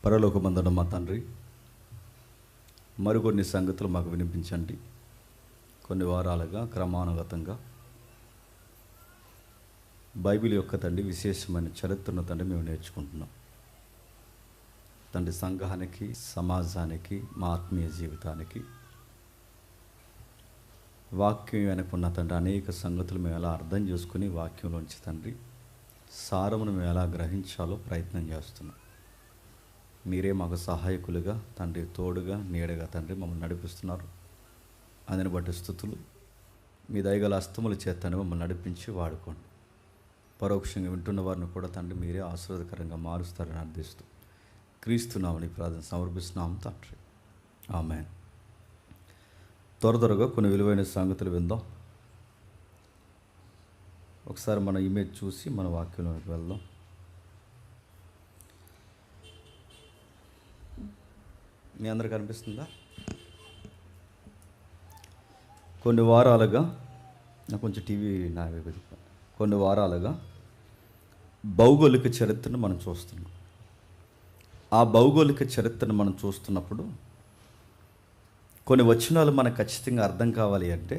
పరలోకమందున్న మా తండ్రి, మరికొన్ని సంగతులు మాకు వినిపించండి. కొన్ని వారాలుగా క్రమానుగతంగా బైబిల్ యొక్క తండ్రి విశేషమైన చరిత్రను తండ్రి మేము నేర్చుకుంటున్నాం. తండ్రి సంఘానికి, సమాజానికి, మా ఆత్మీయ జీవితానికి వాక్యం వెనుకున్న తండ్రి అనేక సంగతులు మేము ఎలా అర్థం చేసుకుని వాక్యంలోంచి తండ్రి సారమును మేము ఎలా గ్రహించాలో ప్రయత్నం చేస్తున్నాం. మీరే మాకు సహాయకులుగా తండ్రి, తోడుగా, నీడగా తండ్రి మమ్మల్ని నడిపిస్తున్నారు. అందుని బట్టి స్తుతులు. మీ దయగల హస్తముల చేతనే మమ్మల్ని నడిపించి వాడుకోండి. పరోక్షంగా వింటున్న వారిని కూడా తండ్రి మీరే ఆశీర్వాదకరంగా మారుస్తారని అర్థిస్తూ క్రీస్తునామని ప్రార్థన సమర్పిస్తున్నాం తండ్రి, ఆమేన్. త్వరగా కొన్ని విలువైన సంగతులు విందాం. ఒకసారి మన ఇమేజ్ చూసి మన వాక్యంలోకి వెళ్దాం. మీ అందరికి కనిపిస్తుందా? కొన్ని వారాలుగా నాకు కొంచెం టీవీ నా కొన్ని వారాలుగా భౌగోళిక చరిత్రను మనం చూస్తున్నాం. ఆ భౌగోళిక చరిత్రను మనం చూస్తున్నప్పుడు కొన్ని వచనాలు మనకు ఖచ్చితంగా అర్థం కావాలి అంటే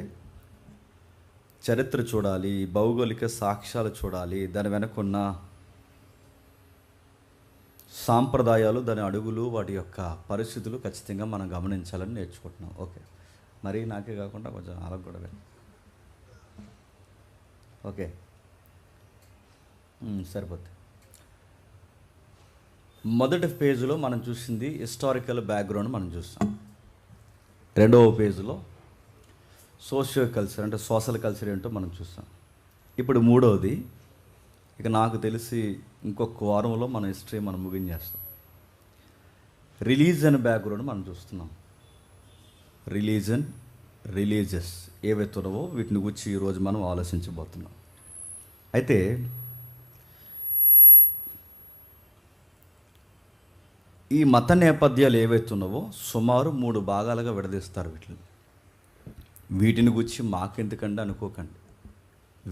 చరిత్ర చూడాలి, భౌగోళిక సాక్ష్యాలు చూడాలి, దాని వెనకున్న సాంప్రదాయాలు, దాని అడుగులు, వాటి యొక్క పరిస్థితులు ఖచ్చితంగా మనం గమనించాలని నేర్చుకుంటున్నాం. ఓకే, మరి నాకే కాకుండా కొంచెం వాళ్ళకు కూడా ఓకే సరిపోతుంది. మొదటి పేజీలో మనం చూసింది హిస్టారికల్ బ్యాక్గ్రౌండ్ మనం చూస్తాం. రెండవ పేజీలో సోషియో కల్చర్ అంటే సోషల్ కల్చర్ ఏంటో మనం చూస్తాం. ఇప్పుడు మూడవది, ఇక నాకు తెలిసి ఇంకొక వారంలో మన హిస్టరీ మనం ముగించేస్తాం. రిలీజన్ బ్యాక్గ్రౌండ్ మనం చూస్తున్నాం. రిలీజియస్ ఏవైతే ఉన్నావో వీటిని గురించి ఈరోజు మనం ఆలోచించబోతున్నాం. అయితే ఈ మత నేపథ్యాలు ఏవైతే ఉన్నావో సుమారు 3 భాగాలుగా విడదీస్తారు. వీటిని గురించి మాకెందుకంటే అనుకోకండి,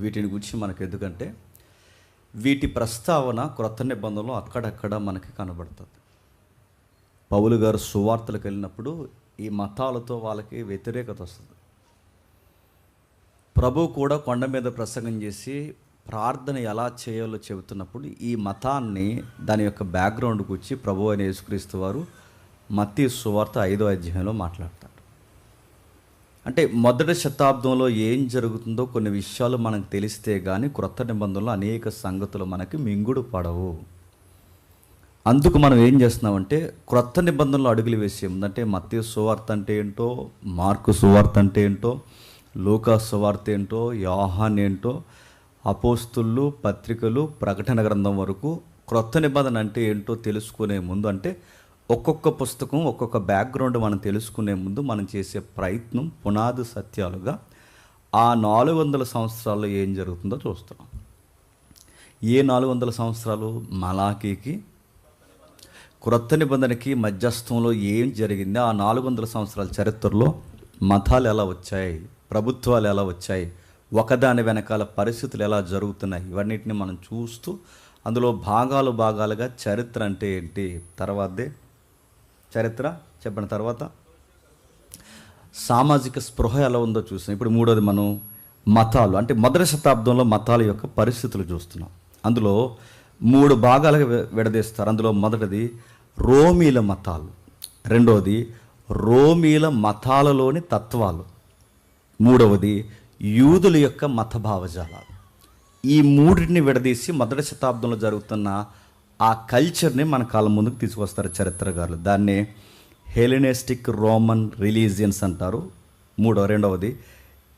వీటిని గురించి మనకు ఎందుకంటే వీటి ప్రస్తావన క్రొత్త నిబంధనలో అక్కడక్కడ మనకి కనబడుతుంది. పౌలు గారు సువార్తలకు వెళ్ళినప్పుడు ఈ మతాలతో వాళ్ళకి వ్యతిరేకత వస్తుంది. ప్రభు కూడా కొండ మీద ప్రసంగం చేసి ప్రార్థన ఎలా చేయాలో చెబుతున్నప్పుడు ఈ మతాన్ని, దాని యొక్క బ్యాక్గ్రౌండ్ గురించి ప్రభు అయిన యేసుక్రీస్తు వారు మత్తయి సువార్త 5వ అధ్యాయంలో మాట్లాడతారు. అంటే మొదటి శతాబ్దంలో ఏం జరుగుతుందో కొన్ని విషయాలు మనకు తెలిస్తే కానీ క్రొత్త నిబంధనలో అనేక సంగతులు మనకి మింగుడు పడవు. అందుకు మనం ఏం చేస్తున్నామంటే క్రొత్త నిబంధనలు అడుగులు వేసే ముందంటే మత్తయి సువార్త అంటే ఏంటో, మార్కు సువార్త అంటే ఏంటో, లూకా సువార్త ఏంటో, యోహాను ఏంటో, అపోస్తులు, పత్రికలు, ప్రకటన గ్రంథం వరకు క్రొత్త నిబంధన అంటే ఏంటో తెలుసుకునే ముందు, అంటే ఒక్కొక్క పుస్తకం ఒక్కొక్క బ్యాక్గ్రౌండ్ మనం తెలుసుకునే ముందు మనం చేసే ప్రయత్నం పునాది సత్యాలుగా ఆ 400 సంవత్సరాల్లో ఏం జరుగుతుందో చూస్తున్నాం. ఏ 400 సంవత్సరాలు? మలాకీకి క్రొత్త నిబంధనకి మధ్యస్థంలో ఏం జరిగింది, ఆ 400 సంవత్సరాల చరిత్రలో మతాలు ఎలా వచ్చాయి, ప్రభుత్వాలు ఎలా వచ్చాయి, ఒకదాని వెనకాల పరిస్థితులు ఎలా జరుగుతున్నాయి, ఇవన్నిటిని మనం చూస్తూ అందులో భాగాలుగా చరిత్ర అంటే ఏంటి, తర్వాతే చరిత్ర చెప్పిన తర్వాత సామాజిక స్పృహ ఎలా ఉందో చూస్తున్నాం. ఇప్పుడు మూడోది మనం మతాలు అంటే మొదటి శతాబ్దంలో మతాల యొక్క పరిస్థితులు చూస్తున్నాం. అందులో 3 భాగాలుగా విడదీస్తారు. అందులో మొదటిది రోమీల మతాలు, రెండవది రోమీల మతాలలోని తత్వాలు, మూడవది యూదుల యొక్క మత భావజాలాలు. ఈ మూడింటిని విడదీసి మొదటి శతాబ్దంలో జరుగుతున్న ఆ కల్చర్ని మన కాలం ముందుకు తీసుకొస్తారు చరిత్రకారులు. దాన్నే హెలెనిస్టిక్ రోమన్ రిలీజియన్స్ అంటారు. రెండవది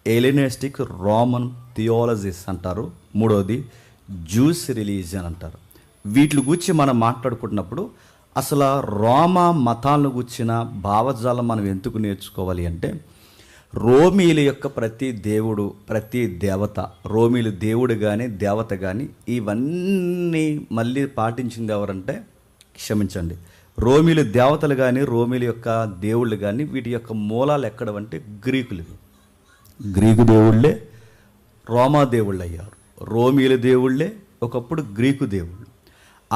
హెలెనిస్టిక్ రోమన్ థియాలజీస్ అంటారు. మూడవది జూస్ రిలీజియన్ అంటారు. వీటి గురించి మనం మాట్లాడుకుంటున్నప్పుడు అసలు రోమా మతాలను గుర్చిన భావజాలం మనం ఎందుకు నేర్చుకోవాలి అంటే రోమీల యొక్క ప్రతి దేవుడు, ప్రతి దేవత, రోమీలు దేవుడు కానీ దేవత కానీ ఇవన్నీ మళ్ళీ పాటించింది ఎవరంటే, క్షమించండి, రోమీలు దేవతలు కానీ రోమీల యొక్క దేవుళ్ళు కానీ వీటి యొక్క మూలాలు ఎక్కడవంటే గ్రీకు దేవుళ్ళే రోమా దేవుళ్ళు అయ్యారు. రోమీల దేవుళ్ళే ఒకప్పుడు గ్రీకు దేవుళ్ళు.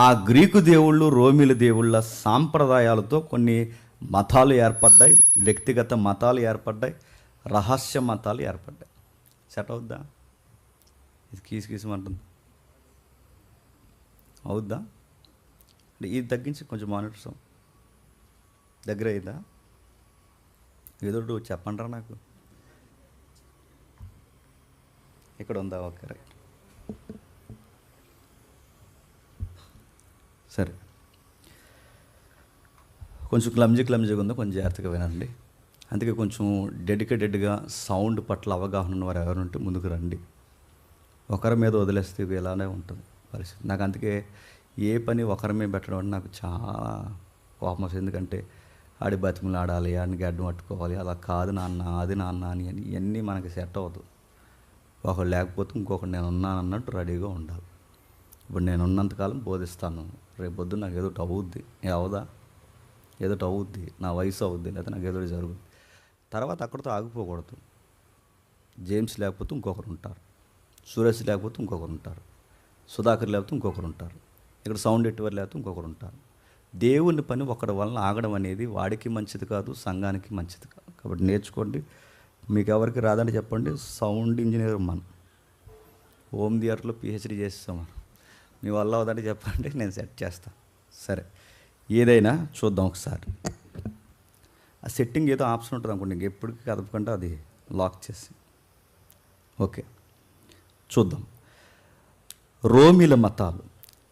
ఆ గ్రీకు దేవుళ్ళు, రోమిల దేవుళ్ళ సాంప్రదాయాలతో కొన్ని మతాలు ఏర్పడ్డాయి, వ్యక్తిగత మతాలు ఏర్పడ్డాయి, రహస్య మతాలు ఏర్పడ్డాయి. సెట్ అవుద్దా? ఇది కీసుమంటుంది. అవుద్దా? అంటే ఇది తగ్గించి కొంచెం మానిటర్స్ దగ్గర అయిందా? ఏదో చెప్పండిరా నాకు. ఇక్కడ ఉందా? Okay, right. సరే, కొంచెం క్లమ్జీగా ఉందో కొంచెం జాగ్రత్తగా వినండి. అందుకే కొంచెం డెడికేటెడ్గా సౌండ్ పట్ల అవగాహన ఉన్నవారు ఎవరుంటే ముందుకు రండి. ఒకరి మీద వదిలేస్తే ఇలానే ఉంటుంది పరిస్థితి. నాకు అందుకే ఏ పని ఒకరి మీద పెట్టడం అంటే నాకు చాలా కోపం వస్తుంది. ఎందుకంటే ఆడి బతిమలు ఆడాలి, ఆడిని గడ్డం పట్టుకోవాలి, అలా కాదు నాన్న, అది నాన్న అని ఇవన్నీ మనకి సెట్ అవ్వదు. ఒకడు లేకపోతే ఇంకొకటి నేను ఉన్నాను అన్నట్టు రెడీగా ఉండాలి. ఇప్పుడు నేను ఉన్నంతకాలం బోధిస్తాను, రేపు పొద్దున్న నాకు ఏదో అవుద్ది, అవదా, ఏదో అవుద్ది, నా వయసు అవుద్ది, లేకపోతే నాకు ఏదో జరుగుద్ది. తర్వాత అక్కడితో ఆగిపోకూడదు. జేమ్స్ లేకపోతే ఇంకొకరు ఉంటారు, సురేష్ లేకపోతే ఇంకొకరు ఉంటారు, సుధాకర్ లేకపోతే ఇంకొకరు ఉంటారు, ఇక్కడ సౌండ్ ఎట్టువారు లేకపోతే ఇంకొకరు ఉంటారు. దేవుని పని ఒకటి వలన ఆగడం అనేది వాడికి మంచిది కాదు, సంఘానికి మంచిది కాదు. కాబట్టి నేర్చుకోండి. మీకు ఎవరికి రాదని చెప్పండి, సౌండ్ ఇంజనీర్ మనం హోమ్ థియేటర్లో పిహెచ్డీ చేస్తాం. మీ వల్ల అవుదని చెప్పండి, నేను సెట్ చేస్తాను. సరే, ఏదైనా చూద్దాం ఒకసారి. ఆ సెట్టింగ్ ఏదో ఆప్షన్ ఉంటుంది అనుకోండి, ఇంకెప్పటికీ కదపకుండా అది లాక్ చేసి. ఓకే, చూద్దాం. రోమిల మతాలు.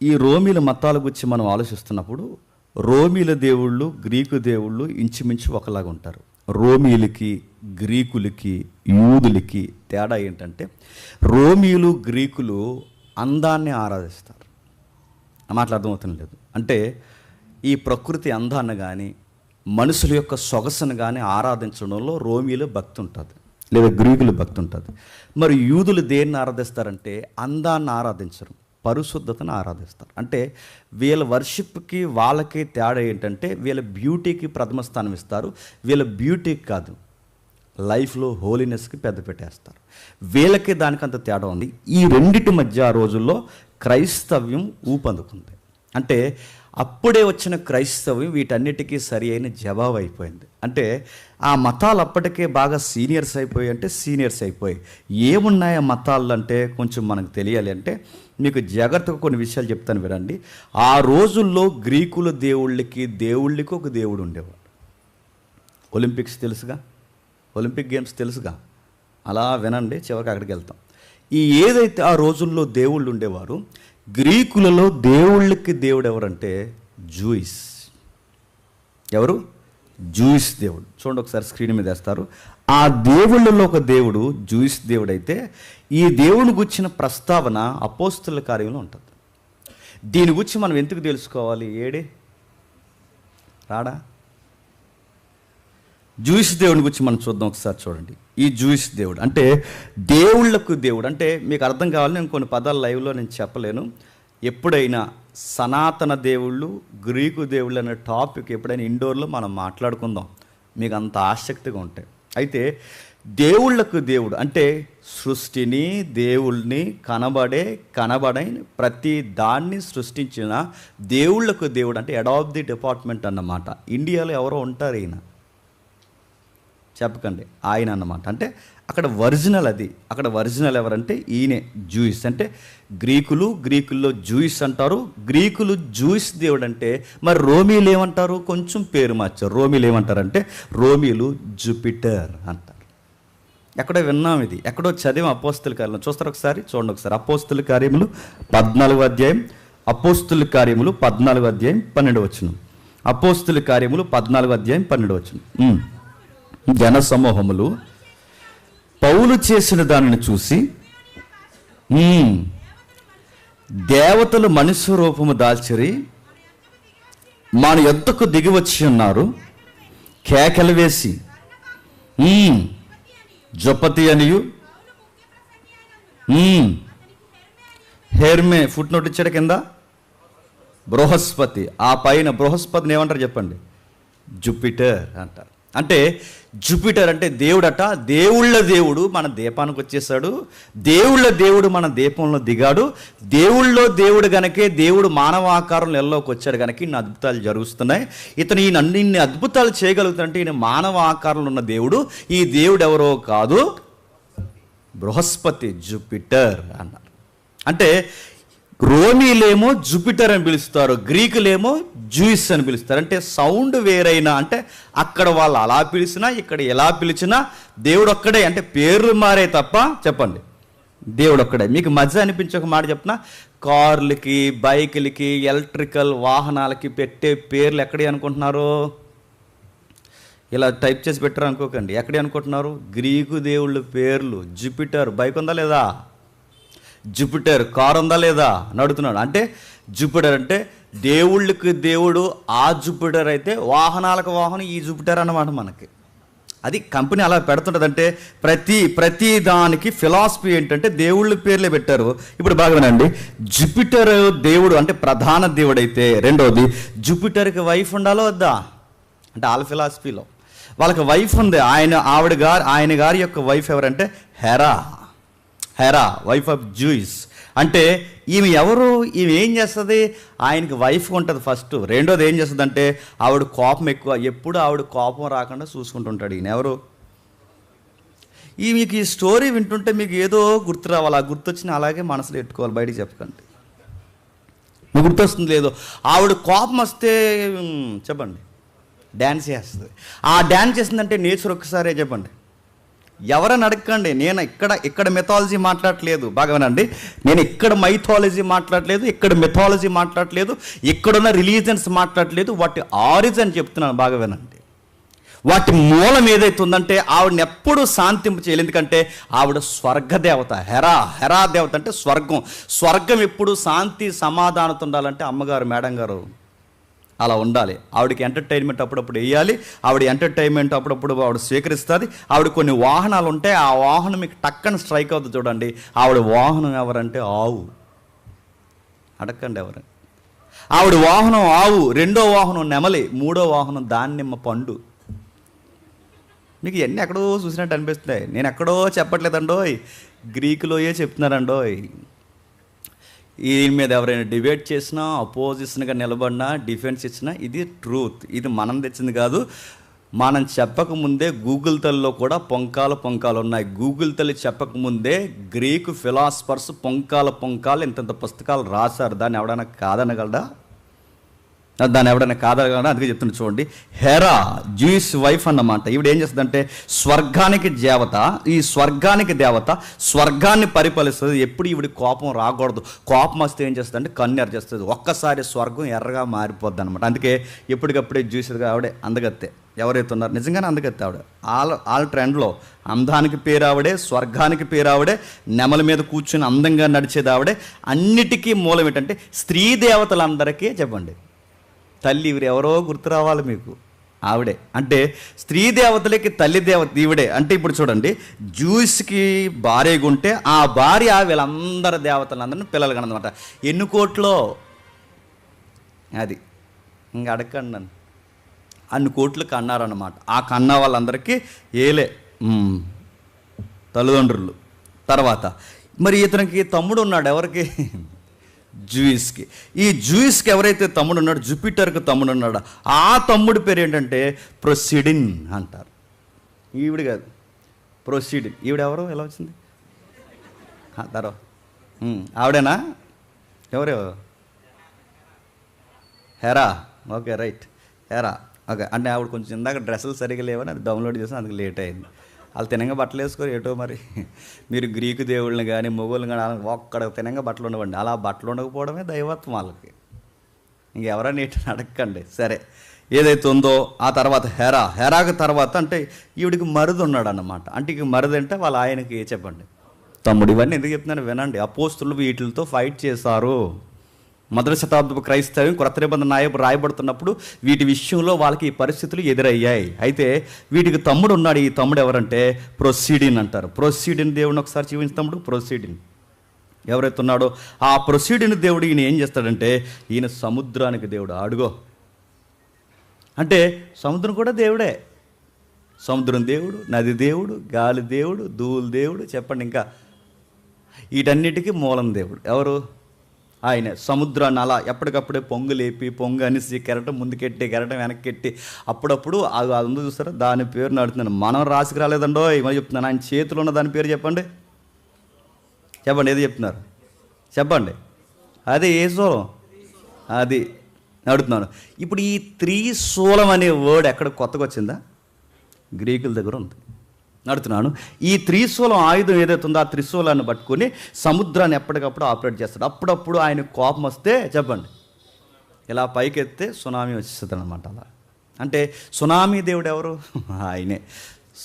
ఈ రోమిల మతాల గురించి మనం ఆలోచిస్తున్నప్పుడు రోమిల దేవుళ్ళు, గ్రీకు దేవుళ్ళు ఇంచుమించు ఒకలాగా ఉంటారు. రోమీలకి, గ్రీకులకి, యూదులకి తేడా ఏంటంటే రోమీలు, గ్రీకులు అందాన్ని ఆరాధిస్తారు. మాటలు అర్థమవుతుంది లేదు. అంటే ఈ ప్రకృతి అందాన్ని కానీ మనుషుల యొక్క సొగసును కానీ ఆరాధించడంలో రోమీలు భక్తి ఉంటుంది, లేదా గ్రీకులు భక్తి ఉంటుంది. మరి యూదులు దేన్ని ఆరాధిస్తారంటే అందాన్ని ఆరాధించరు, పరిశుద్ధతను ఆరాధిస్తారు. అంటే వీళ్ళ వర్షిప్కి వాళ్ళకి తేడా ఏంటంటే వీళ్ళ బ్యూటీకి ప్రథమ స్థానం ఇస్తారు, వీళ్ళ బ్యూటీకి కాదు, లైఫ్లో హోలీనెస్కి పెద్ద పెట్టేస్తారు. వీళ్ళకి దానికి అంత తేడా ఉంది. ఈ రెండిటి మధ్య ఆ రోజుల్లో క్రైస్తవ్యం ఊపందుకుంది. అంటే అప్పుడే వచ్చిన క్రైస్తవ్యం వీటన్నిటికీ సరి అయిన జవాబు అయిపోయింది. అంటే ఆ మతాలు అప్పటికే బాగా సీనియర్స్ అయిపోయి ఏమున్నాయి ఆ మతాలు అంటే కొంచెం మనకు తెలియాలి. అంటే మీకు జాగ్రత్తగా కొన్ని విషయాలు చెప్తాను, వినండి. ఆ రోజుల్లో గ్రీకుల దేవుళ్ళకి ఒక దేవుడు ఉండేవాడు. ఒలింపిక్స్ తెలుసుగా, ఒలింపిక్ గేమ్స్ తెలుసుగా, అలా వినండి, చివరికి అక్కడికి వెళ్తాం. ఈ ఏదైతే ఆ రోజుల్లో దేవుళ్ళు ఉండేవారు, గ్రీకులలో దేవుళ్ళకి దేవుడు ఎవరంటే జూయిస్. ఎవరు? జూయిస్ దేవుడు. చూడండి ఒకసారి స్క్రీన్ మీద వేస్తారు. ఆ దేవుళ్ళలో ఒక దేవుడు జూయిస్ దేవుడు అయితే ఈ దేవుని గురించిన ప్రస్తావన అపోస్తుల కార్యంలో ఉంటుంది. దీని గురించి మనం ఎందుకు తెలుసుకోవాలి? రాడా? జూయిస్ దేవుని గురించి మనం చూద్దాం ఒకసారి. చూడండి, ఈ జూయిస్ దేవుడు అంటే దేవుళ్లకు దేవుడు. అంటే మీకు అర్థం కావాలి, నేను కొన్ని పదాలు లైవ్లో నేను చెప్పలేను. ఎప్పుడైనా సనాతన దేవుళ్ళు, గ్రీకు దేవుళ్ళు అనే టాపిక్ ఎప్పుడైనా ఇండోర్లో మనం మాట్లాడుకుందాం, మీకు అంత ఆసక్తిగా ఉంటాయి. అయితే దేవుళ్లకు దేవుడు అంటే సృష్టిని, దేవుళ్ళని, కనబడని ప్రతి దాన్ని సృష్టించిన దేవుళ్లకు దేవుడు అంటే హెడ్ ఆఫ్ ది డిపార్ట్మెంట్ అన్నమాట. ఇండియాలో ఎవరో ఉంటారు, ఈయన చెప్పకండి, ఆయన అన్నమాట. అంటే అక్కడ ఒరిజినల్ అది. అక్కడ ఒరిజినల్ ఎవరంటే ఈయనే, జూయిస్. అంటే గ్రీకుల్లో జూయిస్ అంటారు. గ్రీకులు జూయిస్ దేవుడు అంటే మరి రోమీలు ఏమంటారు? కొంచెం పేరు మార్చారు. రోమీలు ఏమంటారంటే రోమీలు జూపిటర్ అంటారు. ఎక్కడో విన్నాం, ఇది ఎక్కడో చదివాం అపోస్తుల కార్యంలో. చూస్తారు ఒకసారి, చూడండి ఒకసారి. అపోస్తుల కార్యములు 14వ అధ్యాయం, అపోస్తుల కార్యములు 14వ అధ్యాయం 12వ వచనం. అపోస్తుల కార్యములు 14వ అధ్యాయం 12వ వచనం. జన సమూహములు పౌలు చేసిన దానిని చూసి దేవతలు మనుష్య రూపము దాల్చిరి మన యొద్దకు దిగి వచ్చి ఉన్నారు, కేకలు వేసి జొపతి అనియు హెర్మే ఫుట్ నోట్ ఇచ్చాడు కింద, బృహస్పతి. ఆ పైన బృహస్పతిని ఏమంటారు చెప్పండి? జూపిటర్ అంటారు. అంటే జూపిటర్ అంటే దేవుడట, దేవుళ్ళ దేవుడు మన దీపానికి వచ్చేసాడు, దేవుళ్ళ దేవుడు మన దీపంలో దిగాడు, దేవుళ్ళో దేవుడు గనకే దేవుడు మానవ ఆకారంలో ఎల్లోకి వచ్చాడు గనక ఇన్ని అద్భుతాలు జరుగుతున్నాయి. ఇతను ఇన్ని అద్భుతాలు చేయగలుగుతాడంటే ఈయన మానవ ఆకారంలో ఉన్న దేవుడు. ఈ దేవుడు ఎవరో కాదు, బృహస్పతి, జూపిటర్ అన్నారు. అంటే రోమీలేమో జూపిటర్ అని పిలుస్తారు, గ్రీకులేమో జూయిస్ అని పిలుస్తారు. అంటే సౌండ్ వేరైనా, అంటే అక్కడ వాళ్ళు అలా పిలిచినా ఇక్కడ ఎలా పిలిచినా దేవుడు ఒక్కడే. అంటే పేర్లు మారే తప్ప చెప్పండి దేవుడు ఒక్కడే. మీకు మధ్య అనిపించే ఒక మాట చెప్పిన, కార్లకి, బైకులకి, ఎలక్ట్రికల్ వాహనాలకి పెట్టే పేర్లు ఎక్కడే అనుకుంటున్నారు? ఇలా టైప్ చేసి పెట్టారు అనుకోకండి, ఎక్కడే అనుకుంటున్నారు? గ్రీకు దేవుళ్ళ పేర్లు. జూపిటర్ బైక్ ఉందా లేదా? జూపిటర్ కారు ఉందా లేదా అని అడుగుతున్నాడు. అంటే జూపిటర్ అంటే దేవుళ్ళకి దేవుడు ఆ జూపిటర్ అయితే వాహనాలకు వాహనం ఈ జూపిటర్ అన్నమాట. మనకి అది కంపెనీ అలా పెడుతుంటుంది. అంటే ప్రతి దానికి ఫిలాసఫీ ఏంటంటే దేవుళ్ళ పేర్లే పెట్టారు. ఇప్పుడు బాగా వినండి, జూపిటర్ దేవుడు అంటే ప్రధాన దేవుడు అయితే, రెండవది జూపిటర్కి వైఫ్ ఉండాలో వద్దా అంటే వాళ్ళ ఫిలాసఫీలో వాళ్ళకి వైఫ్ ఉంది. ఆయన గారి యొక్క వైఫ్ ఎవరంటే హెరా, వైఫ్ ఆఫ్ జూయిస్. అంటే ఈమె ఎవరు? ఈమె ఏం చేస్తుంది? ఆయనకి వైఫ్ ఉంటుంది ఫస్ట్. రెండోది ఏం చేస్తుంది అంటే ఆవిడ కోపం ఎక్కువ, ఎప్పుడు ఆవిడ కోపం రాకుండా చూసుకుంటుంటాడు ఈయన. ఎవరు? మీకు ఈ స్టోరీ వింటుంటే మీకు ఏదో గుర్తు రావాలి. ఆ గుర్తొచ్చిన అలాగే మనసులో పెట్టుకోవాలి, బయటికి చెప్పకండి. మీకు గుర్తొస్తుంది లేదో, ఆవిడ కోపం వస్తే చెప్పండి డ్యాన్స్ చేస్తుంది. ఆ డ్యాన్స్ చేసిందంటే నేచర్ ఒక్కసారే చెప్పండి. ఎవరని అడగండి. నేను ఇక్కడ మిథాలజీ మాట్లాడట్లేదు, బాగా వినండి. నేను ఇక్కడ మైథాలజీ మాట్లాడలేదు, ఇక్కడ మిథాలజీ మాట్లాడలేదు, ఇక్కడున్న రిలీజన్స్ మాట్లాడలేదు. వాటి ఆరిజిన్ చెప్తున్నాను, బాగా వినండి. వాటి మూలం ఏదైతే ఉందంటే ఆవిడని ఎప్పుడూ శాంతింప చేయలేదు. ఎందుకంటే ఆవిడ స్వర్గదేవత. హెరా దేవత అంటే స్వర్గం ఎప్పుడు శాంతి సమాధానత ఉండాలంటే అమ్మగారు, మేడం గారు అలా ఉండాలి. ఆవిడకి ఎంటర్టైన్మెంట్ అప్పుడప్పుడు వేయాలి. ఆవిడ ఎంటర్టైన్మెంట్ అప్పుడప్పుడు ఆవిడ స్వీకరిస్తుంది. ఆవిడ కొన్ని వాహనాలు ఉంటాయి, ఆ వాహనం మీకు టక్కన స్ట్రైక్ అవుతుంది చూడండి. ఆవిడ వాహనం ఎవరంటే ఆవు. అడగండి ఎవరని. ఆవిడ వాహనం ఆవు, రెండో వాహనం నెమలి, మూడో వాహనం దానిమ్మ పండు. మీకు ఇవన్నీ ఎక్కడో చూసినట్టు అనిపిస్తున్నాయి. నేను ఎక్కడో చెప్పట్లేదండోయ్, గ్రీకులోయే చెప్తున్నారండోయ్. దీని మీద ఎవరైనా డిబేట్ చేసినా, అపోజిషన్గా నిలబడినా, డిఫెన్స్ ఇచ్చినా ఇది ట్రూత్. ఇది మనం తెచ్చింది కాదు. మనం చెప్పకముందే గూగుల్ తల్లిలో కూడా పొంకాలు ఉన్నాయి. గూగుల్ తల్లి చెప్పకముందే గ్రీకు ఫిలాసఫర్స్ పొంకాలు ఇంతంత పుస్తకాలు రాశారు. దాన్ని ఎవడైనా కాదనగలడా? అందుకే చెప్తున్నా చూడండి. హెరా జూయిస్ వైఫ్ అన్నమాట. ఈవిడ ఏం చేస్తుందంటే స్వర్గానికి దేవత. ఈ స్వర్గానికి దేవత స్వర్గాన్ని పరిపాలిస్తుంది. ఎప్పుడు ఈవిడ కోపం రాకూడదు. కోపం వస్తే ఏం చేస్తుంది అంటే కన్ను ఎర్రచేస్తుంది. ఒక్కసారి స్వర్గం ఎర్రగా మారిపోద్ది అనమాట. అందుకే ఎప్పటికప్పుడే జూయిస్గా ఆవిడే అందగత్తే. ఎవరైతే ఉన్నారు నిజంగానే అందగత్తే ఆవిడ. ఆల్ ట్రెండ్లో అందానికి పేరు ఆవిడే, స్వర్గానికి పేరు ఆవిడే, నెమల మీద కూర్చుని అందంగా నడిచేది ఆవిడే. అన్నిటికీ మూలం ఏంటంటే స్త్రీ దేవతలందరికీ చెప్పండి తల్లి. ఇవి ఎవరో గుర్తు రావాలి మీకు, ఆవిడే. అంటే స్త్రీ దేవతలకి తల్లి దేవత ఈవిడే. అంటే ఇప్పుడు చూడండి, జూయిస్కి భార్యగా ఉంటే ఆ భార్య వీళ్ళందరి దేవతలందరినీ పిల్లలు కనదన్నమాట. ఎన్ని కోట్లో అది ఇంక అడగండి నన్ను. అన్ని కోట్లు కన్నారన్నమాట. ఆ కన్న వాళ్ళందరికీ ఏలే తల్లిదండ్రులు. తర్వాత మరి ఇతనికి తమ్ముడు ఉన్నాడు. ఎవరికి? జూయిస్కి. ఈ జూయిస్కి ఎవరైతే తమ్ముడు ఉన్నాడో, జూపిటర్కి తమ్ముడు ఉన్నాడో, ఆ తమ్ముడి పేరు ఏంటంటే ప్రొసీడిన్ అంటారు. ఈవిడ కాదు, ప్రొసీడిన్. ఈవిడెవరు? ఎలా వచ్చింది తర్వాత? ఆవిడేనా? ఎవరు? Hera. Okay, right, Hera. Okay, అంటే ఆవిడ కొంచెం ఇందాక డ్రెస్సులు సరిగా లేవని అది డౌన్లోడ్ చేసాను, అందుకు లేట్ అయింది. వాళ్ళు తినంగా బట్టలు వేసుకోరు ఏటో మరి. మీరు గ్రీకు దేవుళ్ళని కానీ మొగోళ్ళని కానీ ఒక్కడ తినంగా బట్టలు ఉండవండి. అలా బట్టలు ఉండకపోవడమే దైవత్వం వాళ్ళకి. ఇంకెవరైనా ఏంటని అడగండి. సరే, ఏదైతే ఉందో ఆ తర్వాత హెరాకు తర్వాత అంటే ఈవిడికి మరుదు ఉన్నాడు అన్నమాట. అంటే ఇక మరుదు అంటే వాళ్ళ ఆయనకి చెప్పండి తమ్ముడు. ఇవన్నీ ఎందుకు చెప్తున్నాను వినండి. అపోస్తులు వీటితో ఫైట్ చేశారు. మొదటి శతాబ్దపు క్రైస్తవం క్రొత్త నిబంధన రాయబడుతున్నప్పుడు వీటి విషయంలో వాళ్ళకి ఈ పరిస్థితులు ఎదురయ్యాయి. అయితే వీటికి తమ్ముడు ఉన్నాడు. ఈ తమ్ముడు ఎవరంటే ప్రొసీడిన్ అంటారు. ప్రొసీడిన్ దేవుడిని ఒకసారి చూపించి తమ్ముడు. ప్రొసీడిన్ ఎవరైతే ఉన్నాడో ఆ ప్రొసీడిన్ దేవుడు ఈయన ఏం చేస్తాడంటే ఈయన సముద్రానికి దేవుడు. అడుగో అంటే సముద్రం కూడా దేవుడే. సముద్రం దేవుడు, నది దేవుడు, గాలి దేవుడు, ధూళి దేవుడు, చెప్పండి ఇంకా వీటన్నిటికీ మూలం దేవుడు ఎవరు? ఆయనే. సముద్రాన్ని అలా ఎప్పటికప్పుడే పొంగు లేపి, పొంగు అనిసి, కెరటం ముందుకెట్టి, కెరటం వెనక్కెట్టి, అప్పుడప్పుడు అది ఉంది చూస్తారా, దాని పేరు నడుతున్నాను. మనం రాసికి రాలేదండో ఏమని చెప్తున్నాను. ఆయన చేతిలో ఉన్న దాని పేరు చెప్పండి, చెప్పండి, ఏది చెప్తున్నారు చెప్పండి. అదే ఏ శూలం, అది అడుగుతున్నాను. ఇప్పుడు ఈ త్రిశూలం అనే వర్డ్ ఎక్కడ కొత్తగా వచ్చిందా? గ్రీకుల దగ్గర ఉంది. నడుతున్నాను. ఈ త్రిశూలం ఆయుధం ఏదైతే ఉందో ఆ త్రిశూలాన్ని పట్టుకొని సముద్రాన్ని ఎప్పటికప్పుడు ఆపరేట్ చేస్తాడు. అప్పుడప్పుడు ఆయన కోపం వస్తే చెప్పండి ఇలా పైకెత్తే సునామీ వచ్చేస్తుంది అనమాట. అలా అంటే సునామీ దేవుడు ఎవరు? ఆయనే.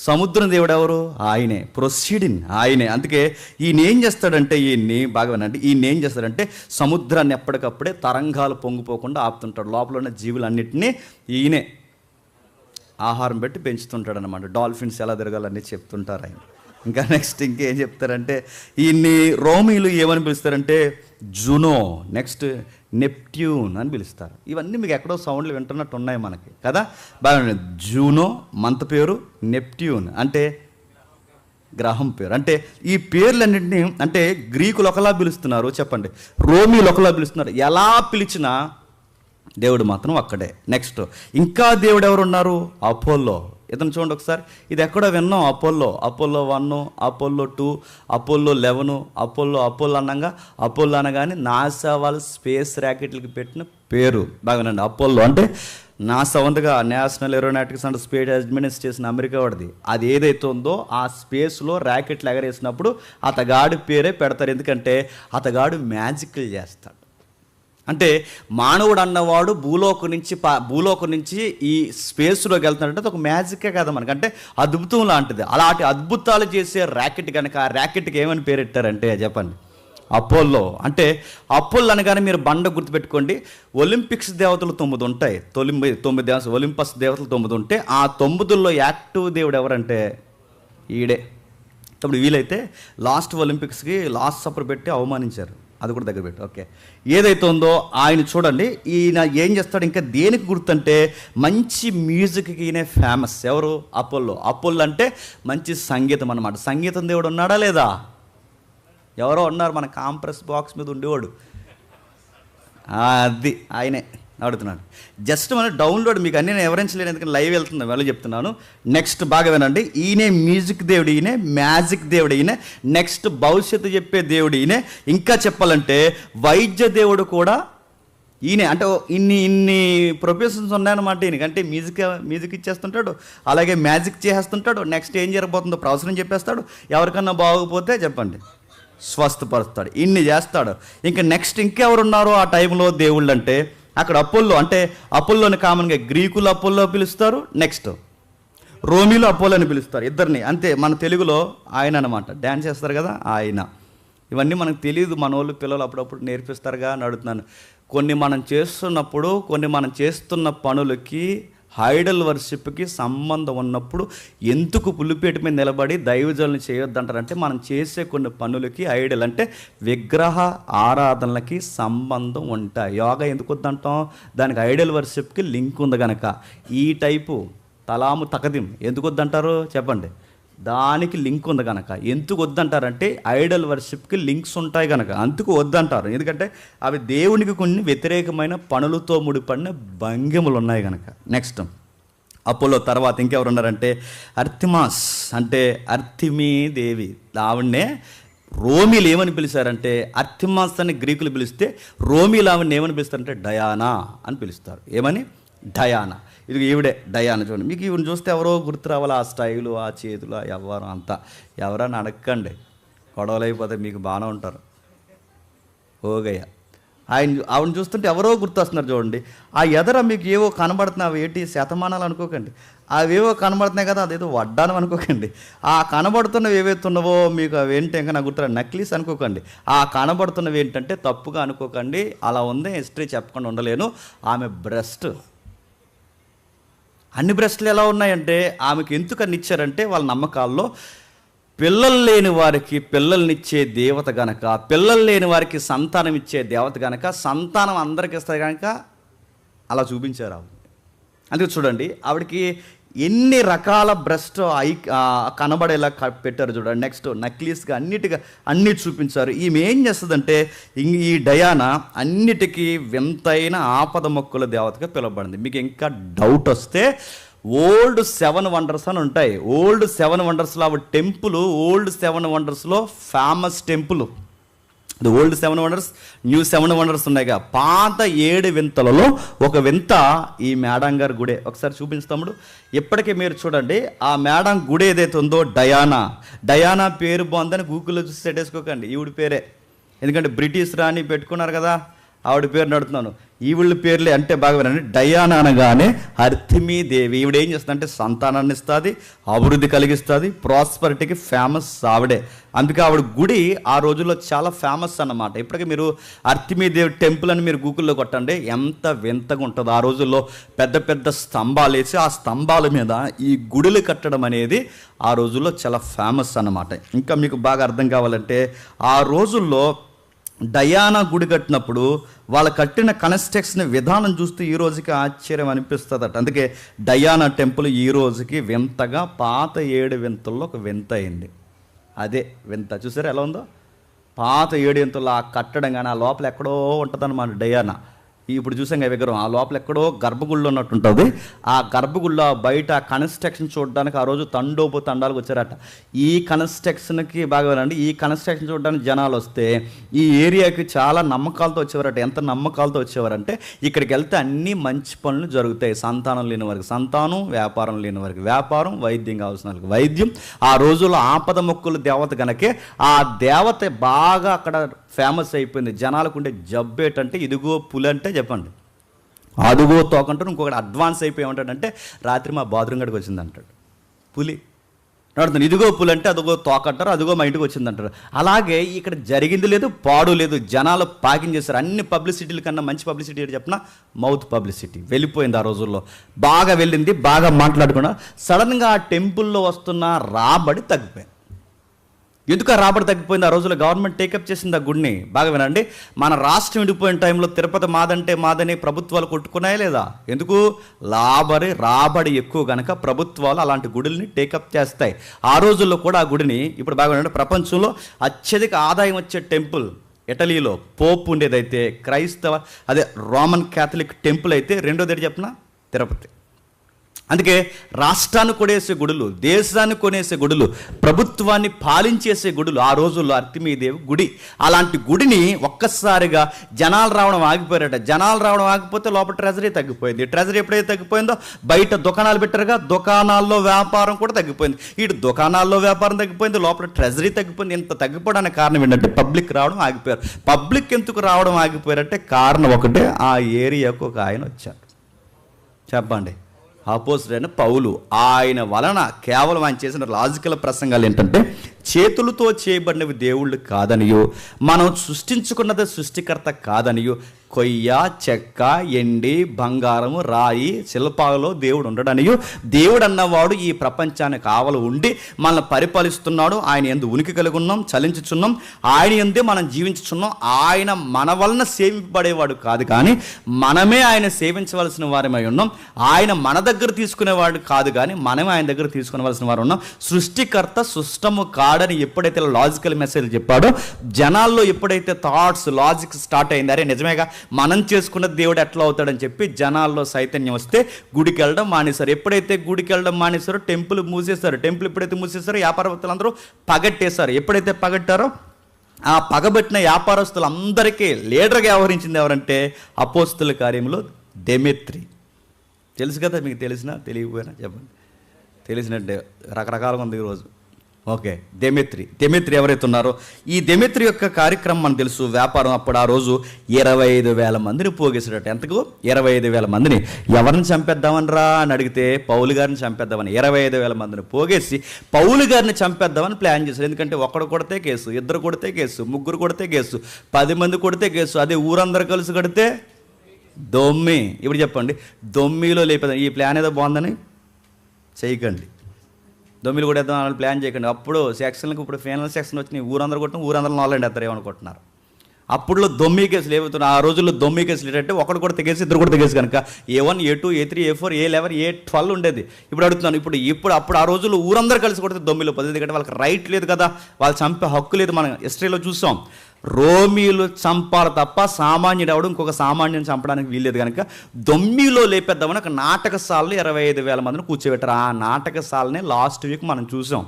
సముద్రం దేవుడు ఎవరు? ఆయనే. ప్రొసీడింగ్ ఆయనే. అందుకే ఈయన ఏం చేస్తాడంటే, బాగా వినండి, ఈయన ఏం చేస్తాడంటే సముద్రాన్ని ఎప్పటికప్పుడే తరంగాలు పొంగిపోకుండా ఆపుతుంటాడు. లోపల ఉన్న జీవులన్నింటినీ ఈయనే ఆహారం పెట్టి పెంచుతుంటాడు అనమాట. డాల్ఫిన్స్ ఎలా తిరగాలని చెప్తుంటారు ఆయన. ఇంకా నెక్స్ట్ ఇంకేం చెప్తారంటే ఈయన్ని రోమీలు ఏమని పిలుస్తారంటే జునో, నెక్స్ట్ నెప్ట్యూన్ అని పిలుస్తారు. ఇవన్నీ మీకు ఎక్కడో సౌండ్లు వింటున్నట్టు ఉన్నాయి మనకి కదా. బాగా జూనో మంత పేరు, నెప్ట్యూన్ అంటే గ్రహం పేరు. అంటే ఈ పేర్లన్నింటినీ అంటే గ్రీకులు ఒకలా పిలుస్తున్నారు చెప్పండి, రోమీలు ఒకలా పిలుస్తున్నారు. ఎలా పిలిచినా దేవుడు మాత్రం అక్కడే. నెక్స్ట్ ఇంకా దేవుడు ఎవరు ఉన్నారు? అపోల్లో. ఇతను చూడండి ఒకసారి, ఇది ఎక్కడో విన్నాం. అపోల్లో 1, అపోల్లో 2, అపోల్లో 11, అపోల్లో అనగానే నాసా వాళ్ళు స్పేస్ ర్యాకెట్లకి పెట్టిన పేరు. బాగానండి, అపోల్లో అంటే నాసా ఉందిగా, national aeronautics and space administration, America వాడిది. అది ఏదైతే ఉందో ఆ స్పేస్లో ర్యాకెట్లు ఎగరేసినప్పుడు అతగాడి పేరే పెడతారు. ఎందుకంటే అతగాడు మ్యాజిక్లు చేస్తాడు. అంటే మానవుడు అన్నవాడు భూలోకం నుంచి ఈ స్పేస్లోకి వెళ్తున్నాడంటే అది ఒక మ్యాజికే కదా మనకు, అంటే అద్భుతం లాంటిది. అలాంటి అద్భుతాలు చేసే ర్యాకెట్ కనుక ఆ ర్యాకెట్కి ఏమని పేరెట్టారంటే చెప్పండి, అపోల్లో. అంటే అపోల్లో అనగానే మీరు బండ గుర్తుపెట్టుకోండి. ఒలింపిక్స్ దేవతలు 9 ఉంటాయి. 9 దేవతలు, ఒలింపస్ దేవతలు 9 ఉంటే ఆ 9లో యాక్టివ్ దేవుడు ఎవరంటే ఈడే. ఇప్పుడు వీలైతే లాస్ట్ ఒలింపిక్స్కి లాస్ట్ సపర్ పెట్టి అవమానించారు, అది కూడా దగ్గర పెట్టి. ఓకే, ఏదైతే ఉందో ఆయన చూడండి, ఈయన ఏం చేస్తాడు ఇంకా దేనికి గుర్తంటే మంచి మ్యూజిక్కి ఈయన ఫేమస్. ఎవరు? అపోల్లో అంటే మంచి సంగీతం అన్నమాట. సంగీతం దేవుడు ఉన్నాడా లేదా? ఎవరో ఉన్నారు, మన కాంప్రెస్ బాక్స్ మీద ఉండేవాడు, అది ఆయనే. అడుగుతున్నాను జస్ట్ మన డౌన్లోడ్, మీకు అన్నీ నేను వివరించలేను ఎందుకంటే లైవ్ వెళ్తుంది, వెళ్ళి చెప్తున్నాను. నెక్స్ట్ బాగా వినండి, ఈయనే మ్యూజిక్ దేవుడు, ఈయనే మ్యాజిక్ దేవుడు, ఈయనే నెక్స్ట్ భవిష్యత్తు చెప్పే దేవుడు, ఈయనే ఇంకా చెప్పాలంటే వైద్య దేవుడు కూడా ఈయనే. అంటే ఇన్ని ప్రొఫెషన్స్ ఉన్నాయన్నమాట ఈయనకి. అంటే మ్యూజిక్ ఇచ్చేస్తుంటాడు, అలాగే మ్యాజిక్ చేసేస్తుంటాడు. నెక్స్ట్ ఏం జరగబోతుందో ప్రవచనం చెప్పేస్తాడు. ఎవరికన్నా బాగోకపోతే చెప్పండి స్వస్థపరుస్తాడు. ఇన్ని చేస్తాడు. ఇంకా నెక్స్ట్ ఇంకెవరున్నారో ఆ టైంలో దేవుళ్ళు అంటే అక్కడ అపోల్లో. అంటే అపోల్లోని కామన్గా గ్రీకులు అపోల్లో పిలుస్తారు, నెక్స్ట్ రోమీలు అపోల్లో అని పిలుస్తారు, ఇద్దరిని. అంతే, మన తెలుగులో ఆయన అనమాట. డ్యాన్స్ చేస్తారు కదా ఆయన. ఇవన్నీ మనకు తెలియదు, మన వాళ్ళు పిల్లలు అప్పుడప్పుడు నేర్పిస్తారుగా అని అడుగుతున్నాను. కొన్ని మనం చేస్తున్న పనులకి ఐడల్ వర్షిప్కి సంబంధం ఉన్నప్పుడు ఎందుకు పులిపేట మీద నిలబడి దైవజనులు చేయొద్దంటారంటే మనం చేసే కొన్ని పనులకి ఐడల్ అంటే విగ్రహ ఆరాధనలకి సంబంధం ఉంటాయి. యోగా ఎందుకు వద్దంటాం? దానికి ఐడల్ వర్షిప్కి లింక్ ఉంది కనుక. ఈ టైపు తలాము తకదిం ఎందుకు వద్దంటారు చెప్పండి? దానికి లింక్ ఉంది కనుక. ఎందుకు వద్దంటారంటే ఐడల్ వర్షిప్కి లింక్స్ ఉంటాయి కనుక అందుకు వద్దంటారు. ఎందుకంటే అవి దేవునికి కొన్ని వ్యతిరేకమైన పనులతో ముడిపడిన భంగిములు ఉన్నాయి కనుక. నెక్స్ట్ అపోలో తర్వాత ఇంకెవరు ఉన్నారంటే అర్తిమాస్, అంటే అర్తిమీ దేవి. ఆవిడనే రోమీలు ఏమని పిలిచారంటే, అర్తిమాస్ అని గ్రీకులు పిలిస్తే రోమీలు ఆవిడని ఏమని పిలుస్తారంటే డయానా అని పిలుస్తారు. ఏమని? డయానా. ఇది ఈవిడే డయానా. చూడండి, మీకు ఈవిని చూస్తే ఎవరో గుర్తు రావాలి, ఆ స్టైలు, ఆ చేతులు, ఆ వ్యవహారం అంతా. ఎవరన్నా అడగండి, గొడవలు అయిపోతే మీకు బాగానే ఉంటారు. ఓగయ్య ఆవిడని చూస్తుంటే ఎవరో గుర్తొస్తున్నారు చూడండి. ఆ ఎదర మీకు ఏవో కనబడుతున్నాయి, అవి ఏంటి శతమానాలు అనుకోకండి, అవేవో కనబడుతున్నాయి కదా అదేదో వడ్డానం అనుకోకండి. ఆ కనబడుతున్నవి ఏవైతున్నావో మీకు అవేంటి ఇంకా నాకు గుర్తురా, నక్లీస్ అనుకోకండి. ఆ కనబడుతున్నవి ఏంటంటే తప్పుగా అనుకోకండి, అలా ఉంది, హిస్టరీ చెప్పకుండా ఉండలేను. ఆమె బ్రెస్ట్, అన్ని బ్రెస్ట్లు ఎలా ఉన్నాయంటే ఆమెకు ఎందుకని ఇచ్చారంటే వాళ్ళ నమ్మకాల్లో పిల్లలు లేని వారికి పిల్లల్నిచ్చే దేవత గనక, పిల్లలు లేని వారికి సంతానం ఇచ్చే దేవత గనక, సంతానం అందరికి ఇస్తారు కనుక అలా చూపించారు ఆవిడ. అందుకే చూడండి, ఆవిడకి ఎన్ని రకాల బ్రెస్ట్ కనబడేలా పెట్టారు చూడండి. నెక్స్ట్ నక్లీస్గా అన్నీ చూపించారు. ఈమె ఏం చేస్తుందంటే ఈ డయానా అన్నిటికీ వింతైన ఆపద మొక్కుల దేవతగా పిలువబడింది. మీకు ఇంకా డౌట్ వస్తే ఓల్డ్ 7 వండర్స్ అని ఉంటాయి. ఓల్డ్ 7 వండర్స్లో అవి టెంపుల్, ఓల్డ్ 7 వండర్స్లో famous temple. Old 7 wonders, new 7 wonders ఉన్నాయిగా. పాత 7 వింతలలో ఒక వింత ఈ మేడం గారి గుడే. ఒకసారి చూపించుతాముడు. ఇప్పటికీ మీరు చూడండి, ఆ మేడం గుడి ఏదైతే ఉందో డయానా పేరు బాగుందని గూగుల్లో చూసి సెట్టేసుకోకండి. ఈవిడ పేరే, ఎందుకంటే బ్రిటిష్ రాణి పెట్టుకున్నారు కదా, ఆవిడ పేరు నడుతున్నాను. ఈవిళ్ళ పేర్లే అంటే బాగా వినండి. డయానా అనగానే అర్తిమీ దేవి. ఈవిడ ఏం చేస్తుంది అంటే సంతానాన్ని ఇస్తుంది, అభివృద్ధి కలిగిస్తుంది, ప్రాస్పరిటీకి ఫేమస్ ఆవిడే. అందుకే ఆవిడ గుడి ఆ రోజుల్లో చాలా ఫేమస్ అన్నమాట. ఇప్పటికీ మీరు అర్తిమీ దేవి టెంపుల్ అని మీరు గూగుల్లో కొట్టండి, ఎంత వింతగా ఉంటుందో. ఆ రోజుల్లో పెద్ద పెద్ద స్తంభాలు వేసి ఆ స్తంభాల మీద ఈ గుడులు కట్టడం అనేది ఆ రోజుల్లో చాలా ఫేమస్ అన్నమాట. ఇంకా మీకు బాగా అర్థం కావాలంటే ఆ రోజుల్లో డయానా గుడి కట్టినప్పుడు వాళ్ళు కట్టిన కన్స్ట్రక్షన్ విధానం చూస్తే ఈ రోజుకి ఆశ్చర్యం అనిపిస్తుందట. అందుకే డయానా టెంపుల్ ఈ రోజుకి వింతగా పాత 7 వింతల్లో ఒక వింత అయింది. అదే వింత. చూసారా ఎలా ఉందో? పాత 7 వింతల్లో ఆ కట్టడం కానీ ఆ లోపల ఎక్కడో ఉంటుందన్నమాట డయానా. ఇప్పుడు చూసాం కదా విగ్రహం, ఆ లోపల ఎక్కడో గర్భగుళ్ళు ఉన్నట్టు ఉంటుంది. ఆ గర్భగుళ్ళ బయట కన్స్ట్రక్షన్ చూడడానికి ఆ రోజు తండాలకు వచ్చారట. ఈ కన్స్ట్రక్షన్కి బాగా వినండి, ఈ కన్స్ట్రక్షన్ చూడడానికి జనాలు వస్తే ఈ ఏరియాకి చాలా నమ్మకాలతో వచ్చేవారట. ఎంత నమ్మకాలతో వచ్చేవారంటే ఇక్కడికి వెళ్తే అన్ని మంచి పనులు జరుగుతాయి. సంతానం లేని వారికి సంతానం, వ్యాపారం లేని వారికి వ్యాపారం, వైద్యం కావాల్సిన వారికి వైద్యం. ఆ రోజుల్లో ఆపద మొక్కులు దేవత కనుకే ఆ దేవత బాగా అక్కడ ఫేమస్ అయిపోయింది. జనాలకు ఉండే జబ్బు ఏంటంటే ఇదిగో పులి అంటే చెప్పండి, అదుగో తోకంటారు. ఇంకొకటి అడ్వాన్స్ అయిపోయి ఏమంటాడంటే రాత్రి మా బాత్రూమ్ గడికి వచ్చింది అంటాడు. పులి నడుతుంది, ఇదిగో పులి అంటే అదిగో తోకంటారు, అదిగో మా ఇంటికి వచ్చింది అంటారు. అలాగే ఇక్కడ జరిగింది లేదు, పాడు లేదు, జనాలు ప్యాకింగ్ చేస్తారు. అన్ని పబ్లిసిటీల కన్నా మంచి పబ్లిసిటీ ఏంటి చెప్పిన మౌత్ పబ్లిసిటీ వెళ్ళిపోయింది. ఆ రోజుల్లో బాగా వెళ్ళింది, బాగా మాట్లాడుకున్నా. సడన్గా ఆ టెంపుల్లో వస్తున్న రాబడి తగ్గిపోయింది. ఎందుకు రాబడి తగ్గిపోయింది? ఆ రోజుల్లో గవర్నమెంట్ టేకప్ చేసింది ఆ గుడిని. బాగా వినండి, మన రాష్ట్రం విడిపోయిన టైంలో తిరుపతి మాదంటే మాదని ప్రభుత్వాలు కొట్టుకున్నాయా లేదా? ఎందుకు? రాబడి ఎక్కువ కనుక ప్రభుత్వాలు అలాంటి గుడుల్ని టేకప్ చేస్తాయి. ఆ రోజుల్లో కూడా ఆ గుడిని ఇప్పుడు బాగా వినండి, ప్రపంచంలో అత్యధిక ఆదాయం వచ్చే టెంపుల్ ఇటలీలో పోప్ ఉండేదైతే రోమన్ క్యాథలిక్ టెంపుల్ అయితే రెండోది చెప్పిన తిరుపతి. అందుకే రాష్ట్రాన్ని కొనేసే గుడులు, దేశాన్ని కొనేసే గుడులు, ప్రభుత్వాన్ని పాలించేసే గుడులు ఆ రోజుల్లో అర్తిమీదేవి గుడి. అలాంటి గుడిని ఒక్కసారిగా జనాలు రావడం ఆగిపోయారట. జనాలు రావడం ఆగిపోతే లోపల ట్రెజరీ తగ్గిపోయింది. ట్రెజరీ ఎప్పుడైతే తగ్గిపోయిందో బయట దుకాణాలు పెట్టారుగా, దుకాణాల్లో వ్యాపారం కూడా తగ్గిపోయింది. ఇటు దుకాణాల్లో వ్యాపారం తగ్గిపోయింది, లోపల ట్రెజరీ తగ్గిపోయింది. ఇంత తగ్గిపోవడానికి కారణం ఏంటంటే పబ్లిక్ రావడం ఆగిపోయారు. పబ్లిక్ ఎందుకు రావడం ఆగిపోయారంటే కారణం ఒకటే, ఆ ఏరియాకు ఒక ఆయన వచ్చారు. చెప్పండి, అపోస్తలుడైన పౌలు. ఆయన వలన కేవలం ఆయన చేసిన లాజికల్ ప్రసంగాలు ఏంటంటే చేతులతో చేయబడినవి దేవుళ్ళు కాదనియో, మనం సృష్టించుకున్నది సృష్టికర్త కాదనియో, కొయ్య, చెక్క, ఎండి, బంగారము, రాయి, శిల్పాలలో దేవుడు ఉండడనియో, దేవుడు అన్నవాడు ఈ ప్రపంచానికి కావలు ఉండి మనల్ని పరిపాలిస్తున్నాడు. ఆయన యందు ఉనికి కలిగి ఉన్నాం, చలించుచున్నాం, ఆయన యందే మనం జీవించుచున్నాం. ఆయన మన వలన సేవింపబడేవాడు కాదు, కానీ మనమే ఆయన సేవించవలసిన వారమై ఉన్నాం. ఆయన మన దగ్గర తీసుకునేవాడు కాదు, కానీ మనమే ఆయన దగ్గర తీసుకునేవలసిన వారు ఉన్నాం. సృష్టికర్త సృష్టము కాడని ఎప్పుడైతే లాజికల్ మెసేజ్ చెప్పాడో, జనాల్లో ఎప్పుడైతే థాట్స్ లాజిక్ స్టార్ట్ అయింది, అరే నిజమేగా మనం చేసుకున్న దేవుడు ఎట్లా అవుతాడని చెప్పి జనాల్లో చైతన్యం వస్తే గుడికి వెళ్ళడం మానేశారు. ఎప్పుడైతే గుడికి వెళ్ళడం మానేశారో టెంపుల్ మూసేశారు. టెంపుల్ ఎప్పుడైతే మూసేశారో వ్యాపారవేత్తలందరూ పగట్టేశారు. ఎప్పుడైతే పగట్టారో ఆ పగబెట్టిన వ్యాపారస్తులందరికీ లీడర్గా వ్యవహరించింది ఎవరంటే అపోస్తల కార్యంలో డెమెత్రి. తెలుసు కదా మీకు, తెలిసినా తెలియకపోయినా చెప్పండి. తెలిసినట్టే రకరకాలుగా ఉంది ఈరోజు. ఓకే, డెమెత్రి ఎవరైతే ఉన్నారో ఈ డెమెత్రి యొక్క కార్యక్రమం మనకు తెలుసు. వ్యాపారం అప్పుడు ఆ రోజు 25,000 మందిని పోగేసాడట. ఎంతకు? 25,000 మందిని. ఎవరిని చంపేద్దామని రా అని అడిగితే పౌలు గారిని చంపేద్దామని 25,000 మందిని పోగేసి పౌలు గారిని చంపేద్దామని ప్లాన్ చేశారు. ఎందుకంటే ఒకడు కొడితే కేసు, ఇద్దరు కొడితే కేసు, ముగ్గురు కొడితే కేసు, 10 మంది కొడితే కేసు, అదే ఊరందరూ కలిసి కొడితే దొమ్మి. ఇప్పుడు చెప్పండి, దొమ్మిలో లేపేద్దాం. ఈ ప్లాన్ ఏదో బాగుందని చేయకండి. దొమ్మిలు కూడా వేద్దాం అని ప్లాన్ చేయకండి. అప్పుడు సెక్షన్లకు ఇప్పుడు ఫైనల్ సెక్షన్ వచ్చినాయి, ఊరందరూ కొట్టిన ఊరందరూ నాలుగు వేస్తారు ఏమనుకుంటున్నారు. అప్పుడులో దొమ్మి కేసులు ఏమవుతున్నాయి, ఆ రోజుల్లో దొమ్మి కేసులు ఏంటంటే ఒకటి కూడా తెగేసి ఇద్దరు కూడా తెగేసి కనుక A1 A2 A3 A4 A11 A12 ఉండేది. ఇప్పుడు అడుగుతున్నాను, అప్పుడు ఆ రోజుల్లో ఊరందరూ కలిసి కొడితే దొమ్మిలో 10, ఎందుకంటే వాళ్ళకి రైట్ లేదు కదా, వాళ్ళు చంపే హక్కు లేదు. మనం హిస్టరీలో చూసాం, రోమీలు చంపాలి తప్ప సామాన్యుడు అవడం ఇంకొక సామాన్యుని చంపడానికి వీల్లేదు కనుక దొమ్మిలో లేపేద్దామని ఒక నాటకశాలలో 25,000 మందిని కూర్చోబెట్టారు. ఆ నాటకశాలనే లాస్ట్ వీక్ మనం చూసాం,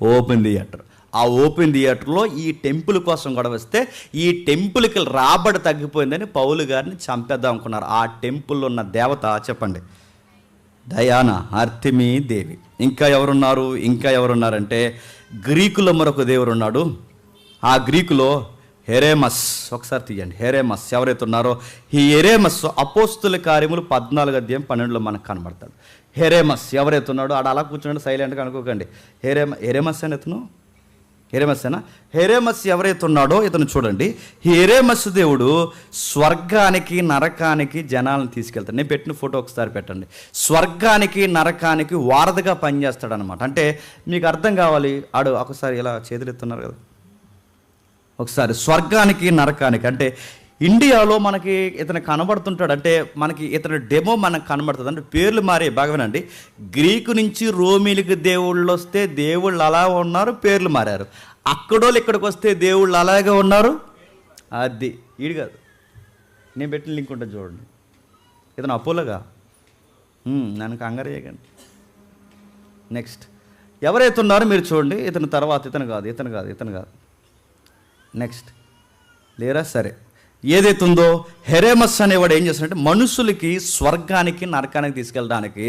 ఓపెన్ థియేటర్. ఆ ఓపెన్ థియేటర్లో ఈ టెంపుల్ కోసం గొడవ వస్తే ఈ టెంపుల్కి రాబడి తగ్గిపోయిందని పౌలు గారిని చంపేద్దాం అనుకున్నారు. ఆ టెంపుల్లో ఉన్న దేవత చెప్పండి, డయానా, ఆర్తెమీ దేవి. ఇంకా ఎవరున్నారంటే గ్రీకులో మరొక దేవుడు ఉన్నాడు. ఆ గ్రీకులో హెరేమస్, ఒకసారి తీయండి. హెరేమస్ ఎవరైతే ఉన్నారో ఈ హెరేమస్ అపోస్తుల కార్యములు 14:12 మనకు కనబడతాడు. హెరేమస్ ఎవరైతే ఉన్నాడో ఆడ అలా కూర్చున్నాడు సైలెంట్గా అనుకోకండి. హెరేమస్ అని హెరేమస్ ఎవరైతే ఉన్నాడో ఇతను చూడండి. హెరేమస్ దేవుడు స్వర్గానికి నరకానికి జనాలను తీసుకెళ్తాడు. నేను పెట్టిన ఫోటో ఒకసారి పెట్టండి. స్వర్గానికి నరకానికి వారధిగా పనిచేస్తాడు అనమాట. అంటే మీకు అర్థం కావాలి, ఆడు ఒకసారి ఇలా చేతులు ఎత్తున్నారు కదా, ఒకసారి స్వర్గానికి నరకానికి అంటే ఇండియాలో మనకి ఇతను కనబడుతుంటాడు. అంటే మనకి ఇతని డెమో మనకు కనబడుతుంది. అంటే పేర్లు మారే బాగా వినండి. గ్రీకు నుంచి రోమిలికి దేవుళ్ళు వస్తే దేవుళ్ళు అలా ఉన్నారు, పేర్లు మారారు. అక్కడోళ్ళు ఇక్కడికి వస్తే దేవుళ్ళు అలాగే ఉన్నారు. అది ఈడు కాదు, నేను పెట్టిన లింక్ ఉంటుంది చూడండి. ఇతను అపోలోగా, నన్ను కంగారు చేయకండి. నెక్స్ట్ ఎవరైతే ఉన్నారో మీరు చూడండి. ఇతను తర్వాత ఇతను కాదు. నెక్స్ట్ లేరా, సరే ఏదైతే ఉందో హెరేమస్ అనేవాడు ఏం చేస్తాడంటే మనుషులకి స్వర్గానికి నరకానికి తీసుకెళ్ళడానికి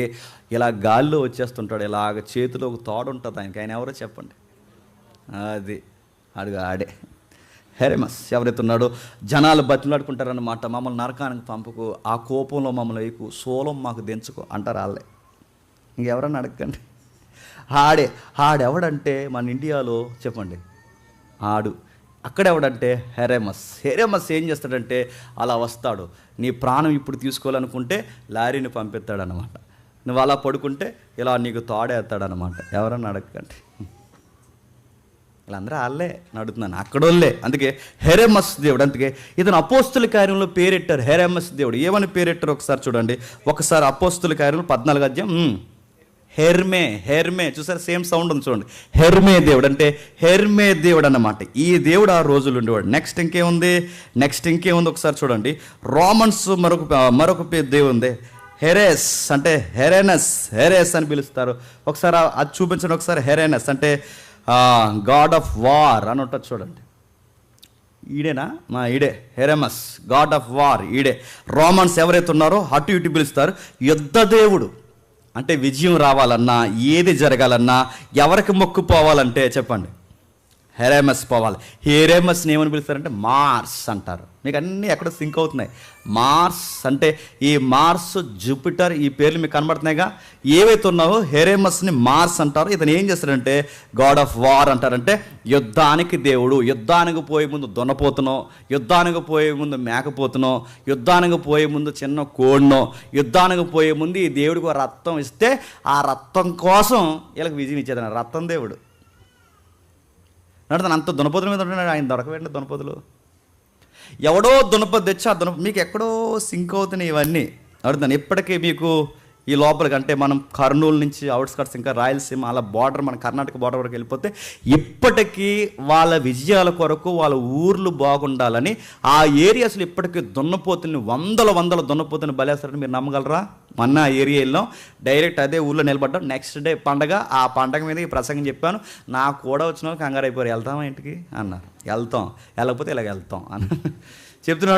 ఇలా గాల్లో వచ్చేస్తుంటాడు. ఇలాగ చేతిలో ఒక తోడు ఉంటుంది ఆయనకి. ఆయన ఎవరో చెప్పండి, అది ఆడే హెరేమస్ ఎవరైతే ఉన్నాడో జనాలు బతిలాడుకుంటారన్నమాట. మమ్మల్ని నరకానికి పంపుకు, ఆ కోపంలో మమ్మల్ని వేయకు, సోలం మాకు దించుకో అంటారు వాళ్ళే. ఇంకెవరన్నా అడగండి. ఆడెవడంటే మన ఇండియాలో చెప్పండి, అక్కడెవడంటే హెరేమస్ ఏం చేస్తాడంటే అలా వస్తాడు. నీ ప్రాణం ఇప్పుడు తీసుకోవాలనుకుంటే లారీని పంపిస్తాడనమాట. నువ్వు అలా పడుకుంటే ఇలా నీకు తోడేస్తాడనమాట. ఎవరన్నా అడగండి. వీళ్ళందరూ వాళ్ళే నడుతున్నాను, అక్కడోళ్ళే. అందుకే హెరేమస్ దేవుడు. అందుకే ఇతను అపోస్తుల కార్యంలో పేరెట్టారు హెరేమస్ దేవుడు. ఏమని పేరెట్టారు ఒకసారి చూడండి. ఒకసారి అపోస్తుల కార్యంలో 14 హెర్మే చూసారు, సేమ్ సౌండ్ ఉంది చూడండి. హెర్మే దేవుడు అంటే హెర్మే దేవుడు అన్నమాట. ఈ దేవుడు ఆ రోజులు ఉండేవాడు. నెక్స్ట్ ఇంకేముంది ఒకసారి చూడండి. రోమన్స్ మరొక దేవుడు ఉంది, హెరేస్ అంటే హెరేస్ అని పిలుస్తారు. ఒకసారి అది చూపించండి ఒకసారి. హెరేనస్ అంటే గాడ్ ఆఫ్ వార్ అని ఉంటుంది చూడండి. ఈడే హెరేమస్, గాడ్ ఆఫ్ వార్ ఈడే. రోమన్స్ ఎవరైతే ఉన్నారో అటు ఇటు పిలుస్తారు. యుద్ధ దేవుడు అంటే విజయం రావాలన్నా, ఏది జరగాలన్నా, ఎవరికి మొక్కుపోవాలంటే చెప్పండి హెరేమస్ పోవాలి. హెరేమస్ని ఏమని పిలుస్తారంటే మార్స్ అంటారు. మీకు అన్నీ ఎక్కడ సింక్ అవుతున్నాయి. మార్స్ అంటే ఈ మార్స్, జూపిటర్, ఈ పేర్లు మీకు కనబడుతున్నాయిగా. ఏవైతే ఉన్నావో హెరేమస్ని మార్స్ అంటారు. ఇతను ఏం చేస్తాడంటే గాడ్ ఆఫ్ వార్ అంటారంటే యుద్ధానికి దేవుడు. యుద్ధానికి పోయే ముందు దున్నపోతునో, యుద్ధానికి పోయే ముందు మేకపోతునో, యుద్ధానికి పోయే ముందు చిన్న కోడినో, యుద్ధానికి పోయే ముందు ఈ దేవుడికి రక్తం ఇస్తే ఆ రక్తం కోసం వీళ్ళకి విజయం ఇచ్చేదన్న రక్తం దేవుడు. నడుతాను అంత దునపోతుల మీద ఉంటున్నాడు ఆయన. దొరకవేండి దునపోతులు. ఎవడో దునపోతు తెచ్చి ఆ మీకు ఎక్కడో సింక్ అవుతున్నాయి ఇవన్నీ. అడుగుతాను ఇప్పటికీ మీకు ఈ లోపలికి అంటే మనం కర్నూలు నుంచి అవుట్స్కట్స్ ఇంకా రాయలసీమ అలా బార్డర్, మన కర్ణాటక బార్డర్ వరకు వెళ్ళిపోతే ఇప్పటికీ వాళ్ళ విజయాల కొరకు వాళ్ళ ఊర్లు బాగుండాలని ఆ ఏరియాస్లో ఇప్పటికీ దున్నపోతుల్ని వందల దున్నపోతుని బలేస్తారని మీరు నమ్మగలరా? మొన్న ఆ ఏరియా వెళ్ళాం, డైరెక్ట్ అదే ఊళ్ళో నిలబడ్డాం. నెక్స్ట్ డే పండగ, ఆ పండగ మీద ఈ ప్రసంగం చెప్పాను. నాకు కూడా వచ్చిన వాళ్ళు కంగారు అయిపోయారు. వెళ్తామా ఇంటికి అన్నారు. వెళ్ళకపోతే ఇలాగ వెళ్తాం అని చెప్తున్నాడు.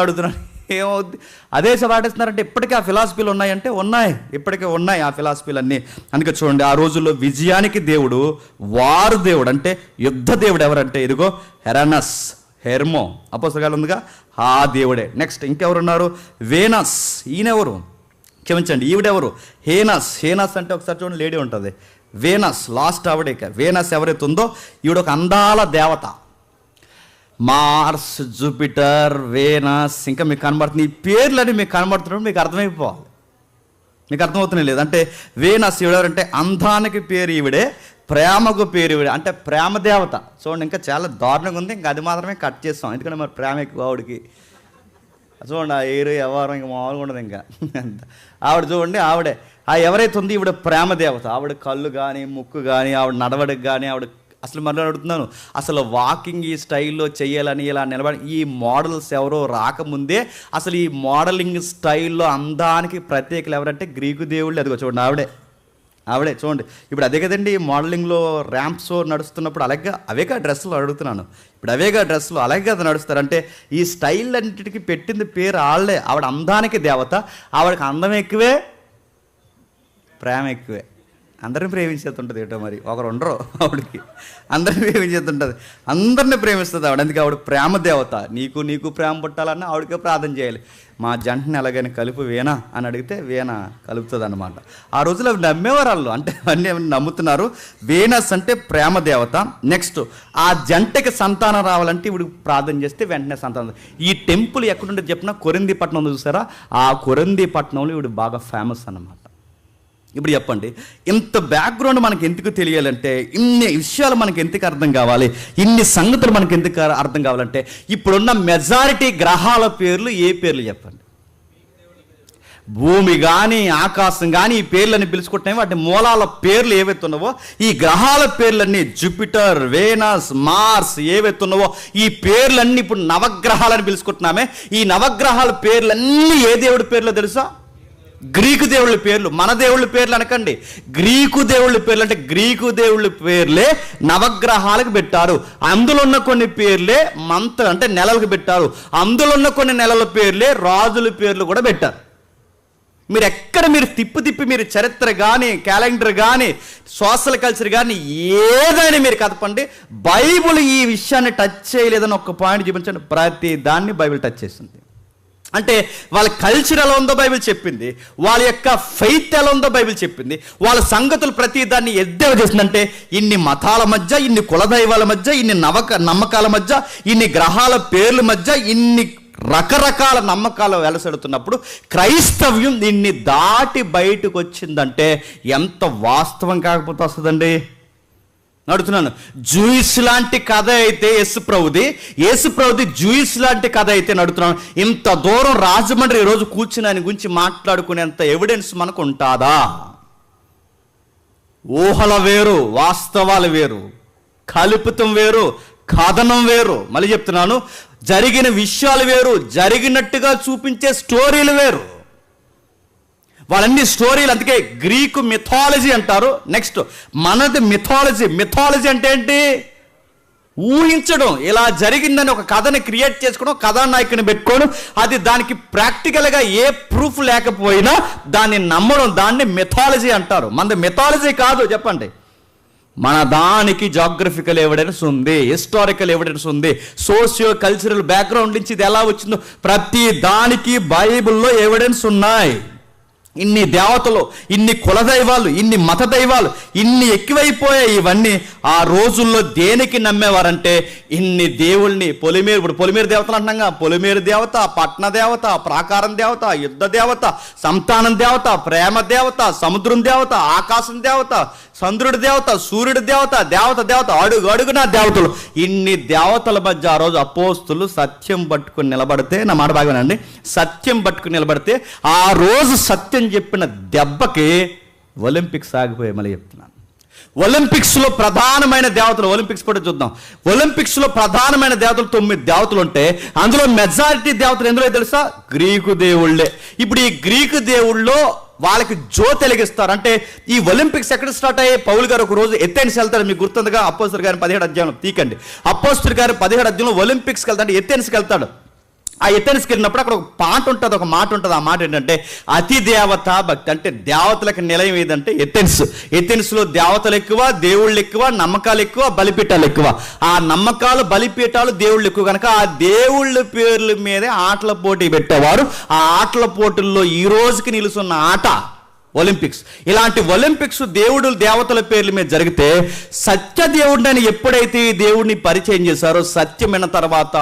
అడుగుతున్నాను ఏమవుద్ది అదే పాటిస్తున్నారంటే ఇప్పటికీ ఆ ఫిలాసఫీలు ఉన్నాయంటే ఇప్పటికే ఉన్నాయి ఆ ఫిలాసఫీలన్నీ. అందుకే చూడండి, ఆ రోజుల్లో విజయానికి దేవుడు, వారు దేవుడు అంటే యుద్ధ దేవుడు ఎవరంటే ఇదిగో హెర్మో అపోస్తలుగా ఉందిగా, ఆ దేవుడే. నెక్స్ట్ ఇంకెవరున్నారు? వేనస్. ఈయనెవరు? క్షమించండి, ఈవిడెవరు? హేనస్ అంటే ఒకసారి చూడండి, లేడీ ఉంటుంది. వేనస్ లాస్ట్ ఆవిడే. వేనస్ ఎవరైతే ఉందో ఈవిడ ఒక అందాల దేవత. మార్స్, జూపిటర్, వేనస్ ఇంకా మీకు కనబడుతుంది. ఈ పేర్లని మీకు కనబడుతున్నప్పుడు మీకు అర్థమైపోవాలి. మీకు అర్థమవుతున్నాయి లేదు అంటే వేనస్ ఎవరంటే అందానికి పేరు ఈవిడే, ప్రేమకు పేరు అంటే ప్రేమ దేవత. చూడండి, ఇంకా చాలా దారుణంగా ఉంది. ఇంకా అది మాత్రమే కట్ చేస్తాం, ఎందుకంటే మరి ప్రేమ ఎక్కువ ఆవిడకి. చూడండి, ఆ ఏరు వ్యవహారం ఇంకా మామూలుగా ఉండదు. ఇంకా ఆవిడ చూడండి, ఆవిడే ఎవరైతే ఉంది ఈవిడ ప్రేమ దేవత. ఆవిడ కళ్ళు కానీ ముక్కు కానీ ఆవిడ నడవడికి కానీ ఆవిడ అసలు మళ్ళీ అడుగుతున్నాను, అసలు వాకింగ్ ఈ స్టైల్లో చేయాలని ఇలా నిలబడి ఈ మోడల్స్ ఎవరో రాకముందే అసలు ఈ మోడలింగ్ స్టైల్లో అందానికి ప్రత్యేకలు ఎవరంటే గ్రీకు దేవుళ్ళు. అదిగో చూడండి, ఆవిడే చూడండి. ఇప్పుడు అదే కదండి మోడలింగ్లో ర్యాంప్ షో నడుస్తున్నప్పుడు అవేగా డ్రెస్సులు అడుగుతున్నాను. ఇప్పుడు అవేగా డ్రెస్సులు అలాగే కదా నడుస్తారంటే ఈ స్టైల్ అన్నిటికీ పెట్టింది పేరు ఆళ్ళే. ఆవిడ అందానికి దేవత. ఆవిడకి అందం ఎక్కువే, ప్రేమ ఎక్కువే. అందరిని ప్రేమించేస్తుంటుంది ఏటో మరి, ఒకరు ఉండరు ఆవిడకి. అందరిని ప్రేమించేస్తుంటుంది, అందరిని ప్రేమిస్తుంది ఆవిడ. అందుకే ఆవిడ ప్రేమ దేవత. నీకు ప్రేమ పుట్టాలన్నా ఆవిడకే ప్రార్థన చేయాలి. మా జంటని ఎలాగైనా కలుపు వేనా అని అడిగితే వీణ కలుపుతుంది అనమాట. ఆ రోజులు అవి నమ్మేవారు వాళ్ళు, అంటే అన్నీ నమ్ముతున్నారు. వీనస్ అంటే ప్రేమ దేవత. నెక్స్ట్ ఆ జంటకి సంతానం రావాలంటే ఇప్పుడు ప్రార్థన చేస్తే వెంటనే సంతానం. ఈ టెంపుల్ ఎక్కడుంటే చెప్పినా కొరింథీ పట్టణం చూసారా, ఆ కొరింథీ పట్టణంలో ఇవి బాగా ఫేమస్ అన్నమాట. ఇప్పుడు చెప్పండి, ఇంత బ్యాక్గ్రౌండ్ మనకి ఎందుకు తెలియాలంటే, ఇన్ని విషయాలు మనకి ఎందుకు అర్థం కావాలి, ఇన్ని సంగతులు మనకి ఎందుకు అర్థం కావాలంటే, ఇప్పుడున్న మెజారిటీ గ్రహాల పేర్లు ఏ పేర్లు చెప్పండి. భూమి కానీ ఆకాశం కానీ ఈ పేర్లన్నీ పిలుచుకుంటున్నాయి. వాటి మూలాల పేర్లు ఏవైతే ఉన్నావో, ఈ గ్రహాల పేర్లన్నీ జూపిటర్, వేనస్, మార్స్ ఏవైతే ఉన్నావో ఈ పేర్లన్నీ ఇప్పుడు నవగ్రహాలని పిలుచుకుంటున్నామే. ఈ నవగ్రహాల పేర్లన్నీ ఏ దేవుడి పేర్లో తెలుసా? గ్రీకు దేవుళ్ళ పేర్లు. మన దేవుళ్ళ పేర్లు అనకండి, గ్రీకు దేవుళ్ళ పేర్లు. అంటే గ్రీకు దేవుళ్ళ పేర్లే నవగ్రహాలకు పెట్టారు. అందులో ఉన్న కొన్ని పేర్లే అంటే నెలలకు పెట్టారు. అందులో ఉన్న కొన్ని నెలల పేర్లే రాజుల పేర్లు కూడా పెట్టారు. మీరు ఎక్కడ మీరు తిప్పి మీరు చరిత్ర కానీ క్యాలెండర్ కానీ సోషల్ కల్చర్ కానీ ఏదైనా మీరు కదపండి, బైబుల్ ఈ విషయాన్ని టచ్ చేయలేదని ఒక పాయింట్ చూపించండి. ప్రతి దాన్ని బైబిల్ టచ్ చేస్తుంది. అంటే వాళ్ళ కల్చర్ ఎలా ఉందో బైబిల్ చెప్పింది, వాళ్ళ యొక్క ఫెయిత్ ఎలా ఉందో బైబిల్ చెప్పింది, వాళ్ళ సంగతులు ప్రతి దాన్ని ఎద్దేవ చేసిందంటే ఇన్ని మతాల మధ్య, ఇన్ని కులదైవాల మధ్య, ఇన్ని నమ్మకాల మధ్య, ఇన్ని గ్రహాల పేర్ల మధ్య, ఇన్ని రకరకాల నమ్మకాలు వెలసెడుతున్నప్పుడు క్రైస్తవ్యం దీన్ని దాటి బయటకు వచ్చిందంటే ఎంత వాస్తవం కాకపోతే వస్తుందండి. నడుతున్నాను. జూయిస్ లాంటి కథ అయితే యేసుప్రభుది జూయిస్ లాంటి కథ అయితే నడుతున్నాను. ఇంత దూరం రాజమండ్రి ఈరోజు కూర్చుని ఆయన గురించి మాట్లాడుకునేంత ఎవిడెన్స్ మనకు ఉంటుందా? ఊహల వేరు, వాస్తవాలు వేరు, కలుపుతం వేరు, కథనం వేరు. మళ్ళీ చెప్తున్నాను, జరిగిన విషయాలు వేరు, జరిగినట్టుగా చూపించే స్టోరీలు వేరు. వాళ్ళన్ని స్టోరీలు, అందుకే గ్రీకు మిథాలజీ అంటారు. నెక్స్ట్ మనది మిథాలజీ అంటే ఏంటి? ఊహించడం. ఇలా జరిగిందని ఒక కథని క్రియేట్ చేసుకోవడం, కథానాయకుని పెట్టుకోవడం, అది దానికి ప్రాక్టికల్గా ఏ ప్రూఫ్ లేకపోయినా దాన్ని నమ్మడం, దాన్ని మిథాలజీ అంటారు. మనది మిథాలజీ కాదు. చెప్పండి, మన దానికి జాగ్రఫికల్ ఎవిడెన్స్ ఉంది, హిస్టారికల్ ఎవిడెన్స్ ఉంది, సోషియో కల్చరల్ బ్యాక్గ్రౌండ్ నుంచి ఇది ఎలా వచ్చిందో ప్రతి దానికి బైబిల్లో ఎవిడెన్స్ ఉన్నాయి. ఇన్ని దేవతలు, ఇన్ని కులదైవాలు, ఇన్ని మత దైవాలు ఇన్ని ఎక్కువైపోయాయి. ఇవన్నీ ఆ రోజుల్లో దేనికి నమ్మేవారంటే ఇన్ని దేవుళ్ళని. ఇప్పుడు పొలిమేరు దేవతలు అంటున్నాగా, పొలిమేరు దేవత, పట్న దేవత, ప్రాకారం దేవత, యుద్ధ దేవత, సంతానం దేవత, ప్రేమ దేవత, సముద్రం దేవత, ఆకాశం దేవత, చంద్రుడి దేవత, సూర్యుడి దేవత, దేవత అడుగు అడుగున దేవతలు. ఇన్ని దేవతల మధ్య ఆ రోజు అపోస్తులు సత్యం పట్టుకుని నిలబడితే, నా మాట బాగానండి, సత్యం పట్టుకుని నిలబడితే ఆ రోజు సత్యం చెప్పిన దెబ్బకి ఒలింపిక్స్ ఆగిపోయాయి. మళ్ళీ చెప్తున్నాను, ఒలింపిక్స్లో ప్రధానమైన దేవతలు, ఒలింపిక్స్ కూడా చూద్దాం. ఒలింపిక్స్లో ప్రధానమైన దేవతలు 9 దేవతలు ఉంటే అందులో మెజారిటీ దేవతలు ఎందులో తెలుసా? గ్రీకు దేవుళ్ళే. ఇప్పుడు ఈ గ్రీకు దేవుళ్ళో వాళ్ళకి జ్యోతి వెలిగిస్తారు. అంటే ఈ ఒలింపిక్స్ ఎక్కడ స్టార్ట్ అయ్యాయి? పౌలు గారు ఒక రోజు ఎథెన్స్ వెళ్తారు. మీకు గుర్తుందిగా, అపోస్తలుల గారి 17 అధ్యాయంలో తీకండి. అపోస్తలుల గారి 17 అధ్యాయంలో ఒలింపిక్స్కి వెళ్తాడు, ఎథెన్స్కి వెళ్తాడు. ఆ ఎథెన్స్కి వెళ్ళినప్పుడు అక్కడ ఒక మాట ఉంటుంది. ఆ మాట ఏంటంటే అతి దేవతా భక్తి. అంటే దేవతలకు నిలయం ఏదంటే ఎథెన్స్లో దేవతలు ఎక్కువ, దేవుళ్ళు ఎక్కువ, నమ్మకాలు ఎక్కువ, బలిపీఠాలు ఎక్కువ. ఆ నమ్మకాలు, బలిపీఠాలు, దేవుళ్ళు ఎక్కువ కనుక ఆ దేవుళ్ళ పేర్ల మీదే ఆటల పోటీ పెట్టేవారు. ఆ ఆటల పోటీల్లో ఈ రోజుకి నిలుస్తున్న ఆట ఒలింపిక్స్. ఇలాంటి ఒలింపిక్స్ దేవుడు దేవతల పేర్ల మీద జరిగితే సత్యదేవుడిని ఎప్పుడైతే ఈ దేవుడిని పరిచయం చేశారో, సత్యమైన తర్వాత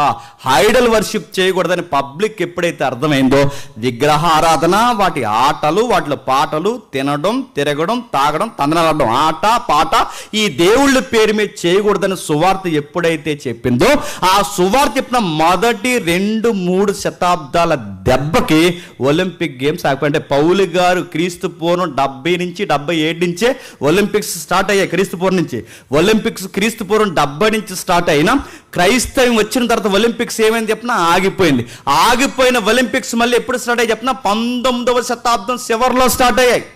ఐడల్ వర్షిప్ చేయకూడదని పబ్లిక్ ఎప్పుడైతే అర్థమైందో, విగ్రహ ఆరాధన, వాటి ఆటలు, వాటిలో పాటలు, తినడం, తిరగడం, తాగడం, తందనాడడం, ఆట పాట, ఈ దేవుళ్ళ పేరు మీద చేయకూడదని సువార్త ఎప్పుడైతే చెప్పిందో, ఆ సువార్త చెప్పిన మొదటి 2-3 శతాబ్దాల దెబ్బకి ఒలింపిక్ గేమ్స్ ఆగిపోయి. అంటే పౌలు గారు క్రీస్తు పూర్వం 70 నుంచి 77 నుంచే ఒలింపిక్స్ స్టార్ట్ అయ్యాయి. క్రీస్తు పూర్వం నుంచి ఒలింపిక్స్ క్రీస్తు పూర్వం 70 నుంచి స్టార్ట్ అయినా క్రైస్తవం వచ్చిన తర్వాత ఒలింపిక్స్ ఏమైంది చెప్పినా ఆగిపోయింది. ఆగిపోయిన ఒలింపిక్స్ మళ్ళీ ఎప్పుడు స్టార్ట్ అయ్యి చెప్పినా 19వ శతాబ్దం చివరిలో స్టార్ట్ అయ్యాయి.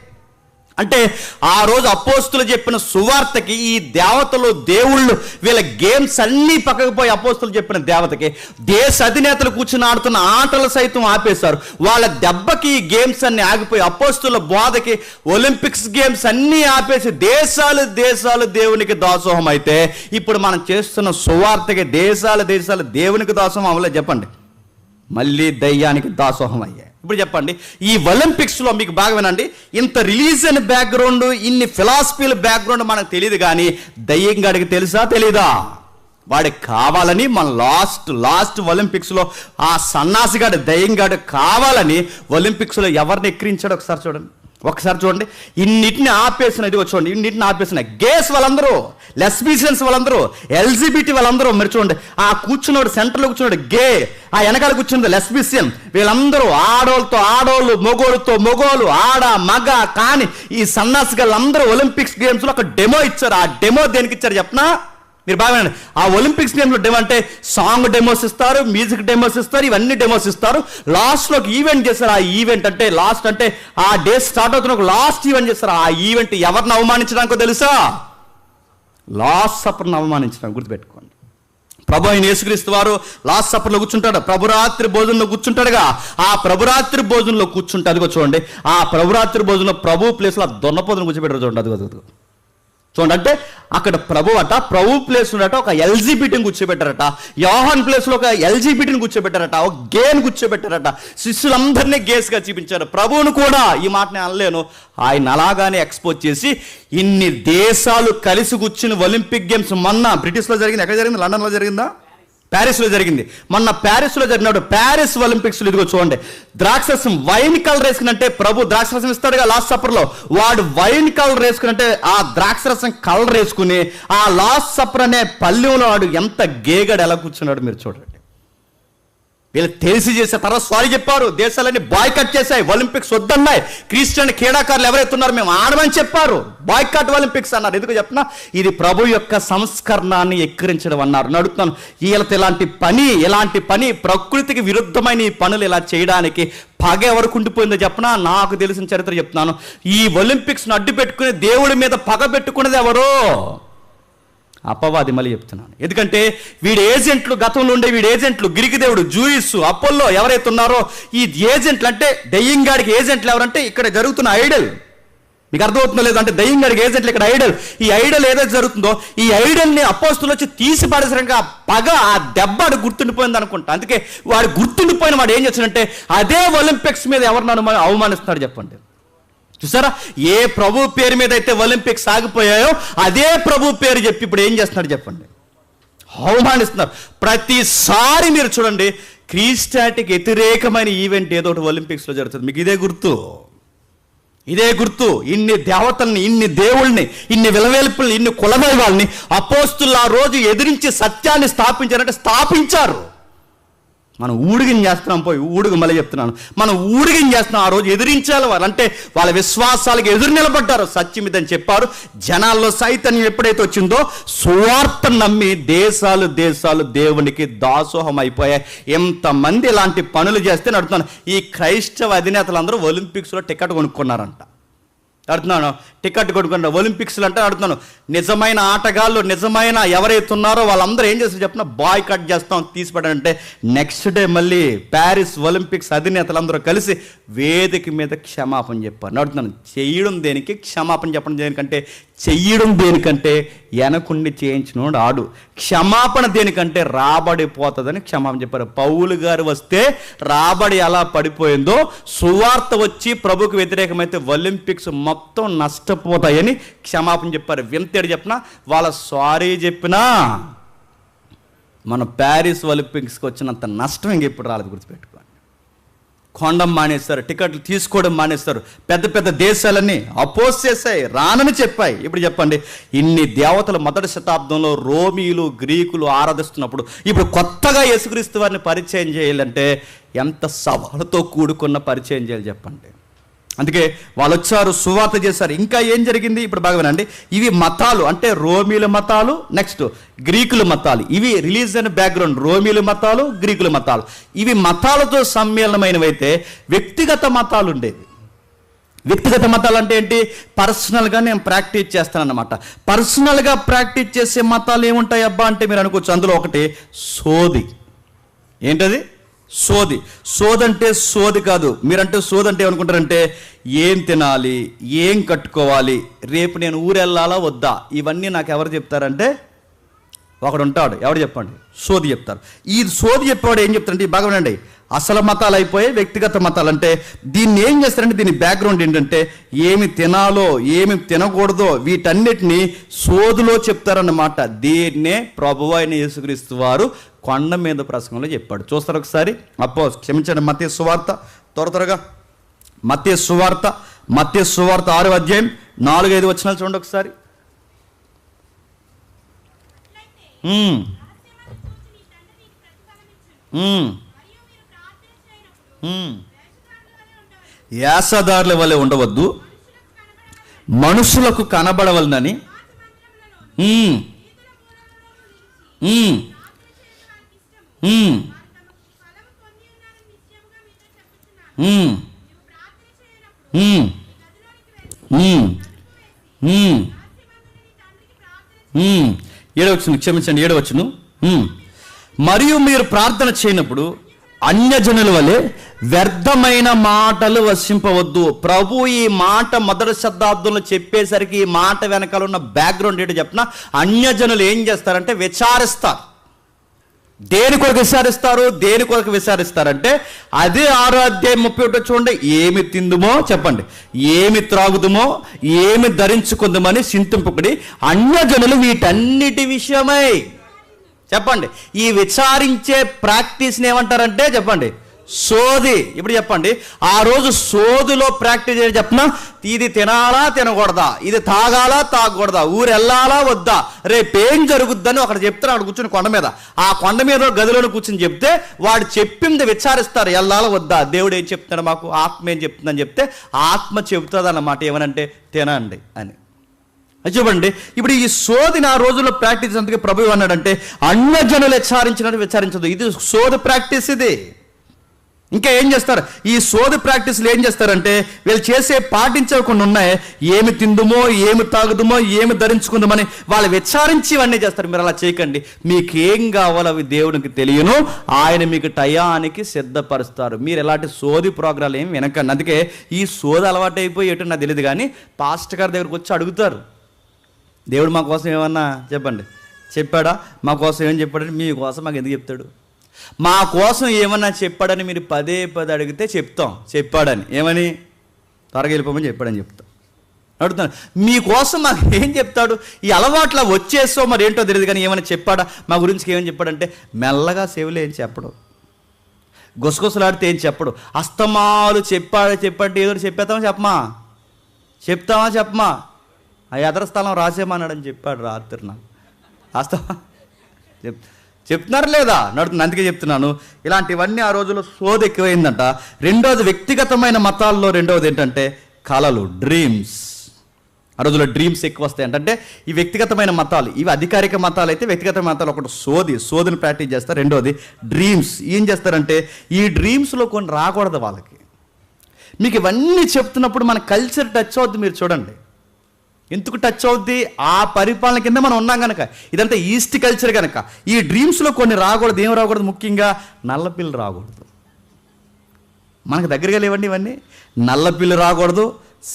అంటే ఆ రోజు అపోస్తులు చెప్పిన సువార్తకి ఈ దేవతలు దేవుళ్ళు వీళ్ళ గేమ్స్ అన్నీ పక్కకు పోయి అపోస్తులు చెప్పిన దేవతకి దేశ అధినేతలు కూర్చుని ఆడుతున్న ఆటలు సైతం ఆపేశారు. వాళ్ళ దెబ్బకి ఈ గేమ్స్ అన్ని ఆగిపోయి అపోస్తుల బోధకి ఒలింపిక్స్ గేమ్స్ అన్నీ ఆపేసి దేశాలు దేశాలు దేవునికి దాసోహం అయితే, ఇప్పుడు మనం చేస్తున్న సువార్తకి దేశాలు దేశాలు దేవునికి దాసోహం అవ్వలేదు చెప్పండి, మళ్ళీ దయ్యానికి దాసోహం అయ్యాయి. ఇప్పుడు చెప్పండి, ఈ ఒలింపిక్స్లో మీకు బాగా వినండి, ఇంత రిలీజియన్ బ్యాక్గ్రౌండ్, ఇన్ని ఫిలాసఫీల బ్యాక్గ్రౌండ్ మనకు తెలియదు, కానీ దయ్యంగాడికి తెలుసా తెలీదా? వాడికి కావాలని మన లాస్ట్ ఒలింపిక్స్లో ఆ సన్నాసిగాడు దయ్యంగాడు కావాలని ఒలింపిక్స్లో ఎవరిని ఎక్కిరించాడు ఒకసారి చూడండి. ఇన్నిటిని ఆపేసిన, ఇదిగో చూడండి, ఇన్నిటిని ఆపేసిన గేస్ వాళ్ళందరూ, లెస్బిషన్స్ వాళ్ళందరూ, ఎల్జిబిటీ వాళ్ళందరూ, మీరు చూడండి, ఆ కూర్చున్నాడు సెంటర్లో కూర్చున్నాడు గే, ఆ వెనకాల కూర్చున్నది లెస్బిషియన్, వీళ్ళందరూ ఆడోళ్ళతో ఆడోళ్ళు, మొగోళ్ళతో మొగోళ్ళు, ఆడ మగ కానీ ఈ సన్నాసిగాళ్ళందరూ ఒలింపిక్స్ గేమ్స్లో ఒక డెమో ఇచ్చారు. ఆ డెమో దేనికి ఇచ్చారు చెప్పనా? మీరు బాగా ఆ ఒలింపిక్స్ గేమ్స్లో డెమో అంటే సాంగ్ డెమోస్ ఇస్తారు, మ్యూజిక్ డెమోస్ ఇస్తారు, ఇవన్నీ డెమోస్ ఇస్తారు. లాస్ట్లో ఒక ఈవెంట్ చేస్తారు. ఆ ఈవెంట్ అంటే లాస్ట్ అంటే ఆ డే స్టార్ట్ అవుతున్న ఒక లాస్ట్ ఈవెంట్ చేస్తారు. ఆ ఈవెంట్ ఎవరిని అవమానించడానికో తెలుసా? లాస్ట్ సపర్ని అవమానించడానికి. గుర్తుపెట్టుకోండి, ప్రభు అయిన యేసుక్రీస్తు వారు లాస్ట్ సపర్లో కూర్చుంటాడు, ప్రభురాత్రి భోజనంలో కూర్చుంటాడుగా. ఆ ప్రభురాత్రి భోజనంలో కూర్చుంటే అదిగో చూడండి, ఆ ప్రభురాత్రి భోజనంలో ప్రభు ప్లేస్లో దొన్నపోతును కూర్చోబెట్టారు చూడండి, అదిగో చూడండి. అంటే అక్కడ ప్రభు ప్లేస్ ఉన్నట ఒక ఎల్జీబీటీని కూర్చోబెట్టారట, యోహాన్ ప్లేస్లో ఒక ఎల్జీబీటీని కూర్చోబెట్టారట, ఒక గేని కూర్చోబెట్టారట, శిష్యులందరినీ గేస్గా చూపించారు. ప్రభువును కూడా, ఈ మాట నేను అనలేను, ఆయన అలాగానే ఎక్స్పోజ్ చేసి ఇన్ని దేశాలు కలిసి కూర్చుని ఒలింపిక్ గేమ్స్ మొన్న బ్రిటిష్లో జరిగింది, ఎక్కడ జరిగింది? లండన్లో జరిగిందా? ప్యారిస్లో జరిగింది. మొన్న ప్యారిస్లో జరిగినాడు ప్యారిస్ ఒలింపిక్స్లో. ఇదిగో చూడండి, ద్రాక్షరసం వైన్ కలర్ వేసుకునంటే ప్రభు ద్రాక్షరసం ఇస్తాడుగా లాస్ట్ సప్పర్లో, వాడు వైన్ కలర్ వేసుకునంటే ఆ ద్రాక్షరసం కలర్ వేసుకుని ఆ లాస్ట్ సప్పర్ అనే పల్లెంలో వాడు ఎంత గేగడు ఎలా కూర్చున్నాడు మీరు చూడండి. వీళ్ళు తెలిసి చేసే తర్వాత సారీ చెప్పారు, దేశాలన్నీ బాయ్కట్ చేశాయి, ఒలింపిక్స్ వద్దన్నాయి. క్రిస్టియన్ క్రీడాకారులు ఎవరైతే ఉన్నారో మేము ఆడమని చెప్పారు, బాయ్కట్ ఒలింపిక్స్ అన్నారు. ఎందుకు చెప్పినా ఇది ప్రభు యొక్క సంస్కరణాన్ని ఎక్కిరించడం అన్నారు. నడుపుతాను, వీళ్ళతో ఇలాంటి పని ప్రకృతికి విరుద్ధమైన ఈ పనులు ఇలా చేయడానికి పగ ఎవరికి ఉండిపోయిందో చెప్పనా? నాకు తెలిసిన చరిత్ర చెప్తున్నాను. ఈ ఒలింపిక్స్ను అడ్డు పెట్టుకుని దేవుడి మీద పగ పెట్టుకునేది ఎవరో? అపవాది. మళ్ళీ చెప్తున్నాను, ఎందుకంటే వీడి ఏజెంట్లు, గతంలో ఉండే వీడి ఏజెంట్లు, గ్రీకు దేవుడు జూయిస్, అపోల్లో ఎవరైతే ఉన్నారో ఈ ఏజెంట్లు, అంటే దయ్యంగాడికి ఏజెంట్లు ఎవరంటే ఇక్కడ జరుగుతున్న ఐడల్. మీకు అర్థమవుతుందో లేదు? అంటే దయ్యంగాడికి ఏజెంట్లు ఇక్కడ ఐడల్. ఈ ఐడల్ ఏదైతే జరుగుతుందో ఈ ఐడల్ని అపోస్తులు వచ్చి తీసి పడేసరికి ఆ పగ, ఆ దెబ్బ గుర్తుండిపోయింది అనుకుంటా. అందుకే వాడు గుర్తుండిపోయిన వాడు ఏం చేస్తాడంటే అదే ఒలింపిక్స్ మీద ఎవరిని అవమానిస్తున్నాడు చెప్పండి. చూసారా, ఏ ప్రభు పేరు మీద అయితే ఒలింపిక్స్ ఆగిపోయాయో అదే ప్రభు పేరు చెప్పి ఇప్పుడు ఏం చేస్తున్నాడు చెప్పండి? అవమానిస్తున్నారు. ప్రతిసారి మీరు చూడండి, క్రిస్టియానిటీకి వ్యతిరేకమైన ఈవెంట్ ఏదో ఒకటి ఒలింపిక్స్లో జరుగుతుంది. మీకు ఇదే గుర్తు. ఇన్ని దేవతల్ని, ఇన్ని దేవుళ్ళని, ఇన్ని విలవేల్పుల్ని, ఇన్ని కులదైవాల్ని అపోస్తులు ఆ రోజు ఎదిరించి సత్యాన్ని స్థాపించారంటే స్థాపించారు. మనం ఊడిగిని చేస్తున్నాం, మళ్ళీ చెప్తున్నాను, మనం ఊడిగిని చేస్తున్నాం. ఆ రోజు ఎదిరించాలి వాళ్ళు, అంటే వాళ్ళ విశ్వాసాలకు ఎదురు నిలబడ్డారు, సత్యం ఇదని చెప్పారు. జనాల్లో చైతన్యం ఎప్పుడైతే వచ్చిందో సువార్త నమ్మి దేశాలు దేవునికి దాసోహం అయిపోయాయి. ఎంతమంది ఇలాంటి పనులు చేస్తే నడుతున్నాను. ఈ క్రైస్తవ అధినేతలందరూ ఒలింపిక్స్లో టికెట్ కొనుక్కున్నారంట. అడుగుతున్నాను, టికెట్ కొనుక్కున్న ఒలింపిక్స్లు అంటే అడుగుతున్నాను, నిజమైన ఆటగాళ్ళు, నిజమైన ఎవరైతే ఉన్నారో వాళ్ళందరూ ఏం చేస్తారు చెప్పిన? బాయ్ కట్ చేస్తాం, తీసిపడంటే నెక్స్ట్ డే మళ్ళీ ప్యారిస్ ఒలింపిక్స్ అధినేతలందరూ కలిసి వేదిక మీద క్షమాపణ చెప్పారు. అడుగుతున్నాను, చేయడం దేనికి, క్షమాపణ చెప్పడం దేనికంటే చెయ్యడం దేనికంటే వెనకుండి చేయించినోడు ఆడు, క్షమాపణ దేనికంటే రాబడిపోతుందని క్షమాపణ చెప్పారు. పౌలు గారు వస్తే రాబడి ఎలా పడిపోయిందో, సువార్త వచ్చి ప్రభుకు వ్యతిరేకమైతే ఒలింపిక్స్ మొత్తం నష్టపోతాయని క్షమాపణ చెప్పారు. వింతేడు చెప్పినా వాళ్ళ సారీ చెప్పినా మన ప్యారిస్ ఒలింపిక్స్కి వచ్చినంత నష్టం ఇంకెప్పుడు రాలేదు, గుర్తుపెట్టుకోండి. కొండం మానేస్తారు, టికెట్లు తీసుకోవడం మానేస్తారు. పెద్ద పెద్ద దేశాలన్నీ అపోజ్ చేశాయి, రానని చెప్పాయి. ఇప్పుడు చెప్పండి, ఇన్ని దేవతలు మొదటి శతాబ్దంలో రోమీలు గ్రీకులు ఆరాధిస్తున్నప్పుడు ఇప్పుడు కొత్తగా యేసుక్రీస్తు వారిని పరిచయం చేయాలంటే ఎంత సవాలుతో కూడుకున్న పరిచయం చేయాలి చెప్పండి. అందుకే వాళ్ళు వచ్చారు, సువార్త చేశారు. ఇంకా ఏం జరిగింది ఇప్పుడు బాగా వినండి. ఇవి మతాలు, అంటే రోమీల మతాలు, నెక్స్ట్ గ్రీకుల మతాలు. ఇవి రిలీజియన్ బ్యాక్గ్రౌండ్, రోమీల మతాలు, గ్రీకుల మతాలు. ఇవి మతాలతో సమ్మేళనమైనవైతే వ్యక్తిగత మతాలు ఉండేవి. వ్యక్తిగత మతాలు అంటే ఏంటి? పర్సనల్గా నేను ప్రాక్టీస్ చేస్తానన్నమాట. పర్సనల్గా ప్రాక్టీస్ చేసే మతాలు ఏముంటాయి అబ్బా అంటే మీరు అనుకోవచ్చు, అందులో ఒకటి సోది. ఏంటది? సోది. సోదంటే సోది కాదు. మీరంటే సోదంటే ఏమనుకుంటారంటే ఏం తినాలి, ఏం కట్టుకోవాలి, రేపు నేను ఊరెళ్ళాలా వద్దా, ఇవన్నీ నాకు ఎవరు చెప్తారంటే ఒకడు ఉంటాడు. ఎవడు చెప్పండి? సోది చెప్తారు. ఈ సోది చెప్పేవాడు ఏం చెప్తారంటే బాగా వినండి, అసలు మతాలు అయిపోయి వ్యక్తిగత మతాలు. అంటే దీన్ని ఏం చేస్తారంటే దీని బ్యాక్గ్రౌండ్ ఏంటంటే ఏమి తినాలో ఏమి తినకూడదో వీటన్నిటిని సోదులో చెప్తారన్నమాట. దీన్నే ప్రభువు అయిన యేసుక్రీస్తు వారు కొండ మీద ప్రసంగంలో చెప్పాడు. చూస్తారు ఒకసారి, క్షమించండి, మత్తయి సువార్త త్వరగా, మత్తయి సువార్త 6వ అధ్యాయం 4-5 వచనాలు చూడండి ఒకసారి. యాసదారుల వలె ఉండవద్దు, మనుషులకు కనబడవలనని ఏడవచ్చును, క్షమించండి, ఏడవచ్చును. మరియు మీరు ప్రార్థన చేయనప్పుడు అన్యజనుల వలె వ్యర్థమైన మాటలు వర్షింపవద్దు. ప్రభు ఈ మాట మొదటి శతాబ్దంలో చెప్పేసరికి ఈ మాట వెనకాల ఉన్న బ్యాక్గ్రౌండ్ ఏంటో చెప్పిన, అన్యజనులు ఏం చేస్తారంటే విచారిస్తారు. దేని కొరకు విచారిస్తారు? దేని కొరకు విచారిస్తారంటే అదే 6వ అధ్యాయం 31 చూడండి. ఏమి తిందుమో చెప్పండి, ఏమి త్రాగుదుమో, ఏమి ధరించుకుందామని చింతింపకుడి, అన్యజనులు వీటన్నిటి విషయమై చెప్పండి. ఈ విచారించే ప్రాక్టీస్ని ఏమంటారంటే చెప్పండి, సోది. ఇప్పుడు చెప్పండి, ఆ రోజు సోదులో ప్రాక్టీస్ చేసి చెప్పిన, ఇది తినాలా తినకూడదా, ఇది తాగాలా తాగకూడదా, ఊరు వెళ్ళాలా వద్దా, రేపేం జరుగుద్దని అక్కడ చెప్తారు. అక్కడ కూర్చుని కొండ మీద, ఆ కొండ మీద గదిలోనే కూర్చుని చెప్తే వాడు చెప్పింది విచారిస్తారు, వెళ్ళాలా వద్దా, దేవుడు ఏం చెప్తున్నాడు మాకు, ఆత్మ ఏం చెప్తుందని చెప్తే ఆత్మ చెబుతుంది అన్నమాట. ఏమనంటే తినండి అని. చూడండి, ఇప్పుడు ఈ సోదిని ఆ రోజుల్లో ప్రాక్టీస్ అందుకే ప్రభువు అన్నాడంటే అన్యజనులు విచారించినట్టు విచారించదు. ఇది సోది ప్రాక్టీస్. ఇది ఇంకా ఏం చేస్తారు? ఈ సోది ప్రాక్టీస్లు ఏం చేస్తారంటే వీళ్ళు చేసే పాటించకుండా ఉన్నాయి. ఏమి తిందుమో, ఏమి తాగుదుమో, ఏమి ధరించుకుందామని వాళ్ళు విచారించి ఇవన్నీ చేస్తారు. మీరు అలా చేయకండి. మీకేం కావాలో అవి దేవునికి తెలియను, ఆయన మీకు టయానికి సిద్ధపరుస్తారు. మీరు ఎలాంటి సోది ప్రోగ్రాలు ఏమి వినకండి. అందుకే ఈ సోది అలవాటు అయిపోయి ఏంటో నాకు తెలియదు, కానీ పాస్టర్ గారి దగ్గరకు వచ్చి అడుగుతారు, దేవుడు మా కోసం ఏమన్నా చెప్పండి చెప్పాడా, మా కోసం ఏం చెప్పాడని. మీకోసం మాకు ఎందుకు చెప్తాడు? మా కోసం ఏమన్నా చెప్పాడని మీరు పదే అడిగితే చెప్తాం చెప్పాడని. ఏమని? త్వరగా వెళ్ళిపోమని చెప్పాడని చెప్తాం. అడుగుతాను, మీకోసం మాకు ఏం చెప్తాడు? ఈ అలవాట్ల వచ్చేసో మరి ఏంటో తెలియదు, కానీ ఏమైనా చెప్పాడా మా గురించి? ఏమని చెప్పాడంటే మెల్లగా సేవలు ఏం చెప్పడు, గుసగుసలాడితే ఏం చెప్పడు, అస్తమాలు చెప్పంటే ఏదో చెప్పేస్తామా చెప్పమా ఆ ఎదర స్థలం రాసేమన్నాడని చెప్పాడు రాత్రి. నాకు అస్తమా చెప్తున్నారు లేదా నడుతుంది. అందుకే చెప్తున్నాను, ఇలాంటివన్నీ ఆ రోజుల్లో సోది ఎక్కువైందంట. రెండోది వ్యక్తిగతమైన మతాల్లో రెండవది ఏంటంటే కళలు, డ్రీమ్స్. ఆ రోజుల్లో డ్రీమ్స్ ఎక్కువ వస్తాయి. అంటే ఈ వ్యక్తిగతమైన మతాలు, ఇవి అధికారిక మతాలు అయితే వ్యక్తిగత మతాలు ఒకటి సోదిని ప్రాక్టీస్ చేస్తారు. రెండోది డ్రీమ్స్. ఏం చేస్తారంటే ఈ డ్రీమ్స్లో కొన్ని రాకూడదు వాళ్ళకి. మీకు ఇవన్నీ చెప్తున్నప్పుడు మన కల్చర్ టచ్ అవుద్ది. మీరు చూడండి ఎందుకు టచ్ అవుద్ది? ఆ పరిపాలన కింద మనం ఉన్నాం కనుక. ఇదంతా ఈస్ట్ కల్చర్ కనుక ఈ డ్రీమ్స్లో కొన్ని రాకూడదు. ఏం రాకూడదు? ముఖ్యంగా నల్లపిల్లి రాకూడదు. మనకు దగ్గరగా లేవండి ఇవన్నీ. నల్లపిల్లి రాకూడదు,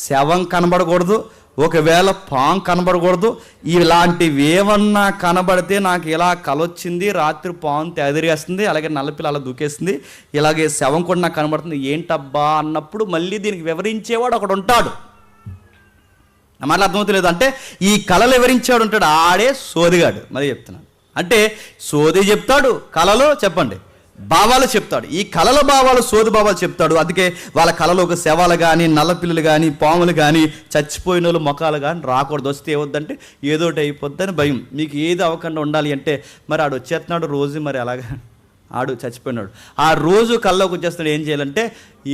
శవం కనబడకూడదు, ఒకవేళ పాము కనబడకూడదు, ఇలాంటివి ఏమన్నా కనబడితే నాకు ఇలా కలొచ్చింది, రాత్రి పాము తెదిరేస్తుంది, అలాగే నల్లపిల్ల అలా దూకేస్తుంది, ఇలాగే శవం కూడా నాకు కనబడుతుంది, ఏంటబ్బా అన్నప్పుడు మళ్ళీ దీనికి వివరించేవాడు ఒకడు ఉంటాడు. మాట అర్థమవుతలేదు. అంటే ఈ కళలు వివరించేవాడు ఉంటాడు, ఆడే సోదిగాడు. మరి చెప్తున్నాను అంటే సోది చెప్తాడు, కళలు చెప్పండి భావాలు చెప్తాడు. ఈ కళల భావాలు సోది భావాలు చెప్తాడు. అందుకే వాళ్ళ కళలో ఒక శవాలు కానీ, నల్లపిల్లలు కానీ, పాములు కానీ, చచ్చిపోయిన వాళ్ళు ముఖాలు కానీ రాకూడదు. వస్తే ఏవద్దంటే ఏదోటి అయిపోద్దని భయం. మీకు ఏది అవ్వకుండా ఉండాలి అంటే మరి ఆడు వచ్చేస్తున్నాడు రోజు, మరి అలాగా ఆడు చచ్చిపోయినాడు, ఆ రోజు కళ్ళలోకి వచ్చేస్తాడు. ఏం చేయాలంటే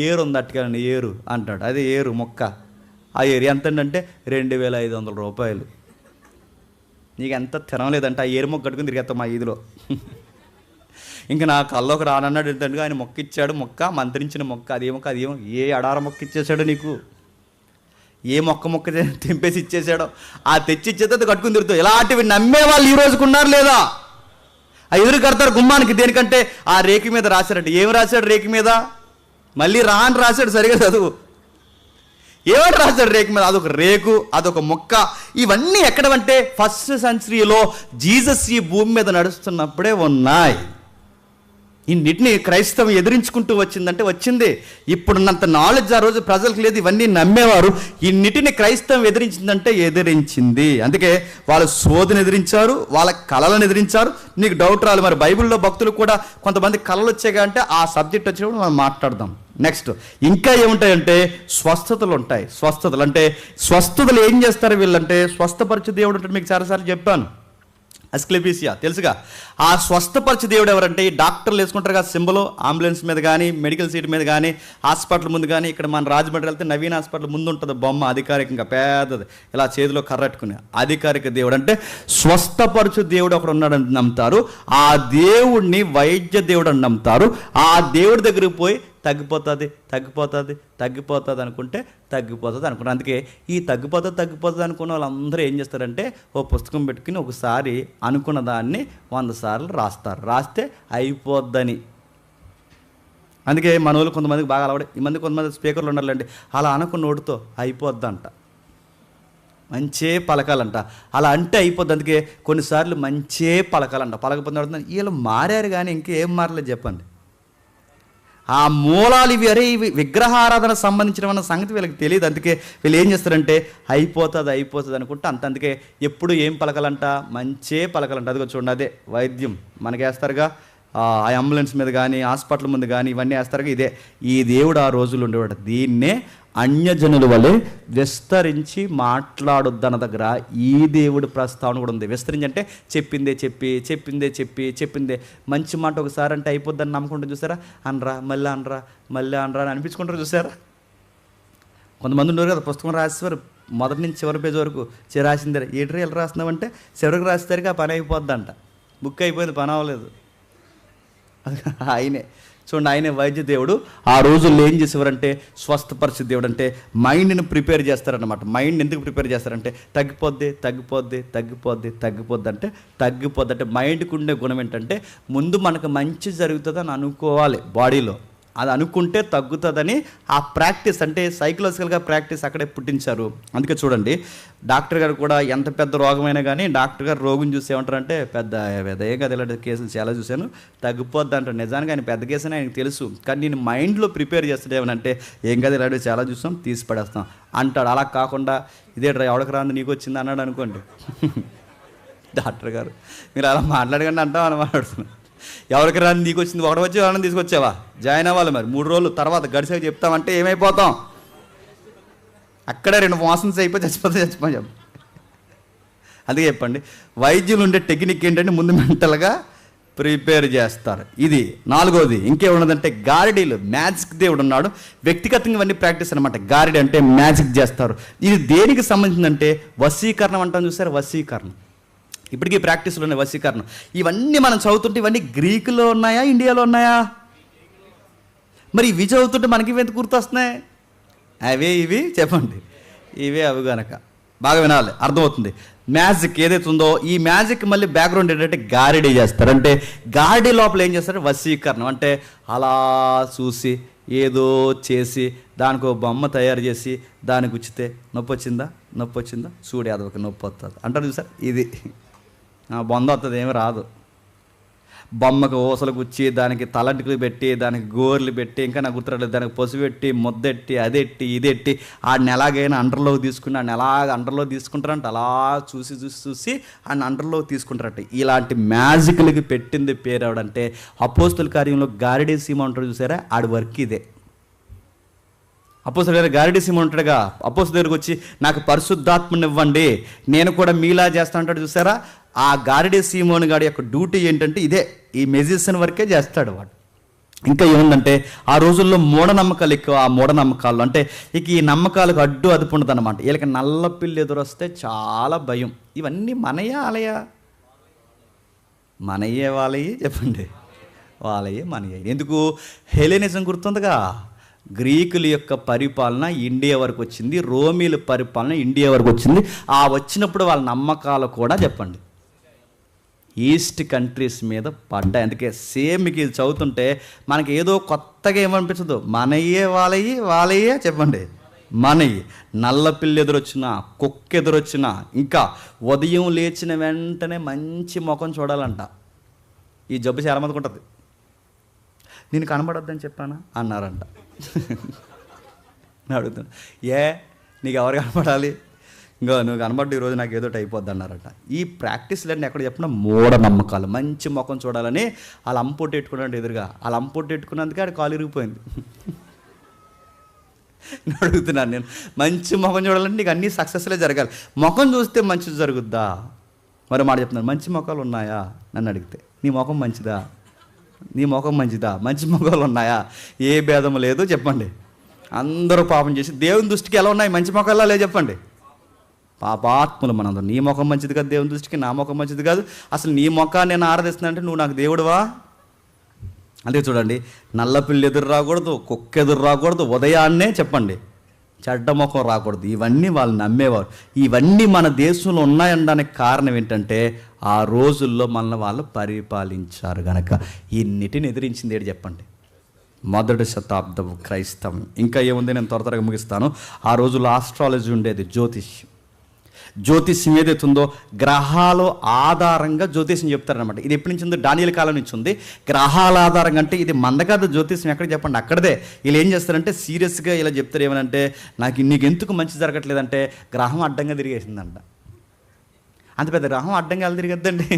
ఏరు ఉంది అట్టుకెళ్ళండి, ఏరు అంటాడు. అదే ఏరు మొక్క. ఆ ఏరు ఎంత అంటే 2500 రూపాయలు. నీకు ఎంత తినలేదంటే ఆ ఏరు మొక్క కట్టుకుని తిరిగేస్తాం మా ఈదిలో. ఇంకా నా కల్లోకి రానన్నాడు. ఏంటంటే ఆయన మొక్క ఇచ్చాడు, మొక్క మంత్రించిన మొక్క. అదేమో ఏ అడార మొక్క ఇచ్చేసాడో నీకు, ఏ మొక్క తెంపేసి ఇచ్చేసాడో ఆ తెచ్చి ఇచ్చేస్తే అది కట్టుకుని తిరుగుతావు. ఇలాంటివి నమ్మే వాళ్ళు ఈ రోజుకున్నారు లేదా? ఆ ఎదురు కడతారు గుమ్మానికి. దేనికంటే ఆ రేకు మీద రాశారంటే ఏం రాశాడు రేకు మీద? మళ్ళీ రా అని రాశాడు. సరిగా చదువు. ఏమంటే రాశాడు రేకు మీద? అదొక రేకు, అదొక మొక్క. ఇవన్నీ ఎక్కడంటే ఫస్ట్ సెంచరీలో జీసస్ ఈ భూమి మీద నడుస్తున్నప్పుడే ఉన్నాయి. ఇన్నిటిని క్రైస్తవం ఎదిరించుకుంటూ వచ్చిందంటే వచ్చింది. ఇప్పుడున్నంత నాలెడ్జ్ ఆ రోజు ప్రజలకు లేదు. ఇవన్నీ నమ్మేవారు. ఇన్నిటిని క్రైస్తవం ఎదిరించిందంటే ఎదిరించింది. అందుకే వాళ్ళు శోధన ఎదిరించారు, వాళ్ళ కళలను ఎదిరించారు. నీకు డౌట్ రాలి, మరి బైబిల్లో భక్తులు కూడా కొంతమంది కళలు వచ్చాయి అంటే ఆ సబ్జెక్ట్ వచ్చినప్పుడు మనం మాట్లాడదాం. నెక్స్ట్ ఇంకా ఏముంటాయంటే స్వస్థతలు ఉంటాయి. స్వస్థతలు అంటే స్వస్థతలు ఏం చేస్తారు వీళ్ళంటే స్వస్థపరిచే దేవుడు అంటే మీకు చాలాసార్లు చెప్పాను. అస్క్లెపీసియా తెలుసుగా. ఆ స్వస్థపరిచే దేవుడు ఎవరంటే ఈ డాక్టర్లు వేసుకుంటారు కదా సింబల్, అంబులెన్స్ మీద కానీ, మెడికల్ సీట్ మీద కానీ, హాస్పిటల్ ముందు కానీ. ఇక్కడ మన రాజమండ్రి వెళ్తే నవీన్ హాస్పిటల్ ముందు ఉంటుంది బొమ్మ, అధికారికంగా పెద్దది, ఇలా చేతిలో కర్రట్టుకుని. అధికారిక దేవుడు అంటే స్వస్థపరచు దేవుడు ఒకడు ఉన్నాడని నమ్ముతారు. ఆ దేవుడిని వైద్య దేవుడు అని నమ్ముతారు. ఆ దేవుడి దగ్గరికి పోయి తగ్గిపోతుంది అనుకుంటే తగ్గిపోతుంది అనుకున్నారు. అందుకే ఈ తగ్గిపోతుంది అనుకున్న వాళ్ళందరూ ఏం చేస్తారంటే ఓ పుస్తకం పెట్టుకుని ఒకసారి అనుకున్న దాన్ని 100 సార్లు రాస్తారు. రాస్తే అయిపోద్దని. అందుకే మన వాళ్ళు కొంతమందికి బాగా అలవాడు. ఈ మంది కొంతమంది స్పీకర్లు ఉండాలండి, అలా అనుకున్న నోటితో అయిపోద్దంట, మంచే పలకాలంట. అలా అంటే అయిపోద్ది. అందుకే కొన్నిసార్లు మంచే పలకాలంట. పలకపోతే వీళ్ళు మారారు కానీ ఇంకేం మారలేదు చెప్పండి. ఆ మూలాలు ఇవి. అరే ఇవి విగ్రహారాధన సంబంధించిన సంగతి వీళ్ళకి తెలియదు. అందుకే వీళ్ళు ఏం చేస్తారంటే అయిపోతుంది అనుకుంటే అందుకే ఎప్పుడు ఏం పలకలంట? మంచే పలకలంట. అదిగో చూడండి, అదే వైద్యం మనకి వేస్తారుగా, ఆ అంబులెన్స్ మీద కానీ, హాస్పిటల్ ముందు కానీ, ఇవన్నీ వేస్తారుగా. ఇదే ఈ దేవుడు ఆ రోజులు ఉండేవాడు. దీన్నే అన్యజనుల వలె విస్తరించి మాట్లాడొద్దన్న దగ్గర ఈ దేవుడి ప్రస్తావన కూడా ఉంది. విస్తరించి అంటే చెప్పిందే మంచి మాట ఒకసారి అంటే అయిపోద్దని నమ్మకుంటే చూసారా, అనరా మళ్ళీ అని అనిపించుకుంటారు చూసారా. కొంతమంది ఉన్నారు కదా పుస్తకం రాసేవారు మొదటి నుంచి చివరి పేజ్ వరకు రాసిందే. ఏట్రీ ఎలా రాస్తున్నామంటే చివరికి రాసేసరికి ఆ పని అయిపోద్దంట. బుక్ అయిపోయింది, పని అవ్వలేదు. ఆయనే చూడండి, ఆయనే వైద్య దేవుడు. ఆ రోజుల్లో ఏం చేసేవారంటే స్వస్థపరిచే దేవుడు. అంటే మైండ్ని ప్రిపేర్ చేస్తారన్నమాట. మైండ్ ఎందుకు ప్రిపేర్ చేస్తారంటే తగ్గిపోద్ది అంటే తగ్గిపోద్ది అంటే మైండ్కి ఉండే గుణం ఏంటంటే ముందు మనకు మంచి జరుగుతుంది అని అనుకోవాలి బాడీలో. అది అనుకుంటే తగ్గుతుందని ఆ ప్రాక్టీస్, అంటే సైకలాజికల్గా ప్రాక్టీస్ అక్కడే పుట్టించారు. అందుకే చూడండి, డాక్టర్ గారు కూడా ఎంత పెద్ద రోగమైనా కానీ డాక్టర్ గారు రోగం చూసి ఏమంటారంటే పెద్దగా కదా, ఇలాంటి కేసులు చాలా చూశాను, తగ్గిపోద్ది అంటారు. నిజానికి ఆయన పెద్ద కేసు అని ఆయనకు తెలుసు, కానీ నేను మైండ్లో ప్రిపేర్ చేస్తాడు ఏమనంటే ఏం కదా ఇలాంటివి చాలా చూసాం, తీసి పడేస్తాం అంటాడు. అలా కాకుండా ఇదే ఎవరికి రాంది నీకు వచ్చింది అన్నాడు అనుకోండి, డాక్టర్ గారు మీరు అలా మాట్లాడకండి అంటాం అని మాట్లాడుతున్నాను. ఎవరికి రాని నీకు వచ్చింది, ఒకటి వచ్చి ఎవరైనా తీసుకొచ్చావా, జాయిన్ అవ్వాలి. మరి 3 రోజులు తర్వాత గడిసేవి చెప్తామంటే ఏమైపోతాం, అక్కడే 2 మోషన్స్ అయిపోయి చచ్చిపోతాం. అందుకే చెప్పండి, వైద్యులు ఉండే టెక్నిక్ ఏంటంటే ముందు మెంటల్గా ప్రిపేర్ చేస్తారు. ఇది 4వది. ఇంకేమున్నదంటే గారిడీలు, మ్యాజిక్ దేవుడు ఉన్నాడు. వ్యక్తిగతంగా ఇవన్నీ ప్రాక్టీస్ అనమాట. గారిడి అంటే మ్యాజిక్ చేస్తారు. ఇది దేనికి సంబంధించిందంటే వశీకరణం అంటాం చూసారు, వశీకరణం. ఇప్పటికీ ప్రాక్టీస్లో ఉన్నాయి వశీకరణం. ఇవన్నీ మనం చదువుతుంటే ఇవన్నీ గ్రీకులో ఉన్నాయా, ఇండియాలో ఉన్నాయా? మరి ఇవి చదువుతుంటే మనకి ఇవి ఎందుకు గుర్తొస్తున్నాయి? అవే ఇవి చెప్పండి, ఇవే అవి కనుక బాగా వినాలి, అర్థమవుతుంది. మ్యాజిక్ ఏదైతే ఉందో ఈ మ్యాజిక్ మళ్ళీ బ్యాక్గ్రౌండ్ ఏంటంటే గారిడీ చేస్తారు. అంటే గారిడీ లోపల ఏం చేస్తారు, వశీకరణం. అంటే అలా చూసి ఏదో చేసి దానికి ఒక బొమ్మ తయారు చేసి దానికి గుచ్చితే నొప్పి వచ్చిందా చూడు అదొక నొప్పి వస్తుంది అంటారు చూసారు. ఇది బొంద వస్తుంది, ఏమి రాదు. బొమ్మకు ఊసలు గుచ్చి దానికి తలంటికలు పెట్టి దానికి గోర్లు పెట్టి ఇంకా నాకు గుర్తురాలేదు దానికి పసుపు పెట్టి ముద్దెట్టి అదెట్టి ఇదెట్టి ఆడిని ఎలాగైనా అండర్లోకి తీసుకుని ఆడిని ఎలాగ అండర్లో తీసుకుంటారంట. అలా చూసి ఆడిని అండర్లోకి తీసుకుంటారంట. ఇలాంటి మ్యాజిక్లకి పెట్టింది పేరు ఎవడంటే అపోస్తుల కార్యంలో గారిడీ సీమ ఉంటాడు చూసారా, ఆడి వర్క్ ఇదే. అపోస్తుల గారు గారిడీ సీమ ఉంటాడుగా, అపోస్తుల దగ్గరికి వచ్చి నాకు పరిశుద్ధాత్మని ఇవ్వండి నేను కూడా మీలా చేస్తా అంటాడు చూసారా. ఆ గారిడీ సీమోని గాడి యొక్క డ్యూటీ ఏంటంటే ఇదే, ఈ మెజిషియన్ వర్కే చేస్తాడు వాడు. ఇంకా ఏముందంటే ఆ రోజుల్లో మూఢనమ్మకాలు ఎక్కువ. ఆ మూఢనమ్మకాలు అంటే ఇక ఈ నమ్మకాలకు అడ్డు అదుపు ఉండదు అనమాట. వీళ్ళకి నల్ల పిల్లి ఎదురొస్తే చాలా భయం. ఇవన్నీ మనయే ఆలయా, మనయ్యే వాళ్ళయ్యి చెప్పండి, వాళ్ళయ్యే మనయ్యే. ఎందుకు, హెలెనిజం గుర్తుందిగా, గ్రీకుల యొక్క పరిపాలన ఇండియా వరకు వచ్చింది, రోమీల పరిపాలన ఇండియా వరకు వచ్చింది. ఆ వచ్చినప్పుడు వాళ్ళ నమ్మకాలు కూడా చెప్పండి ఈస్ట్ కంట్రీస్ మీద పడ్డాయి. అందుకే సేమ్ మీకు ఇది చదువుతుంటే మనకి ఏదో కొత్తగా ఏమనిపించదు, మనయ్యే వాళ్ళయ్యే చెప్పండి, మనయ్యి. నల్ల పిల్లి ఎదురొచ్చినా, కుక్క ఎదురొచ్చినా, ఇంకా ఉదయం లేచిన వెంటనే మంచి ముఖం చూడాలంట. ఈ జబ్బు చాలా మందికి ఉంటుంది. నేను కనబడొద్దని చెప్పానా అన్నారంట. అడుగుతాను, నీకు ఎవరు కనపడాలి, ఇంకా నువ్వు కనబడ్డ ఈరోజు నాకు ఏదో అయిపోద్ది అన్నారట. ఈ ప్రాక్టీస్లన్నీ ఎక్కడ చెప్పినా మూఢనమ్మకాలు. మంచి ముఖం చూడాలని వాళ్ళు అంపొట్టు పెట్టుకున్నాడు ఎదురుగా, వాళ్ళు అంపొట్టు పెట్టుకున్నందుకే ఆడ కాలు ఇరిగిపోయింది. అడుగుతున్నాను నేను, మంచి ముఖం చూడాలంటే నీకు అన్నీ సక్సెస్లే జరగాలి. ముఖం చూస్తే మంచిది జరుగుద్దా? మరి మాట చెప్తున్నాను, మంచి ముఖాలు ఉన్నాయా నన్ను అడిగితే, నీ ముఖం మంచిదా, నీ ముఖం మంచిదా, మంచి ముఖాలు ఉన్నాయా, ఏ భేదం లేదు చెప్పండి. అందరూ పాపం చేసి దేవుని దృష్టికి ఎలా ఉన్నాయి, మంచి ముఖాల్లో లేదు చెప్పండి. పాపాత్ములు మనందరం. నీ ముఖం మంచిది కాదు దేవుని దృష్టికి, నా ముఖం మంచిది కాదు. అసలు నీ ముఖాన్ని నేను ఆరాధిస్తున్నానంటే నువ్వు నాకు దేవుడువా? అంతే చూడండి, నల్ల పిల్లి ఎదురు రాకూడదు, కుక్క ఎదురు రాకూడదు, ఉదయాన్నే చెప్పండి చెడ్డ ముఖం రాకూడదు. ఇవన్నీ వాళ్ళు నమ్మేవారు. ఇవన్నీ మన దేశంలో ఉన్నాయనడానికి కారణం ఏంటంటే ఆ రోజుల్లో మనల్ని వాళ్ళు పరిపాలించారు గనక. ఇన్నిటిని ఎదిరించింది ఏంటి చెప్పండి, మొదటి శతాబ్దం క్రైస్తవం. ఇంకా ఏముంది, నేను త్వరగా ముగిస్తాను. ఆ రోజుల్లో ఆస్ట్రాలజీ ఉండేది, జ్యోతిష్యం ఏదైతే ఉందో గ్రహాల ఆధారంగా జ్యోతిష్యం చెప్తారనమాట. ఇది ఎప్పటి నుంచి ఉంది, డానియేలు కాలం నుంచి ఉంది. గ్రహాల ఆధారంగా అంటే ఇది మందకాదు జ్యోతిష్యం, ఎక్కడ చెప్పండి అక్కడదే. వీళ్ళు ఏం చేస్తారంటే సీరియస్గా ఇలా చెప్తారు, ఏమనంటే నీకు ఎందుకు మంచి జరగట్లేదంటే గ్రహం అడ్డంగా తిరిగేసిందంట. అంత పెద్ద గ్రహం అడ్డంగా ఎలా తిరిగద్దండి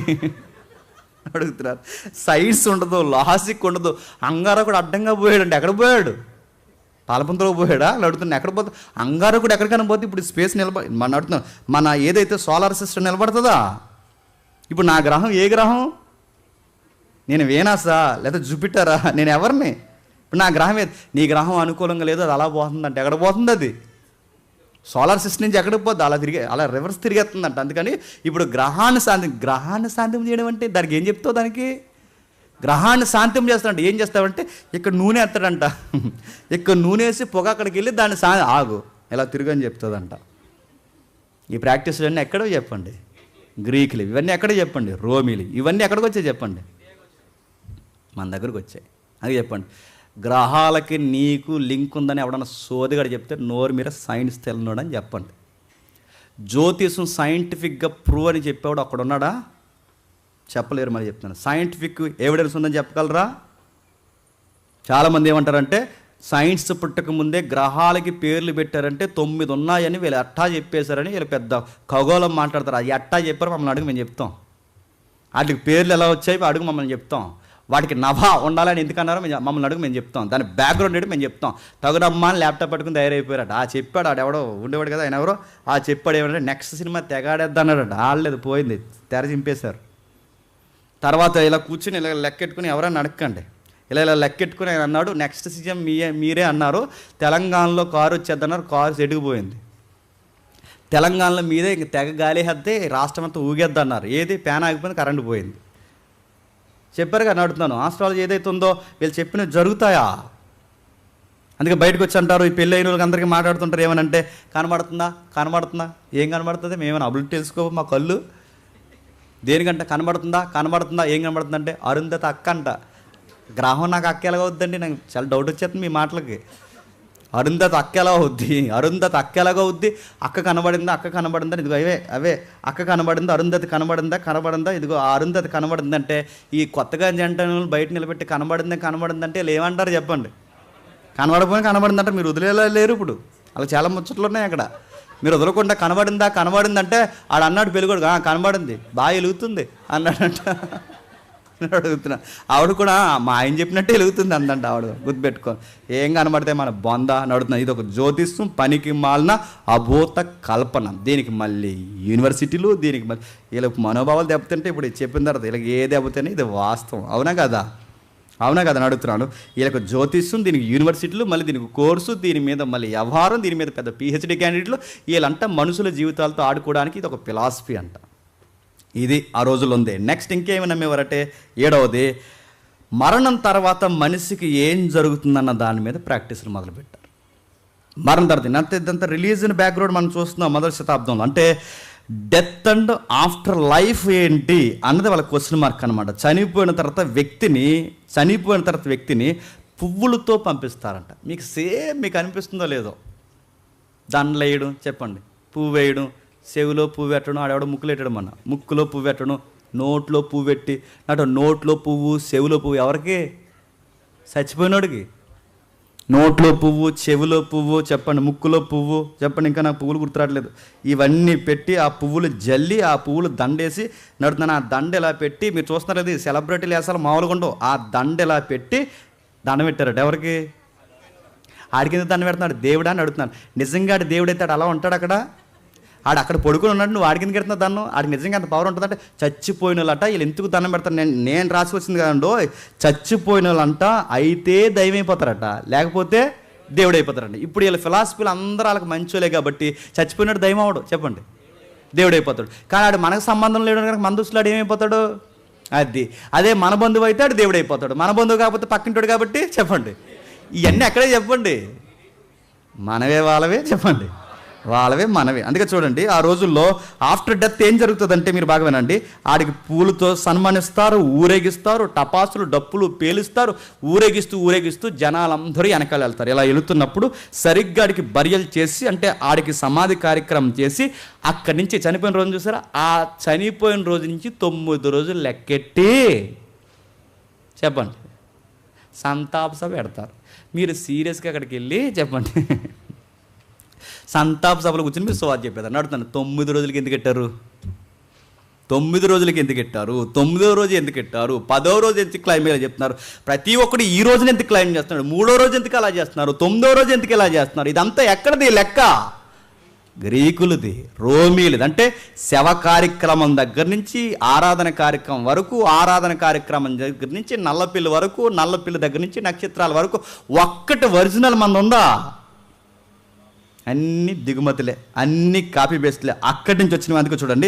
అడుగుతున్నారు. సైన్స్ ఉండదు, లాజిక్ ఉండదు. అంగారకుడు అడ్డంగా పోయాడండి, ఎక్కడ పోయాడు, పాలపుంతలో పోయాడా అని అడుగుతున్నా. ఎక్కడ పోతే అంగారకుడు ఎక్కడికైనా పోతే ఇప్పుడు స్పేస్ మన అడుగుతున్నాను, మన ఏదైతే సోలార్ సిస్టమ్ నిలబడుతుందా? ఇప్పుడు నా గ్రహం ఏ గ్రహం, నేను వేనాసా లేదా జూపిటరా, నేను ఎవరిని? ఇప్పుడు నా గ్రహం ఏది, నీ గ్రహం అనుకూలంగా లేదు, అది అలా పోతుందంటే ఎక్కడ పోతుంది, అది సోలార్ సిస్టమ్ నుంచి ఎక్కడికి పోద్ది, అలా రివర్స్ తిరిగేస్తుందంట. అందుకని ఇప్పుడు గ్రహాన్ని శాంతం చేయడం అంటే దానికి ఏం చెప్తావు, దానికి గ్రహాన్ని శాంతం చేస్తాడంట. ఏం చేస్తాడంటే ఇక్కడ నూనె ఎత్తాడంట, ఇక్కడ నూనె వేసి పొగ అక్కడికి వెళ్ళి దాన్ని ఆగు ఇలా తిరుగని చెప్తుందంట. ఈ ప్రాక్టీస్లన్నీ ఎక్కడో చెప్పండి, గ్రీకులు ఇవన్నీ ఎక్కడో చెప్పండి, రోమిలు ఇవన్నీ ఎక్కడికి వచ్చాయి చెప్పండి, మన దగ్గరకు వచ్చాయి. అది చెప్పండి. గ్రహాలకి నీకు లింక్ ఉందని ఎవడన్నా సోదిగాడు చెప్తే నోరు మీద సైన్స్ తెలియనోడు అని చెప్పండి. జ్యోతిషం సైంటిఫిక్గా ప్రూవ్ అని చెప్పేవాడు అక్కడ ఉన్నాడా? చెప్పలేరు. మరి చెప్తాను, సైంటిఫిక్ ఎవిడెన్స్ ఉందని చెప్పగలరా? చాలామంది ఏమంటారంటే సైన్స్ పుట్టక ముందే గ్రహాలకి పేర్లు పెట్టారంటే 9 ఉన్నాయని వీళ్ళు అట్టా చెప్పేశారని వీళ్ళు పెద్ద ఖగోళం మాట్లాడతారు. అది అట్టా చెప్పారు, మమ్మల్ని అడుగు మేము చెప్తాం. వాటికి పేర్లు ఎలా వచ్చాయి అడుగు మమ్మల్ని చెప్తాం. వాటికి నభా ఉండాలని ఎందుకన్నారో మమ్మల్ని అడుగు మేము చెప్తాం. దాని బ్యాక్గ్రౌండ్ ఏంటి మేము చెప్తాం. తగుదమ్మా అని ల్యాప్టాప్ పట్టుకుని తయారైపోయారట. ఆ చెప్పాడు ఆడెవడో ఉండేవాడు కదా, ఆయన ఎవరో ఆ చెప్పాడు ఏమంటే నెక్స్ట్ సినిమా తెగాడేద్దన్నాడట. ఆడలేదు, పోయింది, తెర చింపేశారు. తర్వాత ఇలా కూర్చుని ఇలా లెక్కెట్టుకుని ఎవరైనా అడగండి, ఇలా లెక్కెట్టుకుని ఆయన అన్నాడు నెక్స్ట్ సీఎం మీరే అన్నారు, తెలంగాణలో కారు వచ్చేద్దన్నారు, కారు చెడిగిపోయింది. తెలంగాణలో మీదే ఇంక తెగ గాలి హద్దే రాష్ట్రం అంతా ఊగేద్దన్నారు. ఏది ఫ్యాన్ ఆగిపోయింది, కరెంటు పోయింది. చెప్పారు కదా, అడుగుతున్నాను ఆస్ట్రాలజీ ఏదైతే ఉందో వీళ్ళు చెప్పినవి జరుగుతాయా? అందుకే బయటకు వచ్చి అంటారు, ఈ పెళ్ళి అయిన వాళ్ళకి అందరికీ మాట్లాడుతుంటారు ఏమనంటే, కనబడుతుందా కనబడుతుందా, ఏం కనబడుతుంది, మేమైనా అబులు తెలుసుకో మా కళ్ళు దేనికంటే కనబడుతుందా కనబడుతుందా, ఏం కనబడుతుందంటే అరుంధతి అక్క అంట. గ్రహం నాకు అక్క ఎలాగ అవుద్దండి, నాకు చాలా డౌట్ వచ్చేస్తుంది మీ మాటలకి. అరుంధతి అక్క ఎలా అవుద్ది, అరుంధతి అక్క ఎలాగ అవుద్ది, అక్క కనబడిందా అక్క కనబడిందా, ఇదిగో అవే అక్క కనబడిందా, అరుంధతి కనబడిందా ఇదిగో ఆ అరుంధతి కనబడిందంటే, ఈ కొత్తగా జంటను బయట నిలబెట్టి కనబడిందంటే వీళ్ళు ఏమంటారు చెప్పండి? కనబడపోయినా కనబడిందంటే మీరు వదిలేలా లేరు. ఇప్పుడు అలా చాలా ముచ్చట్లు ఉన్నాయి అక్కడ. మీరు వదలకుండా కనబడిందంటే ఆడు అన్నాడు పెళ్ళికొడు, కనబడింది బాగా వెలుగుతుంది అన్నాడంట. అడుగుతున్నా, ఆవిడ కూడా మా ఆయన చెప్పినట్టే వెలుగుతుంది అందంట. ఆవిడ గుర్తుపెట్టుకో, ఏం కనబడితే మన బొంద అని అడుగుతున్నా. ఇది ఒక జ్యోతిష్యం, పనికి మాలిన అభూత కల్పన. దీనికి మళ్ళీ యూనివర్సిటీలు, దీనికి మళ్ళీ వీళ్ళకి మనోభావాలు దెబ్బతింటే ఇప్పుడు చెప్పిన తర్వాత వీళ్ళకి ఏ దెబ్బతినే ఇది వాస్తవం. అవునా కదా అని అడుగుతున్నాను. వీళ్ళకి జ్యోతిష్యం, దీనికి యూనివర్సిటీలు, మళ్ళీ దీనికి కోర్సు, దీని మీద మళ్ళీ వ్యవహారం, దీని మీద పెద్ద PhD క్యాండిడేట్లు. వీళ్ళంట మనుషుల జీవితాలతో ఆడుకోవడానికి ఇది ఒక ఫిలాసఫీ అంట. ఇది ఆ రోజుల్లో ఉంది. నెక్స్ట్ ఇంకేమి నమ్మేవారంటే 7వది, మరణం తర్వాత మనిషికి ఏం జరుగుతుందన్న దాని మీద ప్రాక్టీసులు మొదలుపెట్టారు. మరణం తర్వాత ఇదంతా రిలీజియన్ బ్యాక్గ్రౌండ్ మనం చూస్తున్నాం మొదటి శతాబ్దంలో. అంటే డెత్ అండ్ ఆఫ్టర్ లైఫ్ ఏంటి అన్నది వాళ్ళ క్వశ్చన్ మార్క్ అనమాట. చనిపోయిన తర్వాత వ్యక్తిని పువ్వులతో పంపిస్తారంట. మీకు అనిపిస్తుందో లేదో, దండలు వేయడం చెప్పండి, పువ్వు వేయడం, చెవిలో పువ్వు పెట్టడం, ఆడెవడో ముక్కులు పెట్టడం, ముక్కులో పువ్వు పెట్టడం, నోట్లో పువ్వు పెట్టి నోట్లో పువ్వు చెవిలో పువ్వు ఎవరికి? చచ్చిపోయినోడికి. నోట్లో పువ్వు, చెవిలో పువ్వు చెప్పండి, ముక్కులో పువ్వు చెప్పండి, ఇంకా నాకు పువ్వులు గుర్తురాట్లేదు. ఇవన్నీ పెట్టి ఆ పువ్వులు జల్లి ఆ పువ్వులు దండేసి నడుతున్నాను. ఆ దండ ఇలా పెట్టి మీరు చూస్తున్నారు, అది సెలబ్రిటీలు వేసాలు మామూలుగా ఉండవు. ఆ దండ ఇలా పెట్టి దండ పెట్టారట. ఎవరికి? ఆడికి ఎందుకు దండ పెడుతున్నాడు? దేవుడా అని అడుగుతున్నాను. నిజంగా దేవుడు అయితే అలా ఉంటాడు అక్కడ? అక్కడ పడుకుని ఉన్నాడు, నువ్వు ఆడికి ఎందుకు పెడుతున్నావు దండం? ఆడికి నిజంగా అంత పవర్ ఉంటుందంటే చచ్చిపోయిన వాళ్ళట వీళ్ళు ఎందుకు దండం పెడతారు? నేను రాసి వచ్చింది కదండో, చచ్చిపోయిన వాళ్ళంట అయితే దైవం అయిపోతారట, లేకపోతే దేవుడు అయిపోతారంట. ఇప్పుడు వీళ్ళ ఫిలాసఫీలు అందరూ వాళ్ళకి మంచోలే కాబట్టి చచ్చిపోయినాడు దైవం అవడు చెప్పండి, దేవుడు అయిపోతాడు. కానీ ఆడు మనకు సంబంధం లేడు కనుక మన దృష్టిలో ఆడు ఏమైపోతాడు? అదే మన బంధువు అయితే ఆడు దేవుడు అయిపోతాడు. మన బంధువు కాకపోతే పక్కింటాడు కాబట్టి చెప్పండి, ఇవన్నీ ఎక్కడే చెప్పండి, మనవే వాళ్ళవే చెప్పండి, వాళ్ళవే మనవే. అందుకే చూడండి, ఆ రోజుల్లో ఆఫ్టర్ డెత్ ఏం జరుగుతుందంటే మీరు బాగా వినండి, ఆడికి పూలతో సన్మానిస్తారు, ఊరేగిస్తారు, టపాసులు డప్పులు పేలుస్తారు, ఊరేగిస్తూ జనాలందరూ వెనకాల వెళ్తారు. ఇలా వెళుతున్నప్పుడు సరిగ్గా ఆడికి బరియలు చేసి, అంటే ఆడికి సమాధి కార్యక్రమం చేసి అక్కడి నుంచి చనిపోయిన రోజు చూసారా, ఆ చనిపోయిన రోజు నుంచి 9 రోజులు లెక్కెట్టి చెప్పండి సంతాప సభ పెడతారు. మీరు సీరియస్గా అక్కడికి వెళ్ళి చెప్పండి సంతాప సభలో కూర్చొని మీరు సువార్త చెప్పేదాన్ని అడుగుతాను. 9 రోజులకి ఎందుకు పెట్టారు? 9 రోజులకి ఎందుకు పెట్టారు? 9వ రోజు ఎందుకు పెట్టారు? 10వ రోజు ఎందుకు క్లైమ్ ఇలా చెప్తున్నారు? ప్రతి ఒక్కడు ఈ రోజున ఎందుకు క్లైమ్ చేస్తున్నాడు? 3వ రోజు ఎందుకు అలా చేస్తున్నారు? 9వ రోజు ఎందుకు ఇలా చేస్తున్నారు? ఇదంతా ఎక్కడిది లెక్క? గ్రీకులది, రోమీలది. అంటే శవ కార్యక్రమం దగ్గర నుంచి ఆరాధన కార్యక్రమం వరకు, ఆరాధన కార్యక్రమం దగ్గర నుంచి నల్లపిల్లి వరకు, నల్లపిల్లి దగ్గర నుంచి నక్షత్రాల వరకు ఒక్కటి ఒరిజినల్ మంది ఉందా? అన్ని దిగుమతులే, అన్ని కాపీ పేస్ట్లే, అక్కడి నుంచి వచ్చినవి. అందుకు చూడండి,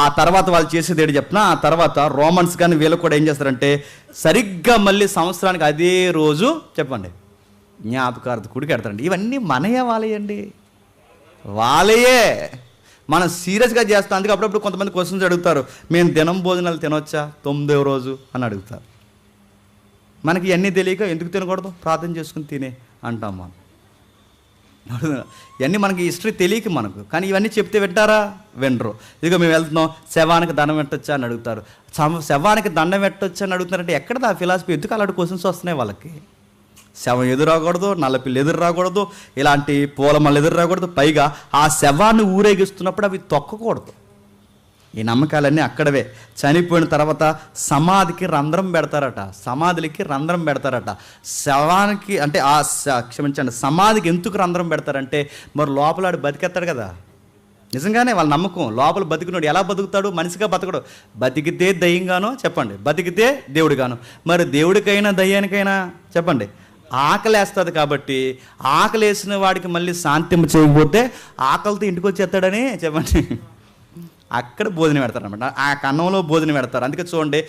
ఆ తర్వాత వాళ్ళు చేసేది ఏంటి చెప్పినా, ఆ తర్వాత రోమన్స్ కానీ వీళ్ళు కూడా ఏం చేస్తారంటే సరిగ్గా మళ్ళీ సంవత్సరానికి అదే రోజు చెప్పండి జ్ఞాపకార్థ గుడికి పెడతారండి. ఇవన్నీ మనయే వాళ్ళయండి, వాళ్ళయే. మనం సీరియస్గా చేస్తాం. అందుకే అప్పుడప్పుడు కొంతమంది క్వశ్చన్స్ అడుగుతారు, మేము దినం భోజనాలు తినొచ్చా 9వ రోజు అని అడుగుతారు. మనకి ఇవన్నీ తెలియక ఎందుకు తినకూడదు, ప్రార్థన చేసుకుని తినే అంటాం మనం. ఇవన్నీ మనకి హిస్టరీ తెలియక మనకు, కానీ ఇవన్నీ చెప్తే వింటారా? వినరు. ఇదిగో మేము వెళ్తున్నాం, శవానికి దండం పెట్టొచ్చా అని అడుగుతారు. శవానికి దండం పెట్టొచ్చా అని అడుగుతారంటే ఎక్కడ ఆ ఫిలాసఫీ? ఎందుకు అలాంటి క్వశ్చన్స్ వస్తున్నాయి వాళ్ళకి? శవం ఎదురు రాకూడదు, నల్లపిల్లి ఎదురు రాకూడదు, ఇలాంటి పూలమల్లు ఎదురు రాకూడదు. పైగా ఆ శవాన్ని ఊరేగిస్తున్నప్పుడు అవి తొక్కకూడదు. ఈ నమ్మకాలన్నీ అక్కడవే. చనిపోయిన తర్వాత సమాధికి రంధ్రం పెడతారట, సమాధులకి రంధ్రం పెడతారట. శవానికి అంటే క్షమించండి, సమాధికి ఎందుకు రంధ్రం పెడతారంటే మరి లోపల ఆడు బతికెత్తాడు కదా. నిజంగానే వాళ్ళ నమ్మకం, లోపల బతికినోడు ఎలా బతుకుతాడు? మనిషిగా బతకడు, బతికితే దయ్యంగానో చెప్పండి, బతికితే దేవుడిగాను. మరి దేవుడికైనా దయ్యానికైనా చెప్పండి ఆకలేస్తుంది కాబట్టి, ఆకలేసిన వాడికి మళ్ళీ శాంతింప చేయకపోతే ఆకలితో ఇంటికి వచ్చేస్తాడని చెప్పండి అక్కడ భోజనం పెడతారు అనమాట, ఆ కన్నంలో భోజనం పెడతారు. అందుకే చూడండి,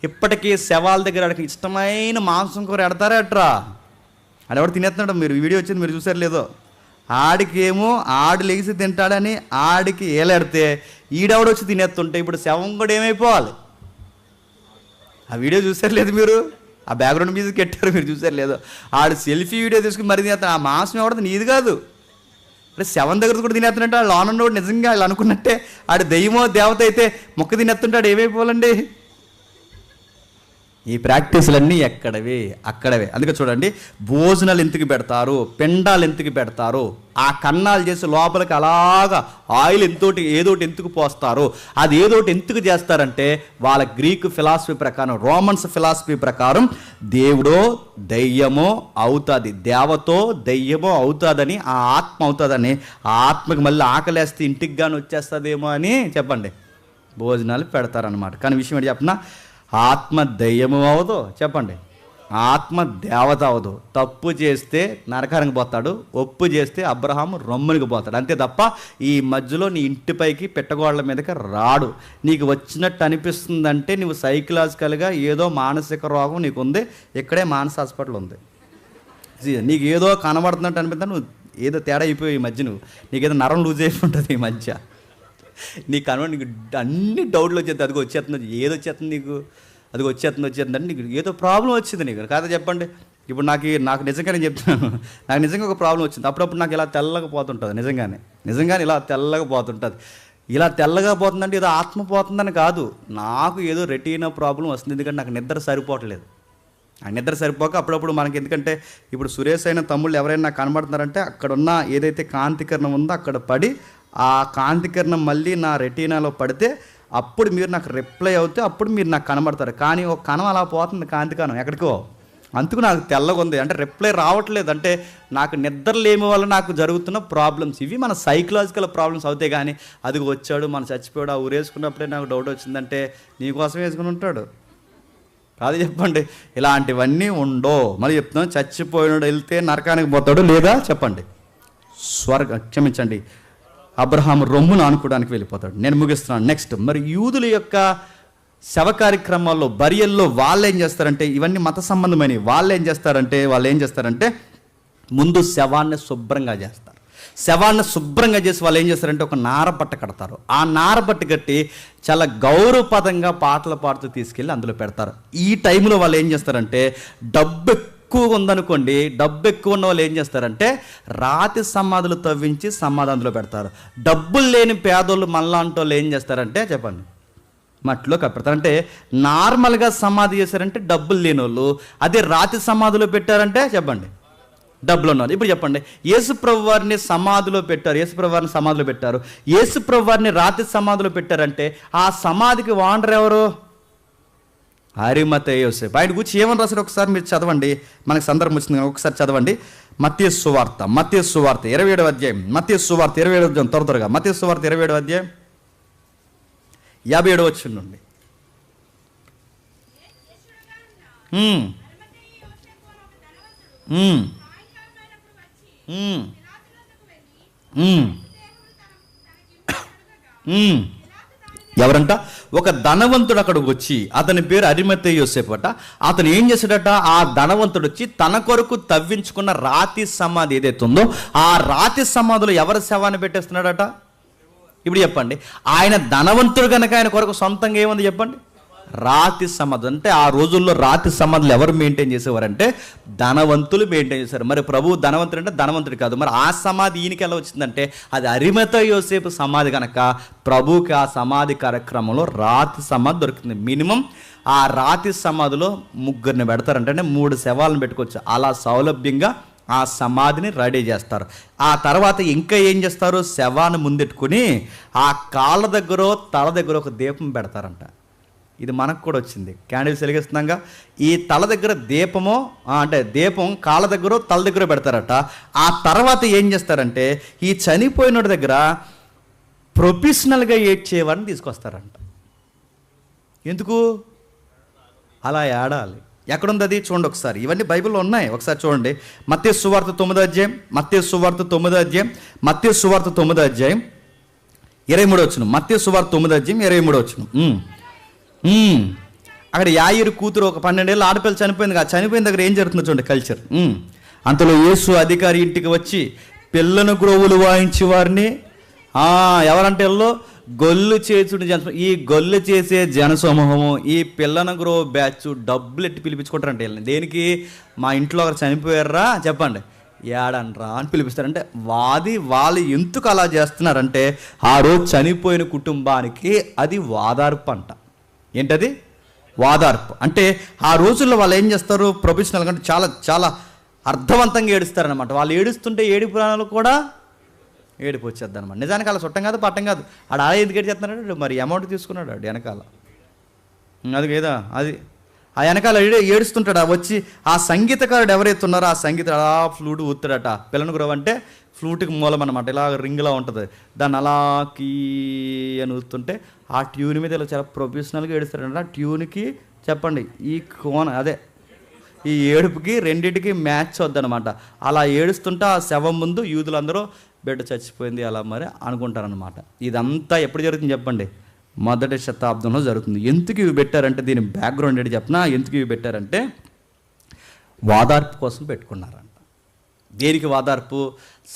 ఇప్పటికీ శవాల దగ్గర ఇష్టమైన మాంసం కూర పెడతారా ఎట్రా? ఆడెవడు తినేస్తున్నాడు, మీరు వీడియో వచ్చింది మీరు చూసారు లేదో, ఆడికేమో ఆడు లెగిసి తింటాడని ఆడికి ఏలాడితే ఈడెవడు వచ్చి తినేస్తుంటే ఇప్పుడు శవం కూడా ఏమైపోవాలి. ఆ వీడియో చూసారు లేదు మీరు, ఆ బ్యాక్గ్రౌండ్ మ్యూజిక్ పెట్టారు మీరు చూసారు లేదో, ఆడు సెల్ఫీ వీడియో తీసుకుని మరి తినేస్తాడు. ఆ మాంసం ఎవడదు నీది కాదు, అంటే శవం దగ్గర కూడా తినేస్తున్నట్టు ఆ లోనన్నోడు నిజంగా వాళ్ళు అనుకున్నట్టే ఆడు దెయ్యమో దేవత అయితే మొక్క తినేస్తుంటాడు, ఏమైపోవాలండి. ఈ ప్రాక్టీసులన్నీ ఎక్కడవి అక్కడవే. అందుకే చూడండి, భోజనాలు ఎందుకు పెడతారు, పిండాలు ఎందుకు పెడతారు, ఆ కన్నాలు చేసి లోపలికి అలాగా ఆయిల్ ఏదోటి ఎందుకు పోస్తారు, అది ఏదోటి ఎందుకు చేస్తారంటే వాళ్ళ గ్రీకు ఫిలాసఫీ ప్రకారం, రోమన్స్ ఫిలాసఫీ ప్రకారం దేవుడో దెయ్యమో అవుతుంది, దేవతో దెయ్యమో అవుతుందని, ఆ ఆత్మ అవుతుందని, ఆ ఆత్మకి మళ్ళీ ఆకలేస్తే ఇంటికి కానీ వచ్చేస్తుందేమో అని చెప్పండి భోజనాలు పెడతారనమాట. కానీ విషయం ఏంటి చెప్పనా, ఆత్మ దెయ్యము అవదు, చెప్పండి ఆత్మ దేవత అవదు. తప్పు చేస్తే నరకానికి పోతాడు, ఒప్పు చేస్తే అబ్రహాము రొమ్మునికి పోతాడు, అంతే తప్ప ఈ మధ్యలో నీ ఇంటిపైకి పెట్టగోళ్ళ మీదకి రాడు. నీకు వచ్చినట్టు అనిపిస్తుందంటే నువ్వు సైకలాజికల్గా ఏదో మానసిక రోగం నీకు ఉంది, ఇక్కడే మానస హాస్పిటల్ ఉంది. నీకు ఏదో కనబడుతున్నట్టు అనిపిస్తా, నువ్వు ఏదో తేడా అయిపోయి ఈ మధ్య, నీకేదో నరం లూజ్ అయిపోయి ఉంటుంది ఈ మధ్య, నీకు కనబడి నీకు అన్ని డౌట్లు వచ్చేది, అదిగో వచ్చేస్తుంది, ఏది వచ్చేస్తుంది నీకు, అది వచ్చేస్తుంది అంటే నీకు ఏదో ప్రాబ్లం వచ్చింది నీకు కాదా చెప్పండి. ఇప్పుడు నాకు నిజంగా నేను చెప్తున్నాను, నాకు నిజంగా ఒక ప్రాబ్లం వచ్చింది. అప్పుడప్పుడు నాకు ఇలా తెల్లగా పోతుంటుంది, నిజంగానే ఇలా తెల్లగా పోతుంటుంది. ఇలా తెల్లగా పోతుందంటే ఏదో ఆత్మ పోతుందని కాదు, నాకు ఏదో రెటీనా ప్రాబ్లం వస్తుంది. ఎందుకంటే నాకు నిద్ర సరిపోవట్లేదు. ఆ నిద్ర సరిపోక అప్పుడప్పుడు మనకి, ఎందుకంటే ఇప్పుడు సురేష్ అయిన తమ్ముళ్ళు ఎవరైనా నాకు కనబడుతున్నారంటే అక్కడున్న ఏదైతే కాంతికరణం ఉందో అక్కడ పడి, ఆ కాంతికరణం మళ్ళీ నా రెటీనాలో పడితే అప్పుడు మీరు నాకు రిప్లై అవుతే అప్పుడు మీరు నాకు కనబడతారు. కానీ ఒక కణం అలా పోతుంది, కాంతికణం ఎక్కడికో, అందుకు నాకు తెల్లగా ఉంది అంటే రిప్లై రావట్లేదు. అంటే నాకు నిద్రలేమి వల్ల నాకు జరుగుతున్న ప్రాబ్లమ్స్ ఇవి, మన సైకలాజికల్ ప్రాబ్లమ్స్ అవుతాయి. కానీ అది వచ్చాడు మన చచ్చిపోయాడు, ఆ ఊరేసుకున్నప్పుడే నాకు డౌట్ వచ్చిందంటే నీకోసం వేసుకుని ఉంటాడు కాదు చెప్పండి. ఇలాంటివన్నీ ఉండో. మళ్ళీ చెప్తున్నాను, చచ్చిపోయినాడు వెళ్తే నరకానికి పోతాడు, లేదా చెప్పండి క్షమించండి అబ్రహాము రొమ్మును ఆనుకోవడానికి వెళ్ళిపోతాడు. నేను ముగిస్తున్నాను. నెక్స్ట్, మరి యూదుల యొక్క శవ కార్యక్రమాల్లో బరియల్లో వాళ్ళు ఏం చేస్తారంటే, ఇవన్నీ మత సంబంధమైనవి, వాళ్ళు ఏం చేస్తారంటే ముందు శవాన్ని శుభ్రంగా చేస్తారు. శవాన్ని శుభ్రంగా చేసి వాళ్ళు ఏం చేస్తారంటే ఒక నారబట్ట కడతారు. ఆ నారబట్ట కట్టి చాలా గౌరవపదంగా పాటలు పాడుతూ తీసుకెళ్ళి అందులో పెడతారు. ఈ టైంలో వాళ్ళు ఏం చేస్తారంటే, డబ్బు ఎక్కువ ఉందనుకోండి, డబ్బు ఎక్కువ ఉన్న వాళ్ళు ఏం చేస్తారంటే రాతి సమాధులు తవ్వించి సమాధి అందులో పెడతారు. డబ్బులు లేని పేదోళ్ళు మనలాంటి వాళ్ళు ఏం చేస్తారంటే చెప్పండి మట్టిలో కప్పెడతారు. అంటే నార్మల్గా సమాధి చేశారంటే డబ్బులు లేని వాళ్ళు, అదే రాతి సమాధిలో పెట్టారంటే చెప్పండి డబ్బులు ఉన్నారు. ఇప్పుడు చెప్పండి, యేసుప్రభు వారిని సమాధిలో పెట్టారు, యేసుప్రభు వారిని రాతి సమాధిలో పెట్టారంటే ఆ సమాధికి వాండర్ ఎవరు? అరిమతయి యోసేపు. ఆయన గురించి ఏమని రాశారు ఒకసారి మీరు చదవండి, మనకు సందర్భం వచ్చింది ఒకసారి చదవండి. మత్తయి సువార్త 27వ అధ్యాయం, మత్తయి సువార్త 27వ అధ్యాయం, త్వరగా మత్తయి సువార్త 27వ అధ్యాయం 57వ వచనం నుండి. ఎవరంట? ఒక ధనవంతుడు అక్కడికి వచ్చి, అతని పేరు అరిమతయి యోసేపు అట. అతను ఏం చేశాడట, ఆ ధనవంతుడు వచ్చి తన కొరకు తవ్వించుకున్న రాతి సమాధి ఏదైతే ఉందో ఆ రాతి సమాధిలో ఎవరి శవాన్ని పెట్టేస్తున్నాడట? ఇప్పుడు చెప్పండి, ఆయన ధనవంతుడు కనుక ఆయన కొరకు సొంతంగా ఏముంది చెప్పండి? రాతి సమాధి. అంటే ఆ రోజుల్లో రాతి సమాధులు ఎవరు మెయింటైన్ చేసేవారంటే ధనవంతులు మెయింటైన్ చేశారు. మరి ప్రభువు ధనవంతుడు అంటే ధనవంతుడు కాదు, మరి ఆ సమాధి ఈయనకి ఎలా వచ్చిందంటే అది అరిమతయి యోసేపు సమాధి కనుక ప్రభువుకి ఆ సమాధి కార్యక్రమంలో రాతి సమాధి దొరుకుతుంది. మినిమం ఆ రాతి సమాధిలో 3 పెడతారంటే 3 శవాలను పెట్టుకోవచ్చు. అలా సౌలభ్యంగా ఆ సమాధిని రెడీ చేస్తారు. ఆ తర్వాత ఇంకా ఏం చేస్తారు, శవాన్ని ముందెట్టుకుని ఆ కాళ్ళ దగ్గర తల దగ్గర ఒక దీపం పెడతారంట. ఇది మనకు కూడా వచ్చింది, క్యాండిల్స్ వెలిగిస్తున్నాగా. ఈ తల దగ్గర దీపము, అంటే దీపం కాళ్ళ దగ్గర తల దగ్గర పెడతారట. ఆ తర్వాత ఏం చేస్తారంటే ఈ చనిపోయిన దగ్గర ప్రొఫెషనల్గా ఏడ్చేవాడిని తీసుకొస్తారంట. ఎందుకు అలా ఏడాలి? ఎక్కడుంది అది చూడండి ఒకసారి. ఇవన్నీ బైబిల్లో ఉన్నాయి, ఒకసారి చూడండి. మత్తయి సువార్త 9వ అధ్యాయం, మత్తయి సువార్త 9వ అధ్యాయం, మత్తయి సువార్త 9వ అధ్యాయం 23వ వచనం, మత్తయి సువార్త 9వ అధ్యాయం 23వ వచనం. అక్కడ యాయిరు కూతురు ఒక 12 ఏళ్ళ ఆడపిల్ల చనిపోయింది. ఆ చనిపోయిన దగ్గర ఏం జరుగుతుందో చూడండి కల్చర్. అంతలో యేసు అధికారి ఇంటికి వచ్చి పిల్లను గ్రోవులు వాయించి వారిని ఎవరంటే గొల్లు చేసుడు ఈ గొల్లు చేసే జనసమూహము ఈ పిల్లన గ్రో బ్యాచ్ డబ్బులు ఎట్టి పిలిపించుకుంటారంటే వీళ్ళని. దేనికి? మా ఇంట్లో ఒకరు చనిపోయారా చెప్పండి, ఏడనరా అని పిలిపిస్తారంటే వాళ్ళు ఎందుకు అలా చేస్తున్నారంటే ఆ రోజు చనిపోయిన కుటుంబానికి అది వాదార్పు అంట. ఏంటది? వాదార్పు. అంటే ఆ రోజుల్లో వాళ్ళు ఏం చేస్తారు, ప్రొఫెషనల్ అంటే చాలా చాలా అర్థవంతంగా ఏడుస్తారనమాట. వాళ్ళు ఏడుస్తుంటే ఏడుపు ప్రాణాలు కూడా ఏడుపు వచ్చేద్ది అనమాట. నిజానికి అలా చుట్టం కాదు పట్టం కాదు. ఆడ అలా ఎందుకు ఏడుచేస్తున్నాడు? మరి అమౌంట్ తీసుకున్నాడు ఆడు వెనకాల, అది కదా అది ఆ వెనకాల ఏడుస్తుంటాడు. వచ్చి ఆ సంగీతకారుడు ఎవరైతే ఉన్నారో ఆ సంగీత అలా ఫ్లూట్ ఊతాడట. పిల్లను గ్రోవ్ అంటే ఫ్లూట్కి మూలం అనమాట, ఇలా రింగ్లా ఉంటుంది, దాన్ని అలా కీ అని ఊతుంటే ఆ ట్యూన్ మీద ఇలా చాలా ప్రొఫెషనల్గా ఏడుస్తాడంట. ఆ ట్యూన్కి చెప్పండి ఈ కోన అదే ఈ ఏడుపుకి రెండింటికి మ్యాచ్ వద్దనమాట. అలా ఏడుస్తుంటే ఆ శవం ముందు యూదులందరూ బిడ్డ చచ్చిపోయింది అలా మరి అనుకుంటారనమాట. ఇదంతా ఎప్పుడు జరుగుతుంది చెప్పండి? మొదటి శతాబ్దంలో జరుగుతుంది. ఎందుకు ఇవి పెట్టారంటే దీని బ్యాక్గ్రౌండ్ ఏంటి చెప్పనా? ఎందుకు ఇవి పెట్టారంటే వాదార్పు కోసం పెట్టుకున్నారంట. దేనికి వాదార్పు?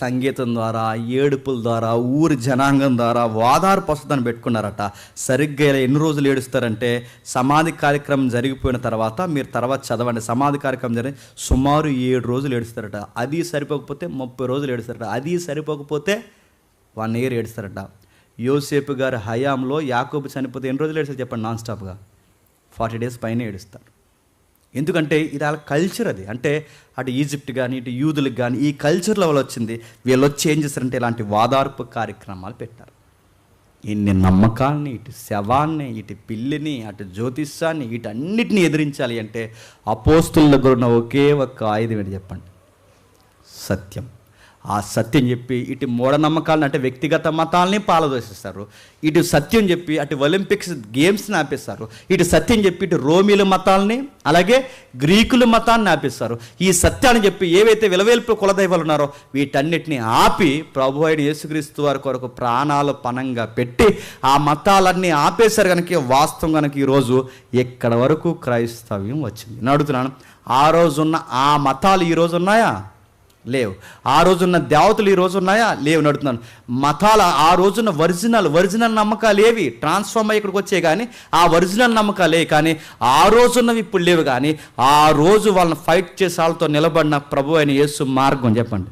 సంగీతం ద్వారా, ఏడుపుల ద్వారా, ఊరి జనాంగం ద్వారా వాదార్పు వస్తుందని పెట్టుకున్నారట. సరిగ్గా ఎన్ని రోజులు ఏడుస్తారంటే సమాధి కార్యక్రమం జరిగిపోయిన తర్వాత, మీరు తర్వాత చదవండి, సమాధి కార్యక్రమం జరిగి సుమారు 7 రోజులు ఏడుస్తారట. అది సరిపోకపోతే 30 రోజులు ఏడుస్తారట. అది సరిపోకపోతే 1 year ఏడుస్తారట. యోసేపు గారి హయాంలో యాకోబు చనిపోతే ఎన్ని రోజులు ఏడుస్తారు చెప్పండి? నాన్ స్టాప్గా 40 days పైన ఏడుస్తారు. ఎందుకంటే ఇది వాళ్ళ కల్చర్. అది అంటే అటు ఈజిప్ట్ కానీ ఇటు యూదులకు కానీ ఈ కల్చర్ లెవెల్ వచ్చింది. వీళ్ళు వచ్చి ఏం చేస్తారంటే ఇలాంటి వాదార్పు కార్యక్రమాలు పెట్టారు. ఇన్ని నమ్మకాలని, ఇటు శవాన్ని, ఇటు పిల్లిని, అటు జ్యోతిష్యాన్ని, వీటన్నిటిని ఎదిరించాలి అంటే అపోస్తుల దగ్గర ఉన్న ఒకే ఒక్క ఆయుధం ఏంటి చెప్పండి? సత్యం. ఆ సత్యం చెప్పి ఇటు మూఢనమ్మకాలను అంటే వ్యక్తిగత మతాలని పాలదోసిస్తారు, ఇటు సత్యం చెప్పి అటు ఒలింపిక్స్ గేమ్స్ని ఆపేస్తారు, ఇటు సత్యం చెప్పి ఇటు రోమీల మతాలని అలాగే గ్రీకుల మతాన్ని ఆపేస్తారు. ఈ సత్యాన్ని చెప్పి ఏవైతే విలవేల్పు కులదైవాలు ఉన్నారో వీటన్నిటిని ఆపి ప్రభు అయిన యేసుక్రీస్తు వారి కొరకు ప్రాణాలు పణంగా పెట్టి ఆ మతాలన్నీ ఆపేశారు. కనుక వాస్తవం కనుక ఈరోజు ఎక్కడ వరకు క్రైస్తవ్యం వచ్చింది నేను అడుగుతున్నాను. ఆ రోజున్న ఆ మతాలు ఈరోజు ఉన్నాయా? లేవు. ఆ రోజున్న దేవతలు ఈ రోజు ఉన్నాయా? లేవు. నడుతున్నాను. మతాల ఆ రోజున్న ఒరిజినల్ నమ్మకాలు ఏవి? ట్రాన్స్ఫార్మ్ అయ్యి ఇక్కడికి వచ్చాయి, కానీ ఆ ఒరిజినల్ నమ్మకాలే. కానీ ఆ రోజున్నవి ఇప్పుడు లేవు. కానీ ఆ రోజు వాళ్ళని ఫైట్ చేసే వాళ్ళతో నిలబడిన ప్రభు అయిన యేసు మార్గం చెప్పండి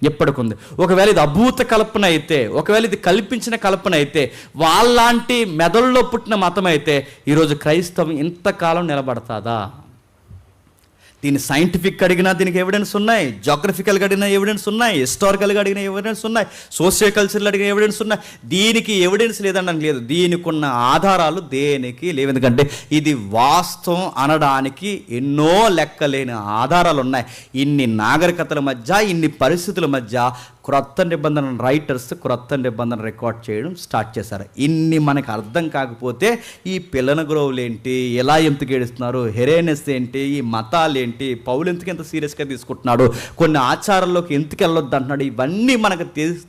ఎప్పటికుంది. ఒకవేళ ఇది అభూత కల్పన అయితే, ఒకవేళ ఇది కల్పించిన కల్పన అయితే, వాళ్ళలాంటి మెదడులో పుట్టిన మతం అయితే ఈరోజు క్రైస్తవం ఇంతకాలం నిలబడతాదా? దీన్ని సైంటిఫిక్ అడిగినా దీనికి ఎవిడెన్స్ ఉన్నాయి, జాగ్రఫికల్గా అడిగిన ఎవిడెన్స్ ఉన్నాయి, హిస్టారికల్గా అడిగిన ఎవిడెన్స్ ఉన్నాయి, సోషియో కల్చర్లో అడిగిన ఎవిడెన్స్ ఉన్నాయి. దీనికి ఎవిడెన్స్ లేదని లేదు, దీనికి ఉన్న ఆధారాలు దేనికి లేవు. ఎందుకంటే ఇది వాస్తవం అనడానికి ఎన్నో లెక్కలేని ఆధారాలు ఉన్నాయి. ఇన్ని నాగరికతల మధ్య, ఇన్ని పరిస్థితుల మధ్య క్రొత్త నిబంధన రైటర్స్ క్రొత్త నిబంధన రికార్డ్ చేయడం స్టార్ట్ చేశారు. ఇన్ని మనకు అర్థం కాకపోతే ఈ పిల్లన గ్రోవులు ఏంటి, ఎలా ఎందుకు ఏడుస్తున్నారు, హెరేనెస్ ఏంటి, ఈ మతాలు ఏంటి, పౌలు ఎందుకు ఎంత సీరియస్గా తీసుకుంటున్నాడు, కొన్ని ఆచారాల్లోకి ఎందుకు వెళ్ళొద్దు అంటున్నాడు, ఇవన్నీ మనకు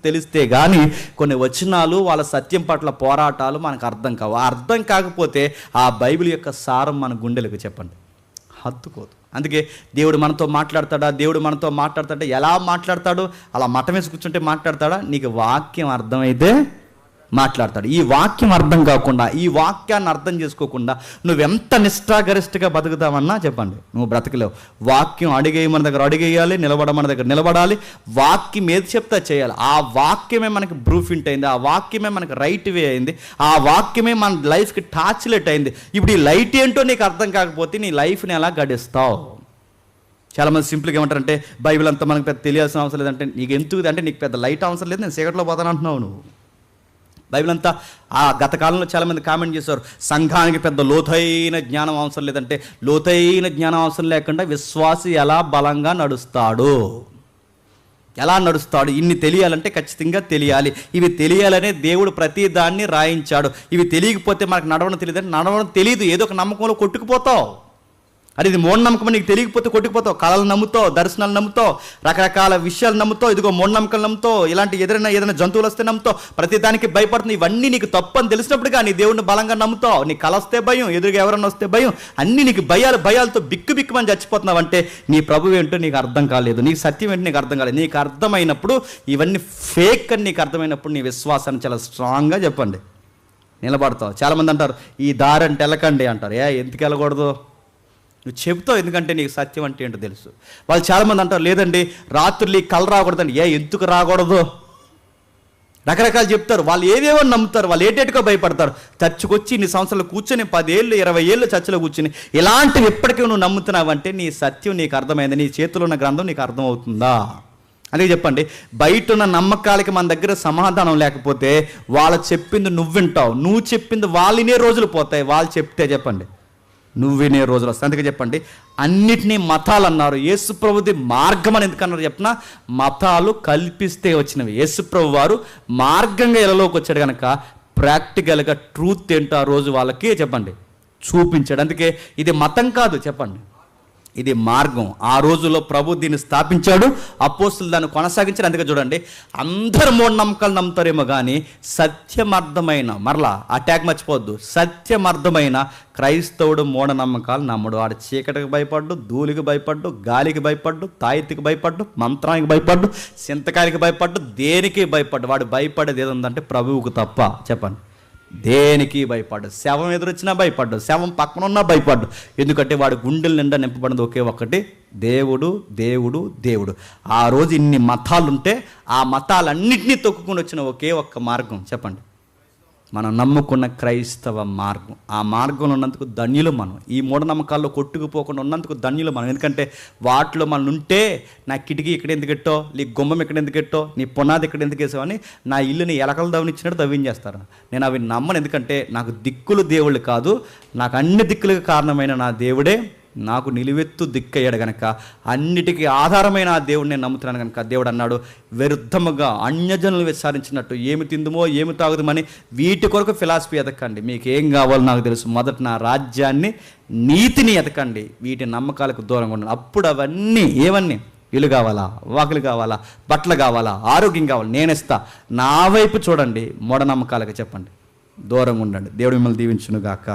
తెలిస్తే కానీ కొన్ని వచనాలు వాళ్ళ సత్యం పట్ల పోరాటాలు మనకు అర్థం కావు. అర్థం కాకపోతే ఆ బైబిల్ యొక్క సారం మన గుండెలకు చెప్పండి హత్తుకోదు. అందుకే దేవుడు మనతో మాట్లాడతాడా? ఎలా మాట్లాడతాడు? అలా మఠం వేసి కూర్చుంటే మాట్లాడతాడా? నీకు వాక్యం అర్థమైతే మాట్లాడతాడు. ఈ వాక్యం అర్థం కాకుండా, ఈ వాక్యాన్ని అర్థం చేసుకోకుండా నువ్వెంత నిష్ఠాగరిష్టగా బతుకుతావన్నా చెప్పండి, నువ్వు బ్రతకలేవు. వాక్యం అడిగేయి మన దగ్గర అడిగేయాలి, మన దగ్గర నిలబడాలి. వాక్యం ఏది చెప్తా చేయాలి. ఆ వాక్యమే మనకి బ్రూఫింట్ అయింది, ఆ వాక్యమే మనకి రైట్ వే అయింది, ఆ వాక్యమే మన లైఫ్కి టార్చ్లెట్ అయింది. ఇప్పుడు ఈ లైట్ ఏంటో నీకు అర్థం కాకపోతే నీ లైఫ్ని ఎలా గడిస్తావు? చాలామంది సింపుల్గా ఏమంటారంటే బైబిల్ అంతా మనకు పెద్ద తెలియాల్సిన అవసరం లేదంటే, నీకు ఎందుకు అంటే నీకు పెద్ద లైట్ అవసరం లేదు, నేను చీకట్లో పోతాను అంటున్నావు నువ్వు. బైబిల్ అంతా ఆ గత కాలంలో చాలామంది కామెంట్ చేశారు, సంఘానికి పెద్ద లోతైన జ్ఞానం అవసరం లేదంటే, లోతైన జ్ఞానం అవసరం లేకుండా విశ్వాసి ఎలా బలంగా నడుస్తాడు, ఇన్ని తెలియాలంటే ఖచ్చితంగా తెలియాలి. ఇవి తెలియాలనే దేవుడు ప్రతి దాన్ని రాయించాడు. ఇవి తెలియకపోతే మనకు నడవడం తెలియదంటే నడవడం తెలియదు, ఏదో ఒక నమ్మకంలో కొట్టుకుపోతావు. అది ఇది మూఢనమ్మకం నీకు తెలియకపోతే కొట్టుకుపోతావు. కళలు నమ్ముతావు, దర్శనాలు నమ్ముతావు, రకరకాల విషయాలు నమ్ముతావు, ఇదిగో మూఢనమ్మకాలు నమ్ముతావు, ఇలాంటి ఏదైనా జంతువులు వస్తే నమ్ముతావు, ప్రతి దానికి భయపడుతుంది. ఇవన్నీ నీకు తప్పు అని తెలిసినప్పుడుగా నీ దేవుడిని బలంగా నమ్ముతావు. నీ కళ వస్తే భయం, ఎదురుగా ఎవరన్నా వస్తే భయం, అన్నీ నీకు భయాలతో బిక్కుమని చచ్చిపోతున్నావు అంటే నీ ప్రభువు ఏంటో నీకు అర్థం కాలేదు, నీకు సత్యం ఏంటో నీకు అర్థం కాలేదు. నీకు అర్థమైనప్పుడు, ఇవన్నీ ఫేక్ అని నీకు అర్థమైనప్పుడు నీ విశ్వాసాన్ని చాలా స్ట్రాంగ్గా చెప్పండి, నిలబడతావు. చాలామంది అంటారు ఈ దారి అంటే వెళ్ళకండి అంటారు. ఎందుకు వెళ్ళకూడదు? నువ్వు చెబుతావు, ఎందుకంటే నీకు సత్యం అంటే ఏంటో తెలుసు. వాళ్ళు చాలామంది అంటారు లేదండి రాత్రులు కళ రాకూడదండి. ఎందుకు రాకూడదు? రకరకాలు చెప్తారు. వాళ్ళు ఏవేవో నమ్ముతారు, వాళ్ళు ఏటేటుకో భయపడతారు. చర్చకు వచ్చి ఇన్ని సంవత్సరాలు కూర్చొని 10 ఏళ్ళు 20 ఏళ్ళు చర్చలో కూర్చొని ఇలాంటివి ఎప్పటికీ నువ్వు నమ్ముతున్నావంటే నీ సత్యం నీకు అర్థమైంది, నీ చేతిలో ఉన్న గ్రంథం నీకు అర్థమవుతుందా? అదే చెప్పండి. బయట ఉన్న నమ్మకాలకి మన దగ్గర సమాధానం లేకపోతే వాళ్ళు చెప్పింది నువ్వు వింటావు, నువ్వు చెప్పింది వాళ్ళు వినే రోజులు పోతాయి. వాళ్ళు చెప్తే చెప్పండి నువ్వు వినే రోజులు వస్తాయి. అందుకే చెప్పండి అన్నిటినీ మతాలు అన్నారు. యేసుప్రభుది మార్గం అని ఎందుకన్నారు చెప్పిన? మతాలు కల్పిస్తే వచ్చినవి. యేసుప్రభు వారు మార్గంగా ఎలలోకి వచ్చాడు కనుక ప్రాక్టికల్గా ట్రూత్ ఏంటో ఆ రోజు వాళ్ళకి చెప్పండి చూపించాడు. అందుకే ఇది మతం కాదు చెప్పండి, ఇది మార్గం. ఆ రోజుల్లో ప్రభు దీన్ని స్థాపించాడు, అపోస్తులు దాన్ని కొనసాగించారు. అందుకే చూడండి అందరు మూఢనమ్మకాలు నమ్ముతారేమో కానీ సత్యమర్థమైన, మరలా అటాక్ మర్చిపోవద్దు, సత్యమర్థమైన క్రైస్తవుడు మూఢనమ్మకాలు నమ్మడు. వాడు చీకటికి భయపడ్డు, ధూళికి భయపడ్డు, గాలికి భయపడ్డు, తాయితికి భయపడ్డు, మంత్రానికి భయపడ్డు, చింతకాయలకి భయపడ్డు, దేనికి భయపడ్డు. వాడు భయపడేది ఏదంటే ప్రభువుకు తప్ప చెప్పండి. దేనికి భయపడ్డు. శవం ఎదురొచ్చినా భయపడ్డు, శవం పక్కన ఉన్నా భయపడ్డు. ఎందుకంటే వాడు గుండెల నిండా నింపబడింది ఒకే ఒక్కటి, దేవుడు దేవుడు దేవుడు. ఆ రోజు ఇన్ని మతాలుంటే ఆ మతాలన్నింటినీ తొక్కుకొని వచ్చిన ఒకే ఒక్క మార్గం చెప్పండి, మనం నమ్ముకున్న క్రైస్తవ మార్గం. ఆ మార్గంలో ఉన్నందుకు ధన్యులు మనం. ఈ మూఢనమ్మకాల్లో కొట్టుకుపోకుండా ఉన్నందుకు ధన్యులు మనం. ఎందుకంటే వాటిలో మనం ఉంటే నా కిటికీ ఇక్కడ ఎందుకు ఎట్టో, నీ గుమ్మం ఇక్కడ ఎందుకు ఎట్టో, నీ పునాది ఇక్కడ ఎందుకు వేసావని నా ఇల్లుని ఎలకలు దవ్వనిచ్చినట్టు దవ్వించేస్తారు. నేను అవి నమ్మను. ఎందుకంటే నాకు దిక్కులు దేవుళ్ళు కాదు, నాకు అన్ని దిక్కులకు కారణమైన నా దేవుడే నాకు నిలువెత్తు దిక్కయ్యాడు కనుక అన్నిటికీ ఆధారమైన ఆ దేవుడిని నేను నమ్ముతున్నాను కనుక దేవుడు అన్నాడు వ్యర్థముగా అన్యజనులు విచారించినట్టు ఏమి తిందుమో ఏమి తాగుదామని వీటి కొరకు ఫిలాసఫీ ఎదకండి. మీకు ఏం కావాలో నాకు తెలుసు, మొదట నా రాజ్యాన్ని నీతిని ఎదకండి, వీటి నమ్మకాలకు దూరంగా ఉండండి. అప్పుడు అవన్నీ ఏవన్నీ ఇల్లు కావాలా, వాకులు కావాలా, బట్టలు కావాలా, ఆరోగ్యం కావాలా, నేను ఇస్తా. నా వైపు చూడండి, మూఢనమ్మకాలకు చెప్పండి దూరంగా ఉండండి. దేవుడు మిమ్మల్ని దీవించును గాక.